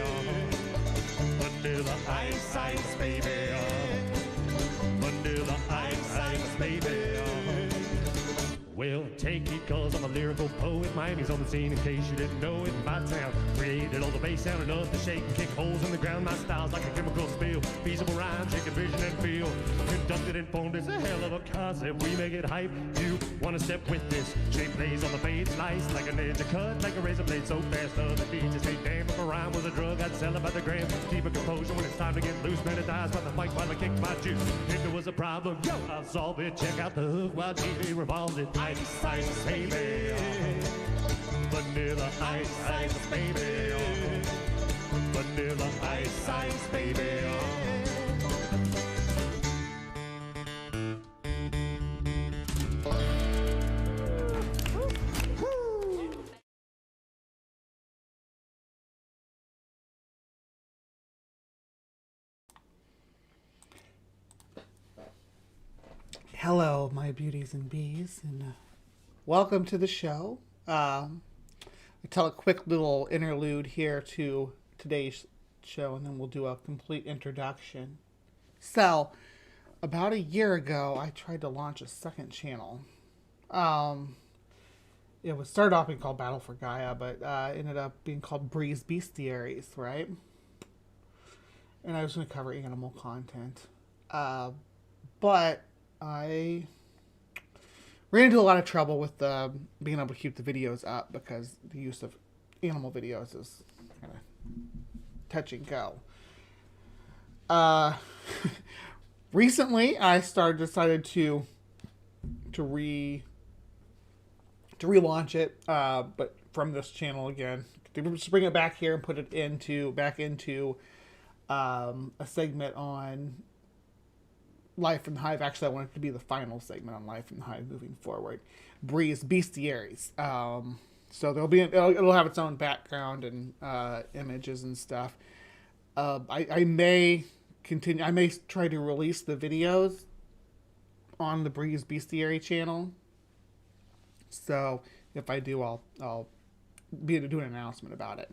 vanilla ice, ice, baby, vanilla ice, ice, baby. Well, take it cause I'm a lyrical poet. Miami's on the scene in case you didn't know it. My town created all the bass sound enough to shake and kick holes in the ground. My style's like a chemical spill. Feasible rhymes, you can vision and feel. Conducted and formed is a hell of a concept. We make it hype. You wanna step with this? Shape plays on the fade, slice like a ninja cut, like a razor blade so fast. Other DJs say, damn, if a rhyme was a drug, I'd sell it by the gram. Keep a composure when it's time to get loose. Better dies by the mic while I kick my juice. If there was a problem, yo, I'll solve it. Check out the hook while DJ revolves it. Ice, ice, baby, vanilla ice, ice, baby, vanilla ice, ice, baby. Hello, my beauties and bees, and welcome to the show. I tell a quick little interlude here to today's show, and then we'll do a complete introduction. So, about a year ago, I tried to launch a second channel. It was started off being called Battle for Gaia, but ended up being called Breeze Bestiaries, right? And I was going to cover animal content. But I ran into a lot of trouble with being able to keep the videos up because the use of animal videos is kind of touch and go. Recently, I decided to relaunch it, but from this channel again, to just bring it back here and put it back into a segment on Life in the Hive. Actually, I want it to be the final segment on Life in the Hive moving forward. Breeze Bestiaries. So it'll have its own background and images and stuff. I may continue. I may try to release the videos on the Breeze Bestiary channel. So if I do, I'll be able to do an announcement about it.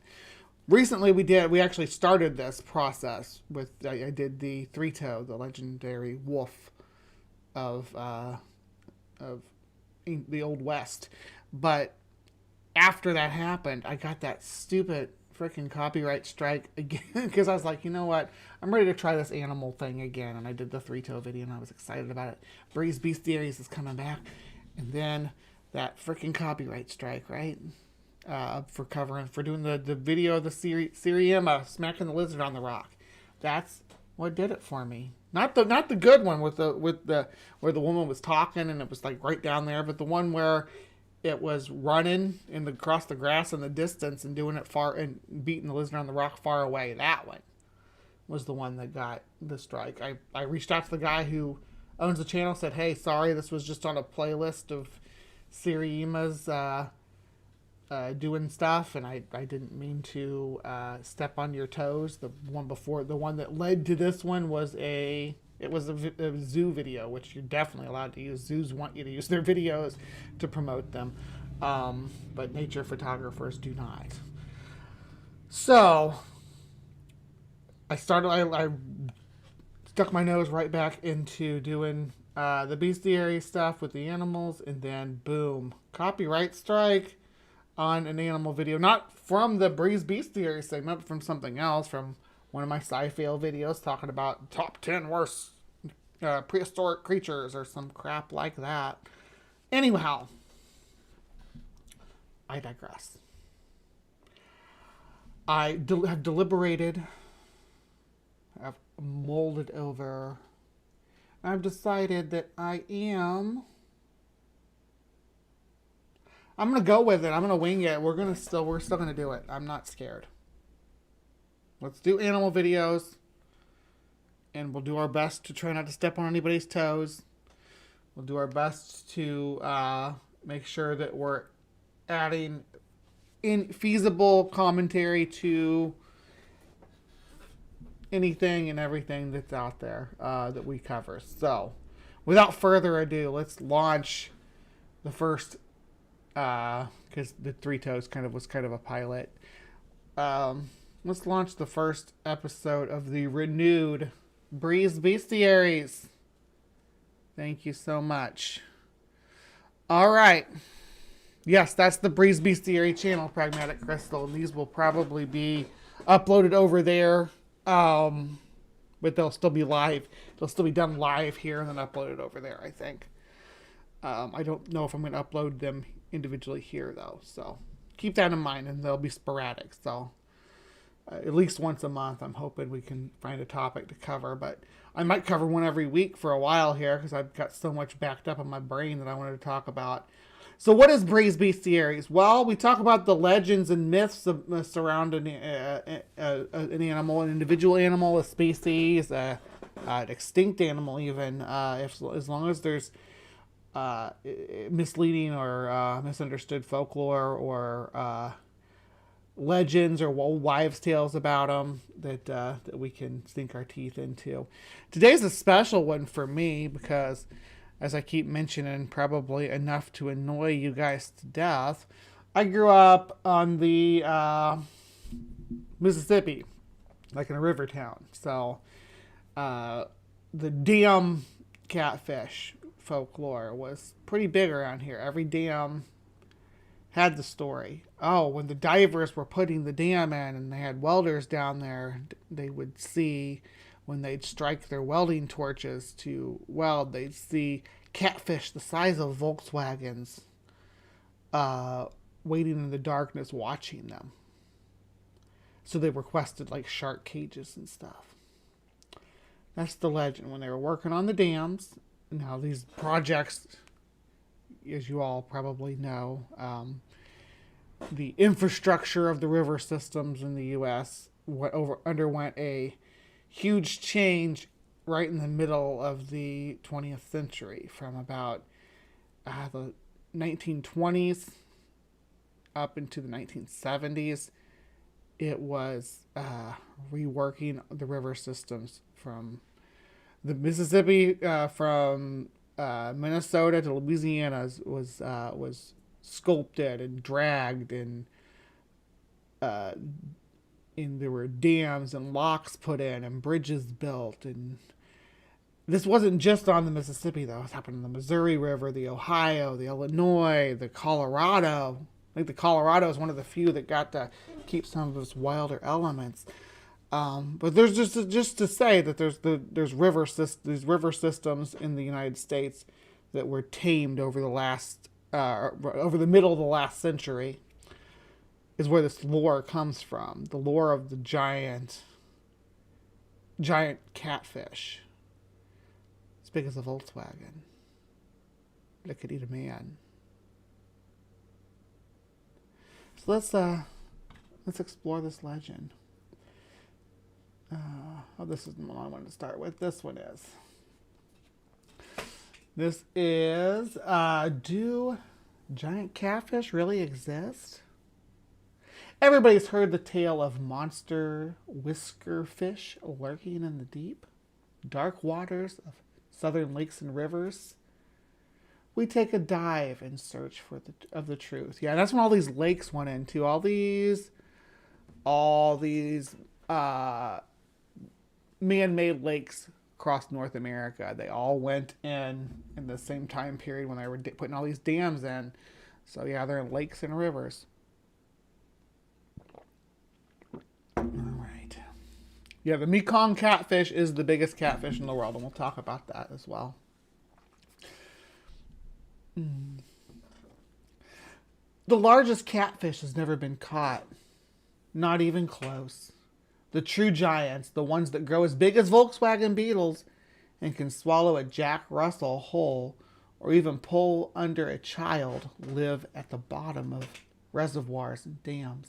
Recently, we actually started this process with, I did the three-toe, the legendary wolf of the Old West. But after that happened, I got that stupid freaking copyright strike again, because I was like, you know what, I'm ready to try this animal thing again. And I did the three-toe video, and I was excited about it. Breeze Bestiaries is coming back. And then that freaking copyright strike, right? For doing the video of the Siriema smacking the lizard on the rock. That's what did it for me. Not the good one with the where the woman was talking and it was like right down there, but the one where it was running across the grass in the distance and doing it far and beating the lizard on the rock far away. That one was the one that got the strike. I reached out to the guy who owns the channel, said, hey, sorry, this was just on a playlist of Siriema's doing stuff, and I didn't mean to step on your toes. The one that led to this one was a It was a zoo video, which you're definitely allowed to use. Zoos want you to use their videos to promote them, but nature photographers do not. So I stuck my nose right back into doing the bestiary stuff with the animals, and then boom, copyright strike on an animal video. Not from the Breeze Bestiary segment, but from something else, from one of my sci-fi videos talking about top 10 worst prehistoric creatures or some crap like that. Anyhow, I digress. I have deliberated, I've molded over, I've decided that I'm going to go with it. I'm going to wing it. We're still going to do it. I'm not scared. Let's do animal videos, and we'll do our best to try not to step on anybody's toes. We'll do our best to make sure that we're adding infeasible commentary to anything and everything that's out there that we cover. So, without further ado, let's launch the first, because the Three Toes was kind of a pilot. Let's launch the first episode of the renewed Breeze Bestiaries. Thank you so much. All right. Yes, that's the Breeze Bestiary channel, Pragmatic Crystal, and these will probably be uploaded over there. But they'll still be live. They'll still be done live here and then uploaded over there, I think. I don't know if I'm going to upload them individually here, though. So keep that in mind, and they'll be sporadic. So at least once a month, I'm hoping we can find a topic to cover. But I might cover one every week for a while here because I've got so much backed up in my brain that I wanted to talk about. So what is Breeze Bestiaries? Well, we talk about the legends and myths surrounding an animal, an individual animal, a species, an extinct animal even, as long as there's misleading or misunderstood folklore or legends or wives' tales about them that we can sink our teeth into. Today's a special one for me because, as I keep mentioning, probably enough to annoy you guys to death, I grew up on the Mississippi, like in a river town. So the dam catfish folklore was pretty big around here. Every dam had the story. Oh, when the divers were putting the dam in and they had welders down there, they would see, when they'd strike their welding torches to weld, they'd see catfish the size of Volkswagens waiting in the darkness watching them. So they requested like shark cages and stuff. That's the legend. When they were working on the dams, now these projects, as you all probably know, the infrastructure of the river systems in the U.S. underwent a huge change right in the middle of the 20th century, from about the 1920s up into the 1970s. It was reworking the river systems from the Mississippi, from Minnesota to Louisiana was sculpted and dragged, and there were dams and locks put in and bridges built. And this wasn't just on the Mississippi, though. It was happening on the Missouri River, the Ohio, the Illinois, the Colorado. I think the Colorado is one of the few that got to keep some of its wilder elements. But there's just to say that there's these river systems in the United States that were tamed over the middle of the last century, is where this lore comes from. The lore of the giant catfish, as big as a Volkswagen, that could eat a man. So let's explore this legend. This is the one I wanted to start with. This one is. This is, do giant catfish really exist? Everybody's heard the tale of monster whiskerfish lurking in the deep. dark waters of southern lakes and rivers, we take a dive in search of the truth. Yeah, and that's when all these lakes went into. All these man-made lakes across North America. They all went in the same time period when they were putting all these dams in. So yeah, they're in lakes and rivers. All right. Yeah, the Mekong catfish is the biggest catfish in the world, and we'll talk about that as well. The largest catfish has never been caught. Not even close. The true giants, the ones that grow as big as Volkswagen Beetles and can swallow a Jack Russell whole or even pull under a child, live at the bottom of reservoirs and dams.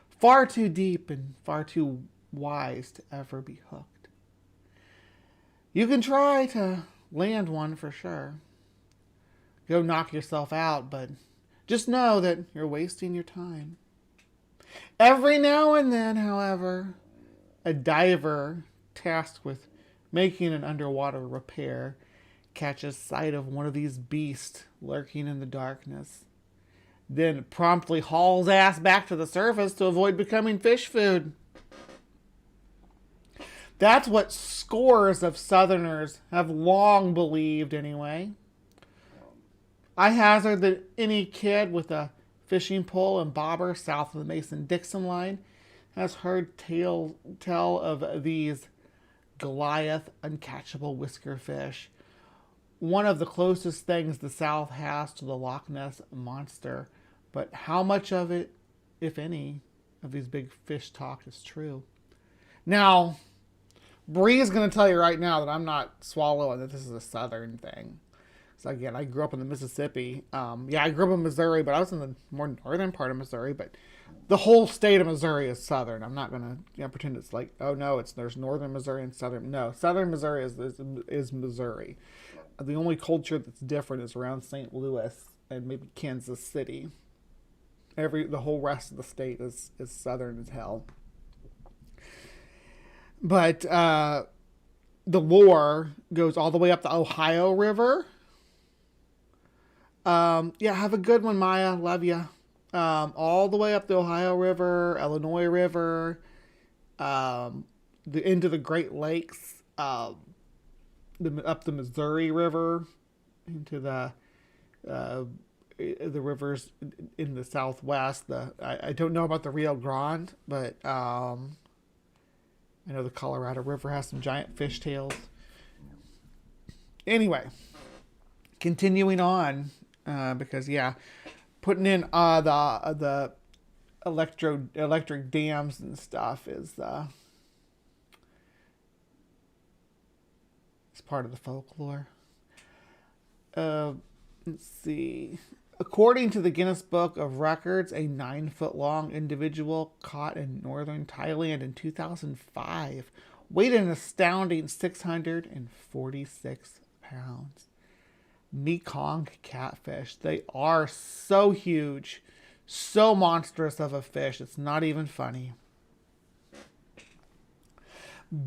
Far too deep and far too wise to ever be hooked. You can try to land one for sure. Go knock yourself out, but just know that you're wasting your time. Every now and then, however, a diver tasked with making an underwater repair catches sight of one of these beasts lurking in the darkness, then promptly hauls ass back to the surface to avoid becoming fish food. That's what scores of Southerners have long believed anyway. I hazard that any kid with a fishing pole and bobber south of the Mason-Dixon line has heard tell of these Goliath uncatchable whisker fish, one of the closest things the South has to the Loch Ness Monster. But how much of it, if any, of these big fish talk is true? Now, Bree's going to tell you right now that I'm not swallowing that this is a Southern thing. So again, I grew up in the Mississippi. I grew up in Missouri, but I was in the more northern part of Missouri. But the whole state of Missouri is Southern. I'm not going to pretend it's like, oh no, there's northern Missouri and southern. No, southern Missouri is Missouri. The only culture that's different is around St. Louis and maybe Kansas City. The whole rest of the state is Southern as hell. But the lore goes all the way up the Ohio River. Have a good one, Maya. Love ya. All the way up the Ohio River, Illinois River, into the Great Lakes, up the Missouri River, into the rivers in the Southwest. I don't know about the Rio Grande, but I know the Colorado River has some giant fishtails. Anyway, continuing on. Because putting in the electric dams and stuff is part of the folklore. Let's see. According to the Guinness Book of Records, a 9-foot-long individual caught in northern Thailand in 2005 weighed an astounding 646 pounds. Mekong catfish. They are so huge, so monstrous of a fish, it's not even funny.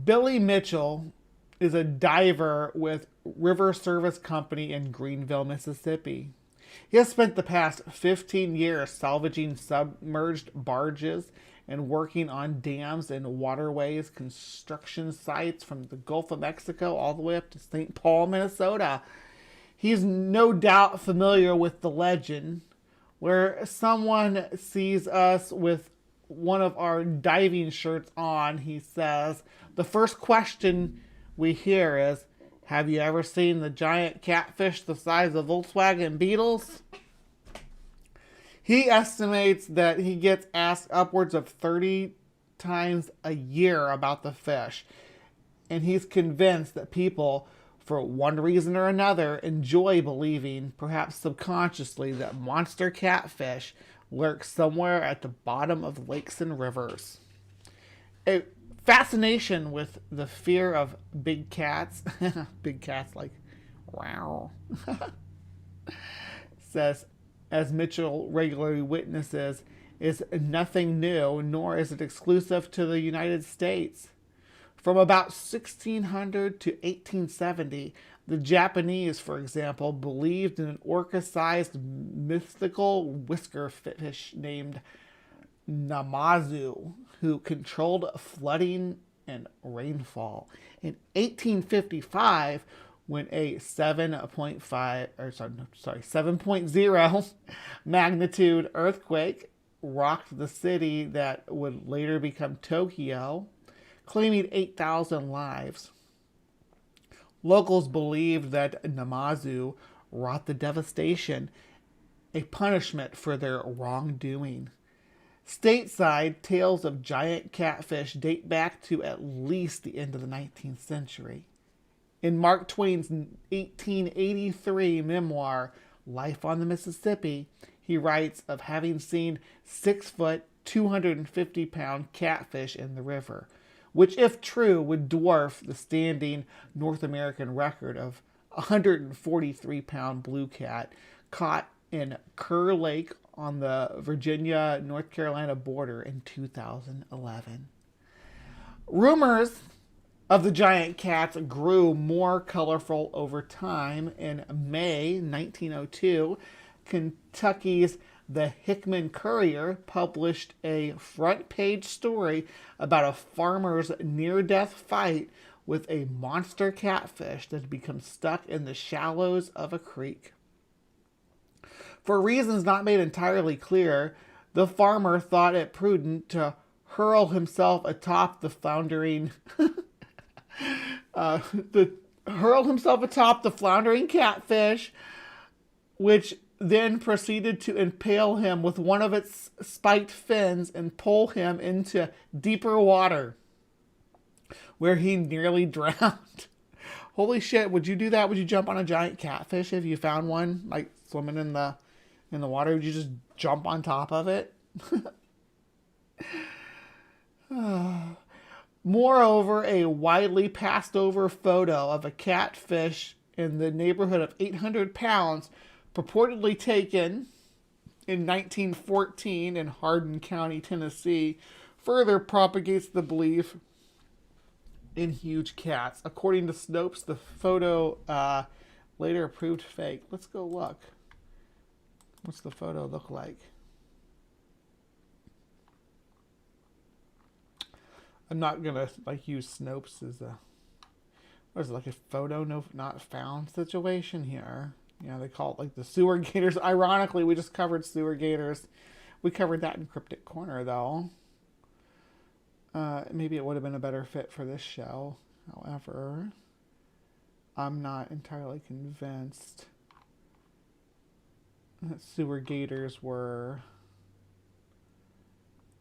Billy Mitchell is a diver with River Service Company in Greenville, Mississippi. He has spent the past 15 years salvaging submerged barges and working on dams and waterways, construction sites from the Gulf of Mexico all the way up to St. Paul, Minnesota. He's no doubt familiar with the legend where someone sees us with one of our diving shirts on. He says, the first question we hear is, have you ever seen the giant catfish the size of Volkswagen Beetles? He estimates that he gets asked upwards of 30 times a year about the fish. And he's convinced that people, for one reason or another, enjoy believing, perhaps subconsciously, that monster catfish lurk somewhere at the bottom of lakes and rivers. A fascination with the fear of big cats, big cats like, wow, says, as Mitchell regularly witnesses, is nothing new, nor is it exclusive to the United States. From about 1600 to 1870, the Japanese, for example, believed in an orca-sized mythical whisker fish named Namazu, who controlled flooding and rainfall. In 1855, when a 7.0 magnitude earthquake rocked the city that would later become Tokyo, claiming 8,000 lives. Locals believed that Namazu wrought the devastation, a punishment for their wrongdoing. Stateside, tales of giant catfish date back to at least the end of the 19th century. In Mark Twain's 1883 memoir, Life on the Mississippi, he writes of having seen 6-foot, 250-pound catfish in the river, which, if true, would dwarf the standing North American record of 143-pound blue cat caught in Kerr Lake on the Virginia-North Carolina border in 2011. Rumors of the giant cats grew more colorful over time. In May 1902, Kentucky's The Hickman Courier published a front-page story about a farmer's near-death fight with a monster catfish that had become stuck in the shallows of a creek. For reasons not made entirely clear, the farmer thought it prudent to hurl himself atop the floundering catfish, which then proceeded to impale him with one of its spiked fins and pull him into deeper water, where he nearly drowned. Holy shit, would you do that? Would you jump on a giant catfish if you found one, like swimming in the water? Would you just jump on top of it? Moreover, a widely passed over photo of a catfish in the neighborhood of 800 pounds, purportedly taken in 1914 in Hardin County, Tennessee, further propagates the belief in huge cats. According to Snopes, the photo later proved fake. Let's go look. What's the photo look like? I'm not gonna use Snopes as a, what is it, like a photo not found situation here. Yeah, they call it like the sewer gators. Ironically, we just covered sewer gators. We covered that in CryptoCorner though. Maybe it would have been a better fit for this show. However, I'm not entirely convinced that sewer gators were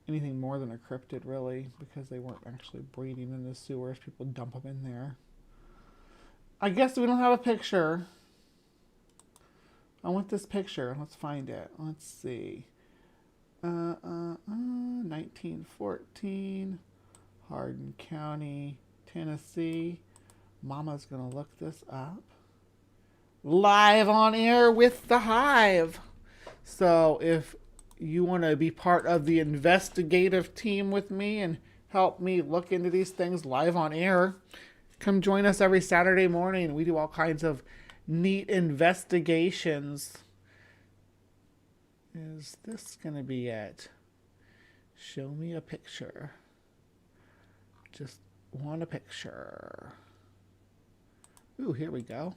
anything more than a cryptid, really, because they weren't actually breeding in the sewers. People dump them in there. I guess we don't have a picture. I want this picture. Let's find it. Let's see. 1914, Hardin County, Tennessee. Mama's gonna look this up. Live on air with the Hive. So if you want to be part of the investigative team with me and help me look into these things live on air, come join us every Saturday morning. We do all kinds of neat investigations. Is this going to be it? Show me a picture. Just want a picture. Ooh, here we go.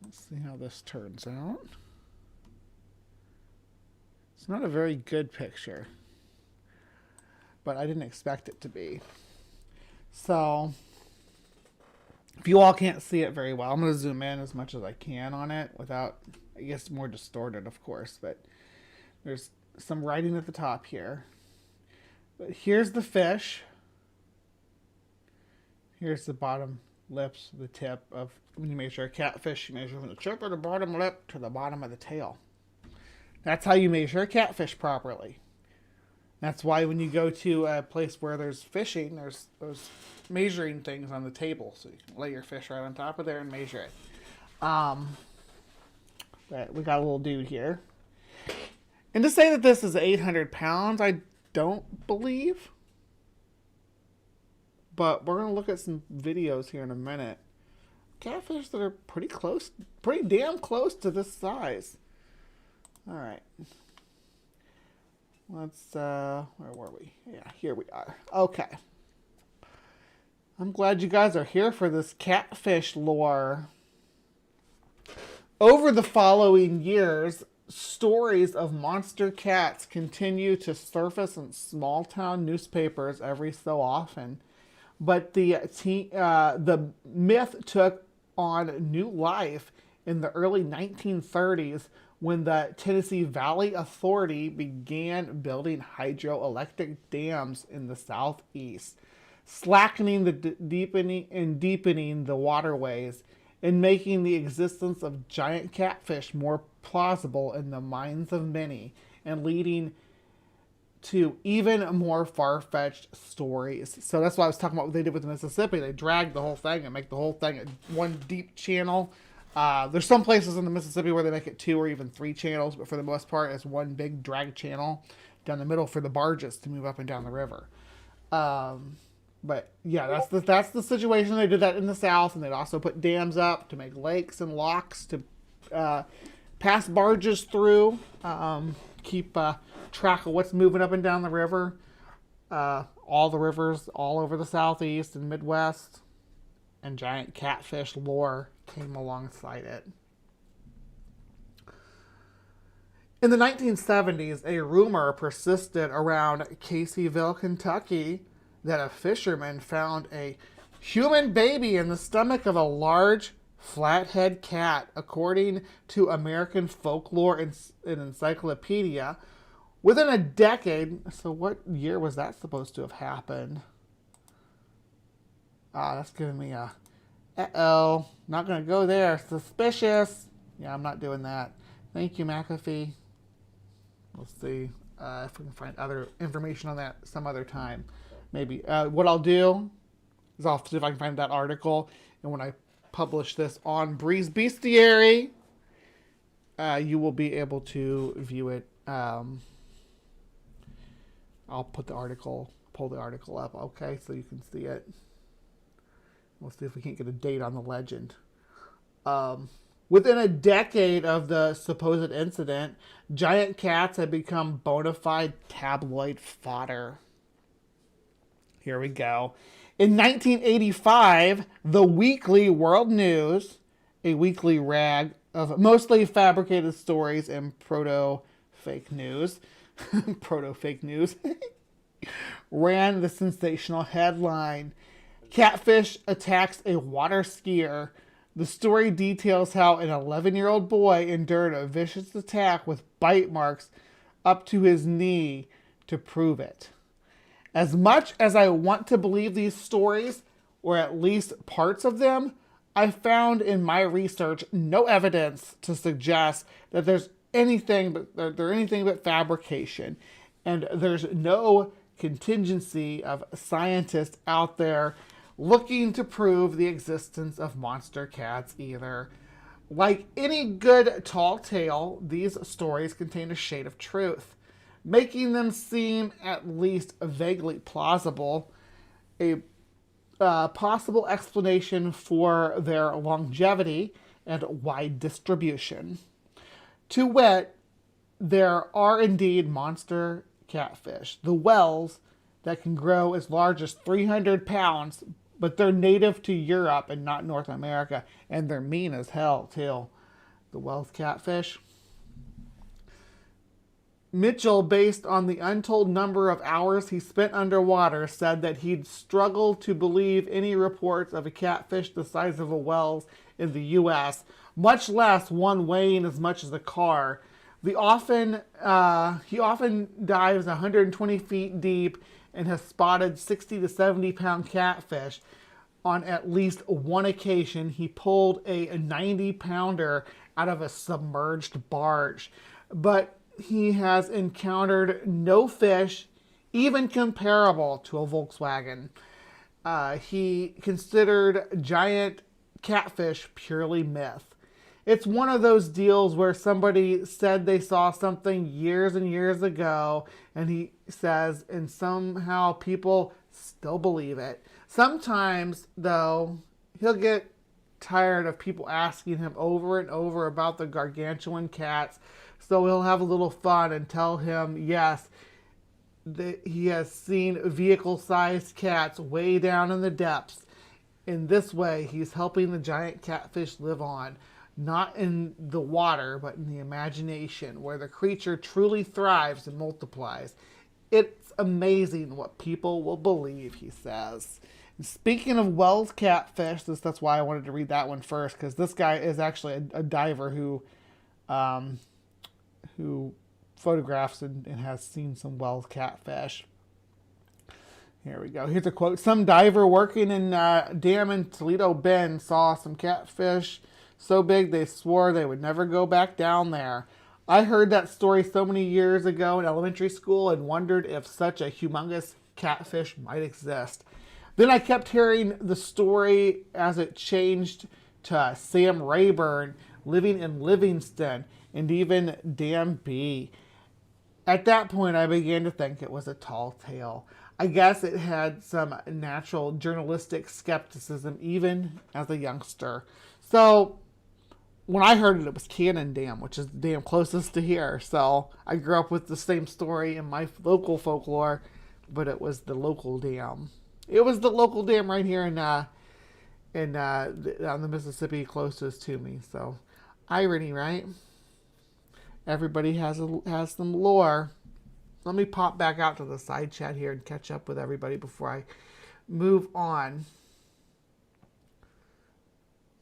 Let's see how this turns out. It's not a very good picture, but I didn't expect it to be. So, if you all can't see it very well, I'm going to zoom in as much as I can on it without, I guess, more distorted, of course, but there's some writing at the top here. But here's the fish. Here's the bottom lips, the tip of, when you measure a catfish, you measure from the tip of the bottom lip to the bottom of the tail. That's how you measure a catfish properly. That's why when you go to a place where there's fishing, there's those measuring things on the table, so you can lay your fish right on top of there and measure it. But we got a little dude here. And to say that this is 800 pounds, I don't believe. But we're going to look at some videos here in a minute. Catfish that are pretty damn close to this size. All right. Let's, where were we? Yeah, here we are. Okay. I'm glad you guys are here for this catfish lore. Over the following years, stories of monster cats continue to surface in small-town newspapers every so often. But the myth took on new life in the early 1930s when the Tennessee Valley Authority began building hydroelectric dams in the southeast, slackening the deepening the waterways, and making the existence of giant catfish more plausible in the minds of many, and leading to even more far-fetched stories. So that's what I was talking about what they did with Mississippi. They dragged the whole thing and make the whole thing one deep channel. There's some places in the Mississippi where they make it 2 or even 3 channels, but for the most part, it's one big drag channel down the middle for the barges to move up and down the river. But yeah, that's the situation. They did that in the South, and they'd also put dams up to make lakes and locks to pass barges through, keep track of what's moving up and down the river. All the rivers all over the Southeast and Midwest, and giant catfish lore came alongside it. In the 1970s, a rumor persisted around Caseyville, Kentucky, that a fisherman found a human baby in the stomach of a large flathead cat, according to American Folklore and Encyclopedia. Within a decade, so what year was that supposed to have happened? That's giving me a, uh-oh, not going to go there. Suspicious. Yeah, I'm not doing that. Thank you, McAfee. We'll see if we can find other information on that some other time. Maybe. What I'll do is I'll see if I can find that article, and when I publish this on Breeze Bestiary, you will be able to view it. I'll put the article, pull the article up, okay, so you can see it. We'll see if we can't get a date on the legend. Within a decade of the supposed incident, giant cats had become bona fide tabloid fodder. Here we go. In 1985, the Weekly World News, a weekly rag of mostly fabricated stories and proto-fake news, ran the sensational headline, "Catfish attacks a water skier." The story details how an 11-year-old boy endured a vicious attack with bite marks up to his knee to prove it. As much as I want to believe these stories, or at least parts of them, I found in my research no evidence to suggest that there's anything but fabrication, and there's no contingency of scientists out there looking to prove the existence of monster cats either. Like any good tall tale, these stories contain a shade of truth, making them seem at least vaguely plausible, a possible explanation for their longevity and wide distribution. To wit, there are indeed monster catfish, the whales, that can grow as large as 300 pounds, but they're native to Europe and not North America, and they're mean as hell, too. The whales catfish. Mitchell, based on the untold number of hours he spent underwater, said that he'd struggled to believe any reports of a catfish the size of a whale in the U.S., much less one weighing as much as a car. He often dives 120 feet deep and has spotted 60 to 70 pound catfish. On at least one occasion, he pulled a 90 pounder out of a submerged barge. But he has encountered no fish even comparable to a Volkswagen. He considered giant catfish purely myth. It's one of those deals where somebody said they saw something years and years ago, and he says, and somehow people still believe it. Sometimes, though, he'll get tired of people asking him over and over about the gargantuan cats, so he'll have a little fun and tell him, yes, that he has seen vehicle-sized cats way down in the depths. In this way, he's helping the giant catfish live on, not in the water, but in the imagination, where the creature truly thrives and multiplies. It's amazing what people will believe, he says. And speaking of Wells catfish, that's why I wanted to read that one first, because this guy is actually a diver who photographs and has seen some Wells catfish. Here we go. Here's a quote. Some diver working in a dam in Toledo Bend saw some catfish so big they swore they would never go back down there. I heard that story so many years ago in elementary school and wondered if such a humongous catfish might exist. Then I kept hearing the story as it changed to Sam Rayburn living in Livingston and even Dam B. At that point, I began to think it was a tall tale. I guess it had some natural journalistic skepticism even as a youngster. So when I heard it, it was Cannon Dam, which is the dam closest to here. So I grew up with the same story in my local folklore, but it was the local dam. It was the local dam right here on the Mississippi closest to me. So irony, right? Everybody has some lore. Let me pop back out to the side chat here and catch up with everybody before I move on.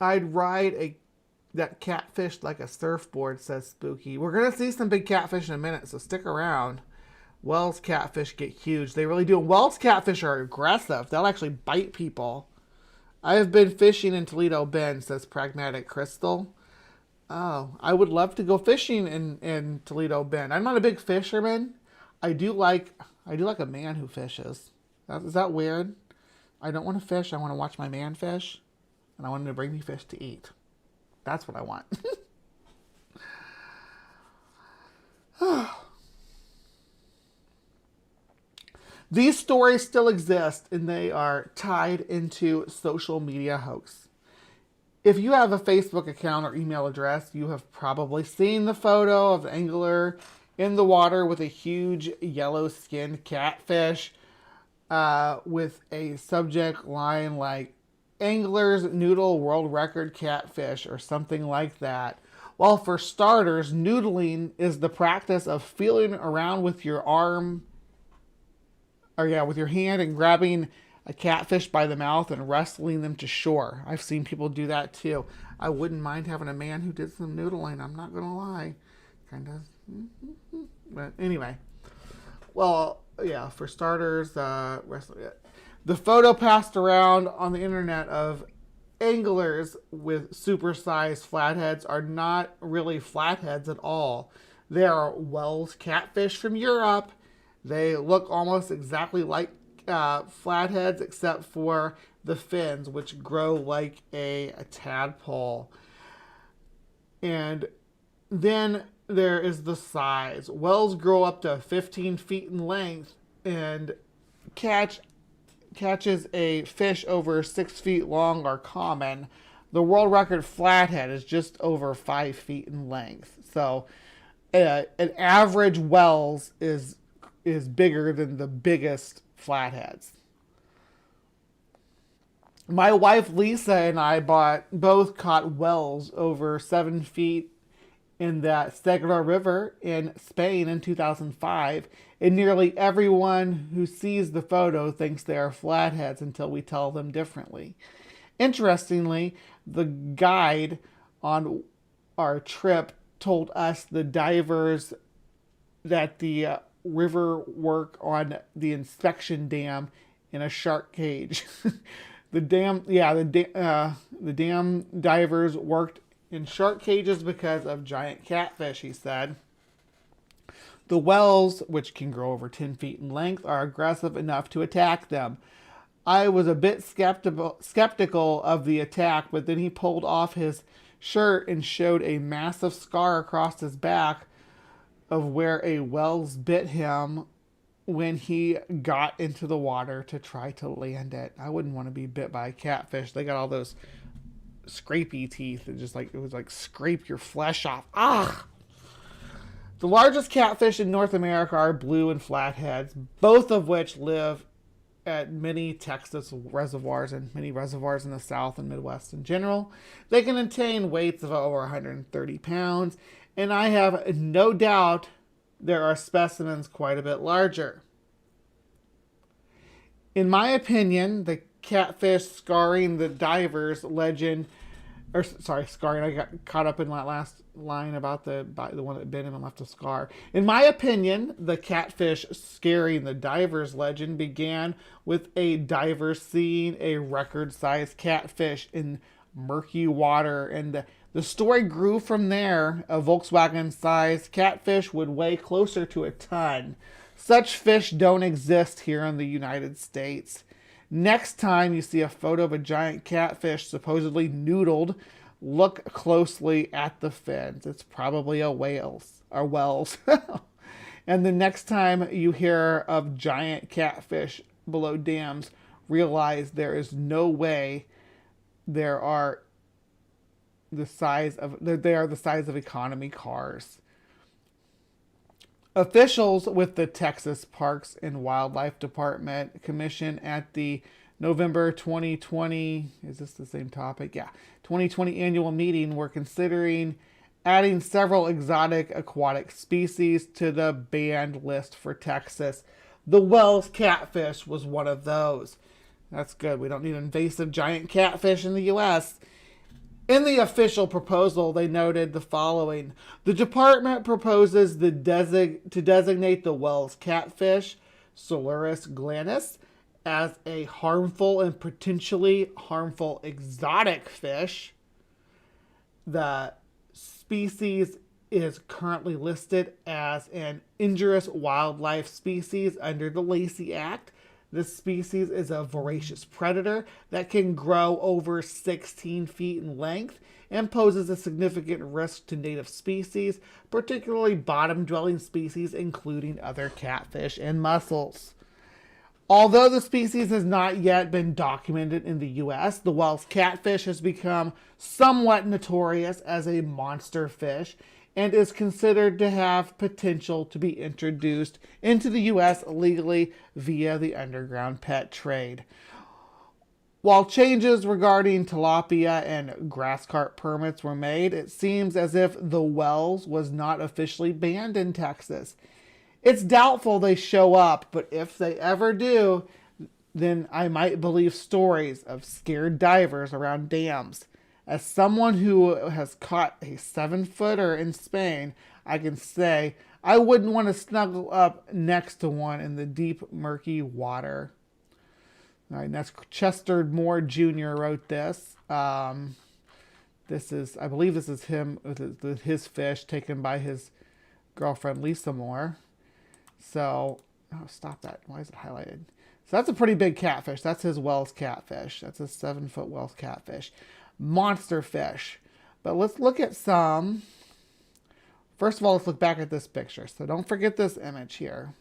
I'd ride that catfish like a surfboard, says Spooky. We're going to see some big catfish in a minute, so stick around. Wells catfish get huge. They really do. Wells catfish are aggressive. They'll actually bite people. I have been fishing in Toledo Bend, says Pragmatic Crystal. Oh, I would love to go fishing in Toledo Bend. I'm not a big fisherman. I do like a man who fishes. Is that weird? I don't want to fish. I want to watch my man fish. And I want him to bring me fish to eat. That's what I want. These stories still exist, and they are tied into social media hoax. If you have a Facebook account or email address, you have probably seen the photo of the angler in the water with a huge yellow-skinned catfish with a subject line like Angler's Noodle World Record Catfish or something like that. Well, for starters, noodling is the practice of feeling around with your with your hand and grabbing a catfish by the mouth and wrestling them to shore. I've seen people do that too. I wouldn't mind having a man who did some noodling, I'm not going to lie. Kind of. But anyway. Well, yeah, for starters, wrestling. The photo passed around on the internet of anglers with supersized flatheads are not really flatheads at all. They are Wells catfish from Europe. They look almost exactly like flatheads except for the fins, which grow like a tadpole. And then there is the size. Wells grow up to 15 feet in length and catches a fish over 6 feet long are common. The world record flathead is just over 5 feet in length. So an average Wells is bigger than the biggest flatheads. My wife Lisa and I both caught Wells over 7 feet in that Segura River in Spain in 2005, and nearly everyone who sees the photo thinks they are flatheads until we tell them differently. Interestingly, the guide on our trip told us the divers that the river work on the inspection dam in a shark cage. The dam divers worked in shark cages because of giant catfish, he said. The Wells, which can grow over 10 feet in length, are aggressive enough to attack them. I was a bit skeptical of the attack, but then he pulled off his shirt and showed a massive scar across his back of where a wels bit him when he got into the water to try to land it. I wouldn't want to be bit by a catfish. They got all those scrapey teeth that just like, it was like scrape your flesh off. Ah! The largest catfish in North America are blue and flatheads, both of which live at many Texas reservoirs and many reservoirs in the South and Midwest in general. They can attain weights of over 130 pounds, and I have no doubt there are specimens quite a bit larger. In my opinion, the catfish scarring the divers legend, I got caught up in that last line about the one that bit him and left a scar. In my opinion, the catfish scaring the divers legend began with a diver seeing a record-sized catfish in murky water, and the story grew from there. A Volkswagen-sized catfish would weigh closer to a ton. Such fish don't exist here in the United States. Next time you see a photo of a giant catfish supposedly noodled, look closely at the fins. It's probably a whales or wels. And the next time you hear of giant catfish below dams, realize there is no way they are the size of economy cars. Officials with the Texas Parks and Wildlife Department Commission at the November 2020, is this the same topic? Yeah, 2020 annual meeting were considering adding several exotic aquatic species to the banned list for Texas. The Wells catfish was one of those. That's good. We don't need invasive giant catfish in the U.S. In the official proposal, they noted the following. The department proposes to designate the Wells catfish, Solarus glanus, as a harmful and potentially harmful exotic fish. The species is currently listed as an injurious wildlife species under the Lacey Act. This species is a voracious predator that can grow over 16 feet in length and poses a significant risk to native species, particularly bottom-dwelling species, including other catfish and mussels. Although the species has not yet been documented in the U.S., the Wells catfish has become somewhat notorious as a monster fish and is considered to have potential to be introduced into the U.S. legally via the underground pet trade. While changes regarding tilapia and grass carp permits were made, it seems as if the Wells was not officially banned in Texas. It's doubtful they show up, but if they ever do, then I might believe stories of scared divers around dams. As someone who has caught a 7-footer in Spain, I can say I wouldn't want to snuggle up next to one in the deep, murky water. All right, that's Chester Moore Jr. wrote this. I believe this is him with his fish taken by his girlfriend Lisa Moore. So, oh, stop that. Why is it highlighted? So that's a pretty big catfish. That's his Wells catfish. That's a 7-foot Wells catfish. Monster fish. But let's look at some. First of all, let's look back at this picture. So don't forget this image here.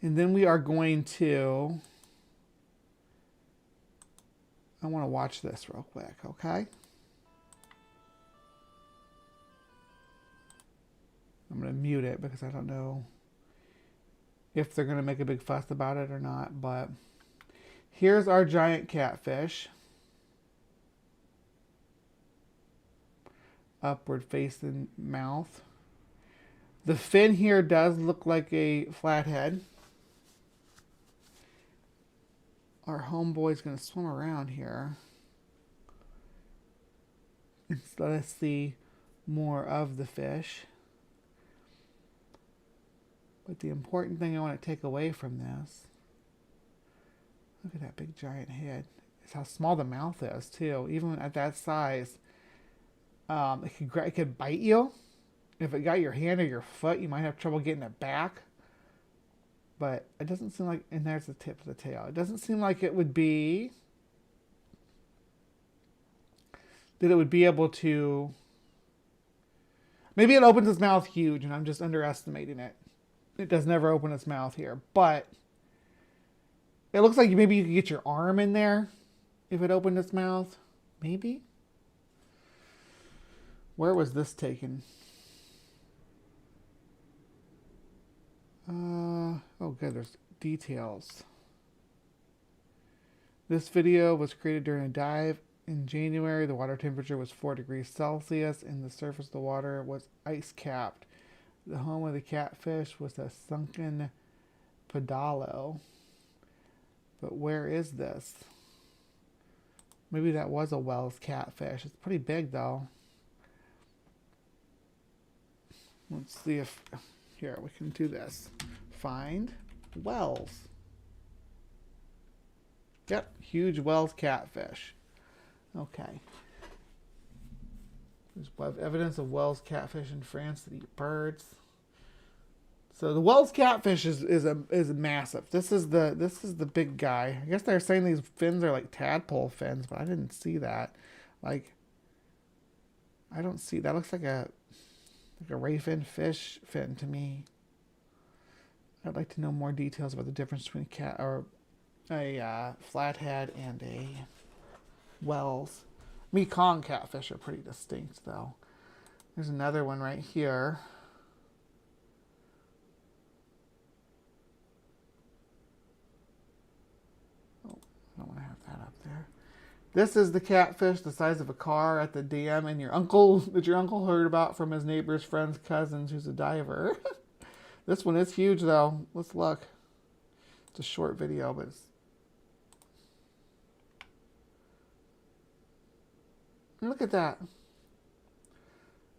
And then we are going to, I want to watch this real quick, okay? I'm going to mute it because I don't know if they're going to make a big fuss about it or not. But here's our giant catfish. Upward facing mouth. The fin here does look like a flathead. Our homeboy's going to swim around here. And so let us see more of the fish. But the important thing I want to take away from this, look at that big giant head, is how small the mouth is too. Even at that size, it could bite you. If it got your hand or your foot, you might have trouble getting it back. But it doesn't seem like, and there's the tip of the tail. It doesn't seem like it would be, that it would be able to, maybe it opens its mouth huge and I'm just underestimating it. It does never open its mouth here, but it looks like maybe you could get your arm in there if it opened its mouth. Maybe. Where was this taken? Oh good, there's details. This video was created during a dive in January. The water temperature was 4 degrees Celsius and the surface of the water was ice capped. The home of the catfish was a sunken pedalo. But where is this? Maybe that was a Wells catfish. It's pretty big though. Let's see if, here, we can do this. Find Wells. Yep, huge Wells catfish. Okay. There's evidence of Wells catfish in France that eat birds. So the Wells catfish is massive. This is the big guy. I guess they're saying these fins are like tadpole fins, but I didn't see that. Like, I don't see that. Looks like a rayfin fish fin to me. I'd like to know more details about the difference between a flathead and a Wells. Mekong catfish are pretty distinct though. There's another one right here. Oh, I don't want to have that up there. This is the catfish the size of a car at the dam, and your uncle heard about from his neighbor's friend's cousins who's a diver. This one is huge though. Let's look. It's a short video, but it's... Look at that.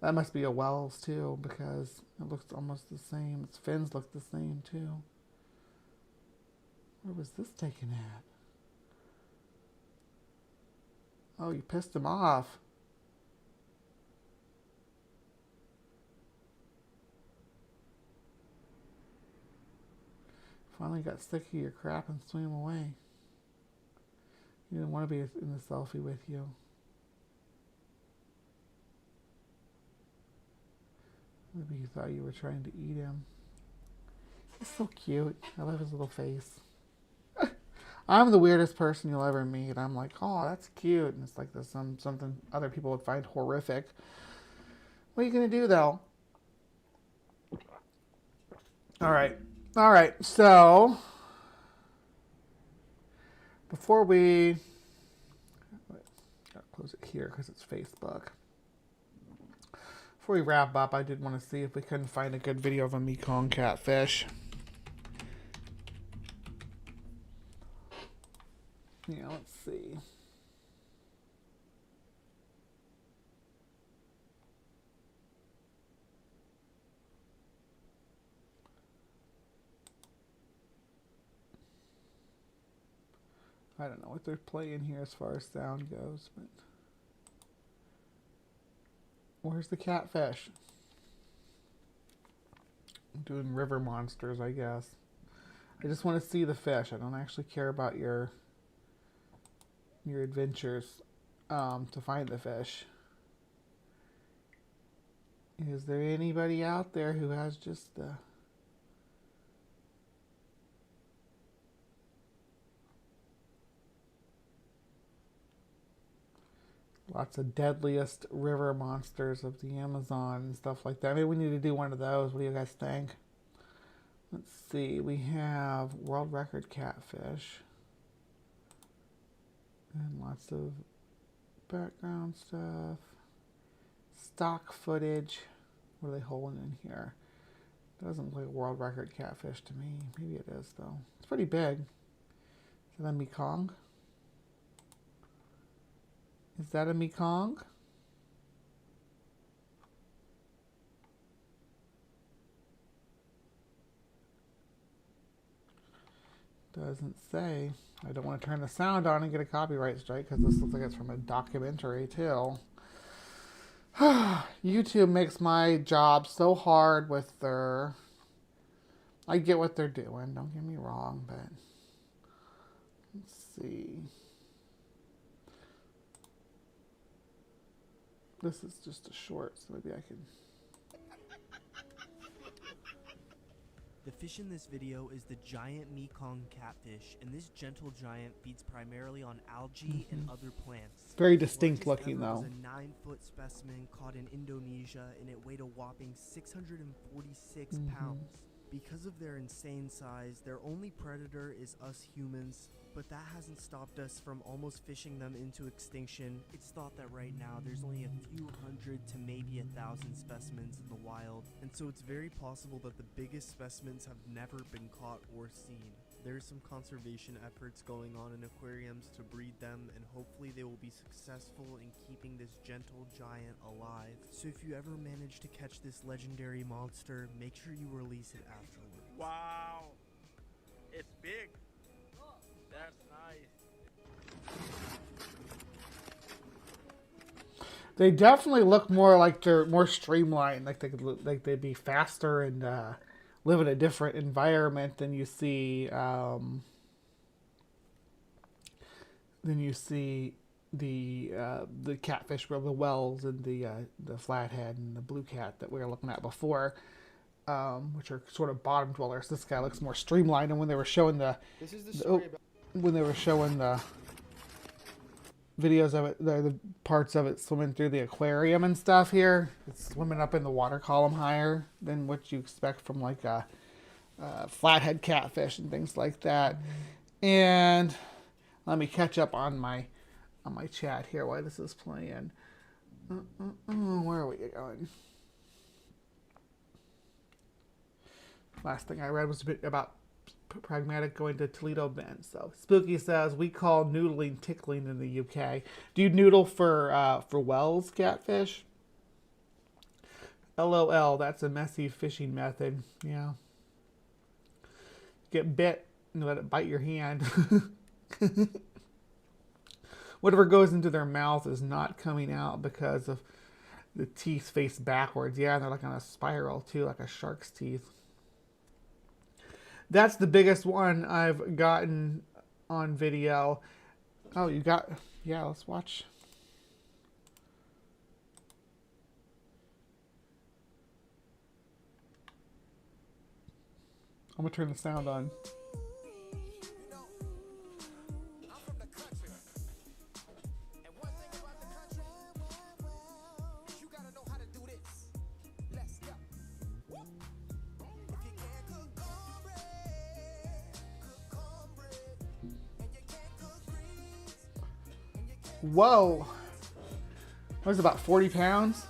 That must be a Wells too, because it looks almost the same. Its fins look the same too. Where was this taken at? Oh, you pissed him off. Finally got sick of your crap and swam away. He didn't want to be in the selfie with you. Maybe he thought you were trying to eat him. He's so cute. I love his little face. I'm the weirdest person you'll ever meet. I'm like, oh, that's cute. And it's like there's something other people would find horrific. What are you going to do, though? All right. All right. So, before we... Gotta close it here because it's Facebook. Before we wrap up, I did want to see if we couldn't find a good video of a Mekong catfish. Yeah, let's see. I don't know what they're playing here as far as sound goes, but where's the catfish? I'm doing river monsters, I guess. I just want to see the fish. I don't actually care about your adventures to find the fish. Is there anybody out there who has just the... Lots of deadliest river monsters of the Amazon and stuff like that. Maybe we need to do one of those. What do you guys think? Let's see. We have world record catfish. And lots of background stuff. Stock footage. What are they holding in here? Doesn't look like a world record catfish to me. Maybe it is, though. It's pretty big. Is that a Mekong? Is that a Mekong? Doesn't say. I don't want to turn the sound on and get a copyright strike because this looks like it's from a documentary too. YouTube makes my job so hard with their... I get what they're doing. Don't get me wrong, but let's see. This is just a short, so maybe I can. The fish in this video is the giant Mekong catfish, and this gentle giant feeds primarily on algae and other plants. Very Its distinct largest looking, ever though. was a 9-foot specimen caught in Indonesia, and it weighed a whopping 646 pounds. Because of their insane size, their only predator is us humans, but that hasn't stopped us from almost fishing them into extinction. It's thought that right now there's only a few hundred to maybe 1,000 specimens in the wild, and so it's very possible that the biggest specimens have never been caught or seen. There's some conservation efforts going on in aquariums to breed them, and hopefully they will be successful in keeping this gentle giant alive. So if you ever manage to catch this legendary monster, make sure you release it afterwards. Wow, it's big. That's nice. They definitely look more like they're more streamlined, like they'd be faster and live in a different environment than you see the catfish, the wells, and the flathead and the blue cat that we were looking at before, which are sort of bottom dwellers. This guy looks more streamlined, and when they were showing when they were showing the videos of it, the parts of it swimming through the aquarium and stuff here, it's swimming up in the water column higher than what you expect from like a flathead catfish and things like that. And let me catch up on my chat here while this is playing. Where are we going? Last thing I read was a bit about Pragmatic going to Toledo Bend. So Spooky says we call noodling tickling in the UK. Do you noodle for Wells catfish? LOL, that's a messy fishing method. Yeah. Get bit and let it bite your hand. Whatever goes into their mouth is not coming out because of the teeth face backwards. Yeah, and they're like on a spiral too, like a shark's teeth. That's the biggest one I've gotten on video. Oh, you got... Yeah, let's watch. I'm going to turn the sound on. Whoa. That was about 40 pounds.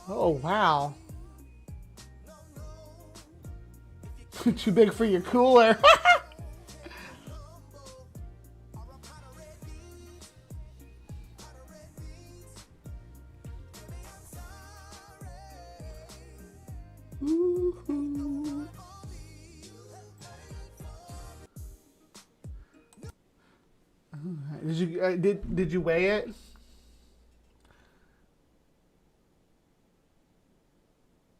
Oh, wow. Too big for your cooler. Did you weigh it?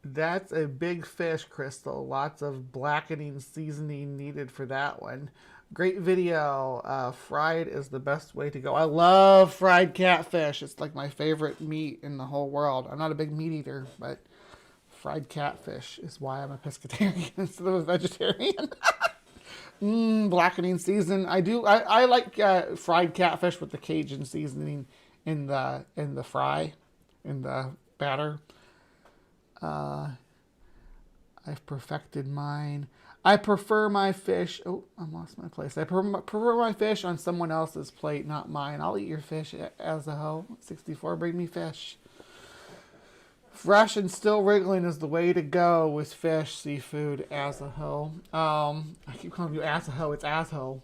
That's a big fish, Crystal. Lots of blackening seasoning needed for that one. Great video. Fried is the best way to go. I love fried catfish. It's like my favorite meat in the whole world. I'm not a big meat eater, but fried catfish is why I'm a pescatarian instead of a vegetarian. Blackening season. I like fried catfish with the Cajun seasoning in the fry, in the batter. I've perfected mine. I prefer my fish. Oh, I lost my place. I prefer my fish on someone else's plate, not mine. I'll eat your fish as a hoe. 64, bring me fish. Fresh and still wriggling is the way to go with fish, seafood, as a hoe. I keep calling you as a hoe. It's as hoe.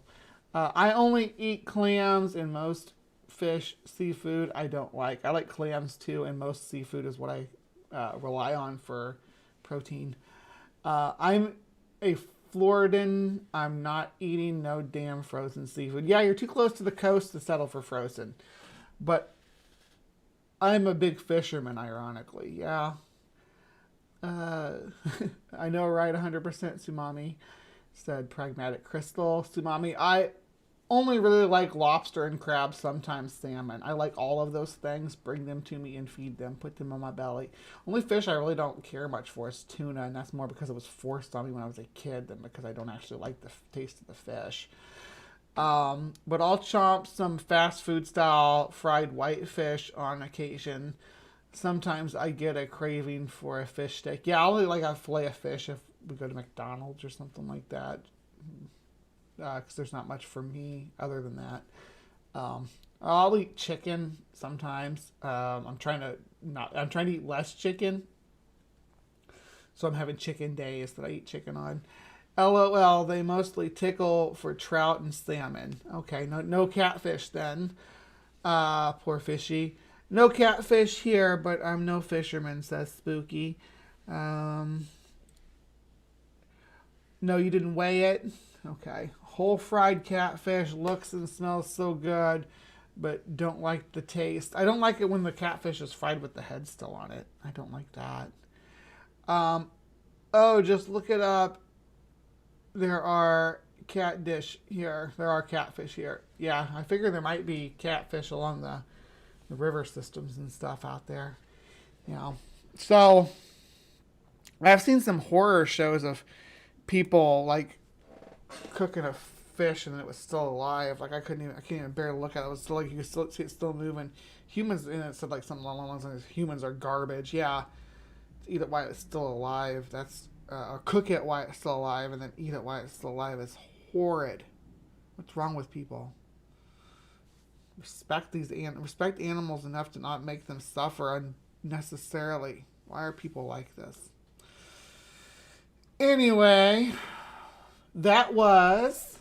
I only eat clams and most fish, seafood I don't like. I like clams too, and most seafood is what I rely on for protein. I'm a Floridan. I'm not eating no damn frozen seafood. Yeah, you're too close to the coast to settle for frozen. But I'm a big fisherman, ironically. Yeah. I know, right? 100% Sumami, said Pragmatic Crystal. Sumami, I only really like lobster and crab, sometimes salmon. I like all of those things. Bring them to me and feed them. Put them on my belly. Only fish I really don't care much for is tuna, and that's more because it was forced on me when I was a kid than because I don't actually like the taste of the fish. But I'll chomp some fast food style fried whitefish on occasion. Sometimes I get a craving for a fish steak. Yeah, I'll eat like a fillet of fish if we go to McDonald's or something like that. Because there's not much for me other than that. I'll eat chicken sometimes. I'm trying to eat less chicken. So I'm having chicken days that I eat chicken on. LOL, they mostly tickle for trout and salmon. Okay, no catfish then. Poor fishy. No catfish here, but I'm no fisherman, says Spooky. No, you didn't weigh it? Okay. Whole fried catfish looks and smells so good, but don't like the taste. I don't like it when the catfish is fried with the head still on it. I don't like that. Oh, just look it up. There are catfish here. There are catfish here. Yeah, I figure there might be catfish along the river systems and stuff out there. You know. So, I've seen some horror shows of people, like, cooking a fish and it was still alive. Like, I can't even bear to look at it. It was still like, you could still see it still moving. Humans, and it said like something along the lines of humans are garbage. Yeah. Eat it while it's still alive. That's, or cook it while it's still alive and then eat it while it's still alive is horrid. What's wrong with people? Respect animals enough to not make them suffer unnecessarily. Why are people like this? Anyway, that was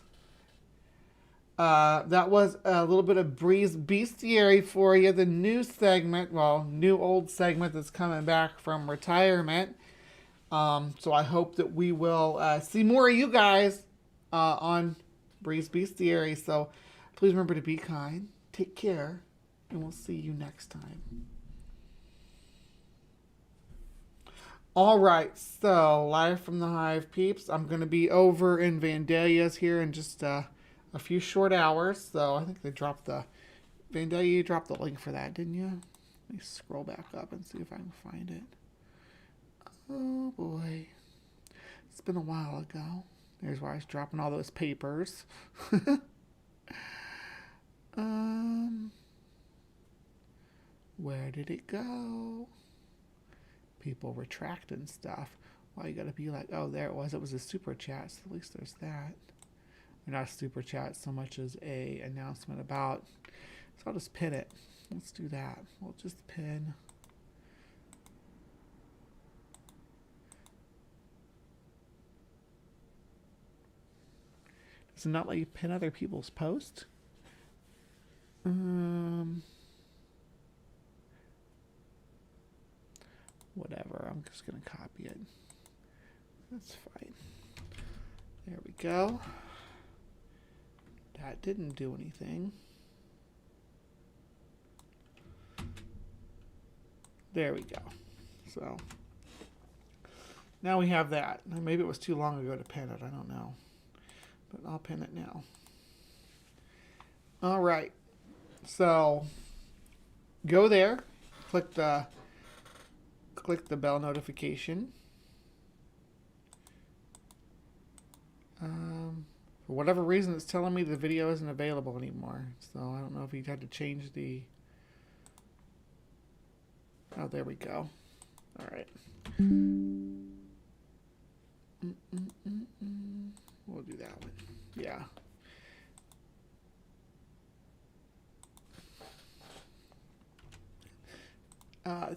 a little bit of Breeze Bestiary for you. The new segment, new old segment that's coming back from retirement. So I hope that we will see more of you guys on Breeze Bestiary. So please remember to be kind, take care, and we'll see you next time. All right, so live from the Hive, peeps. I'm going to be over in Vandalia's here in just a few short hours. So I think they dropped the Vandalia. You dropped the link for that, didn't you? Let me scroll back up and see if I can find it. Oh boy, it's been a while ago. There's where I was dropping all those papers. Where did it go? People retracting stuff. Well, you gotta be like, oh, there it was. It was a super chat, so at least there's that. Or not a super chat so much as a announcement about. So I'll just pin it. Let's do that. We'll just pin. Does it not let you pin other people's posts? Whatever, I'm just going to copy it. That's fine. There we go. That didn't do anything. There we go. So, now we have that. Maybe it was too long ago to pin it, I don't know. But I'll pin it now. All right. So, go there. Click the bell notification. For whatever reason, it's telling me the video isn't available anymore. So I don't know if you had to change the... Oh, there we go. All right. We'll do that one. Yeah.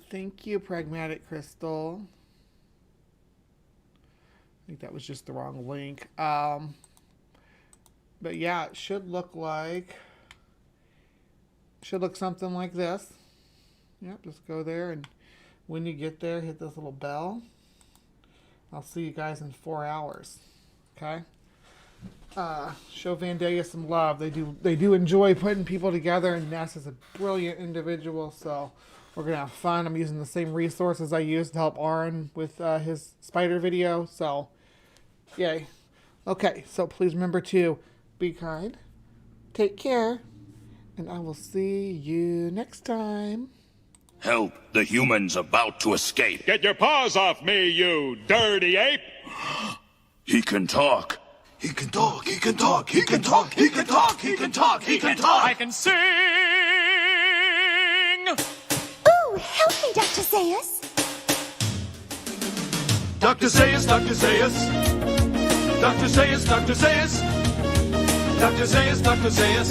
Thank you, Pragmatic Crystal. I think that was just the wrong link. But yeah, it should look something like this. Yep, just go there, and when you get there, hit this little bell. I'll see you guys in 4 hours. Okay? Show Vandalia some love. They do enjoy putting people together, and Ness is a brilliant individual, so We're going to have fun. I'm using the same resources I used to help Aaron with his spider video. So, yay. Okay, so please remember to be kind, take care, and I will see you next time. Help, the human's about to escape. Get your paws off me, you dirty ape! He can talk. He can talk, he can talk, he can talk, he can talk, he can talk, he can talk! I can sing! Ooh, help me, Dr. Zaius. Dr. Zaius, Dr. Zaius. Dr. Zaius, Dr. Zaius. Dr. Zaius, Dr. Zaius.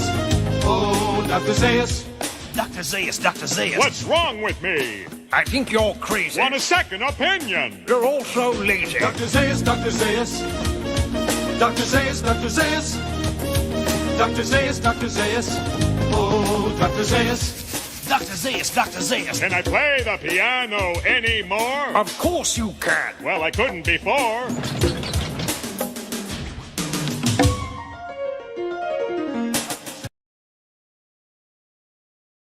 Oh, Dr. Zaius. Dr. Zaius, Dr. Zaius. What's wrong with me? I think you're crazy. Want a second opinion? You're also lazy. Dr. Zaius, Dr. Zaius. Dr. Zaius, Dr. Zaius. Dr. Zaius, Dr. Zaius. Oh, Dr. Zaius. Dr. Zaius, Dr. Zaius. Can I play the piano anymore? Of course you can. Well, I couldn't before.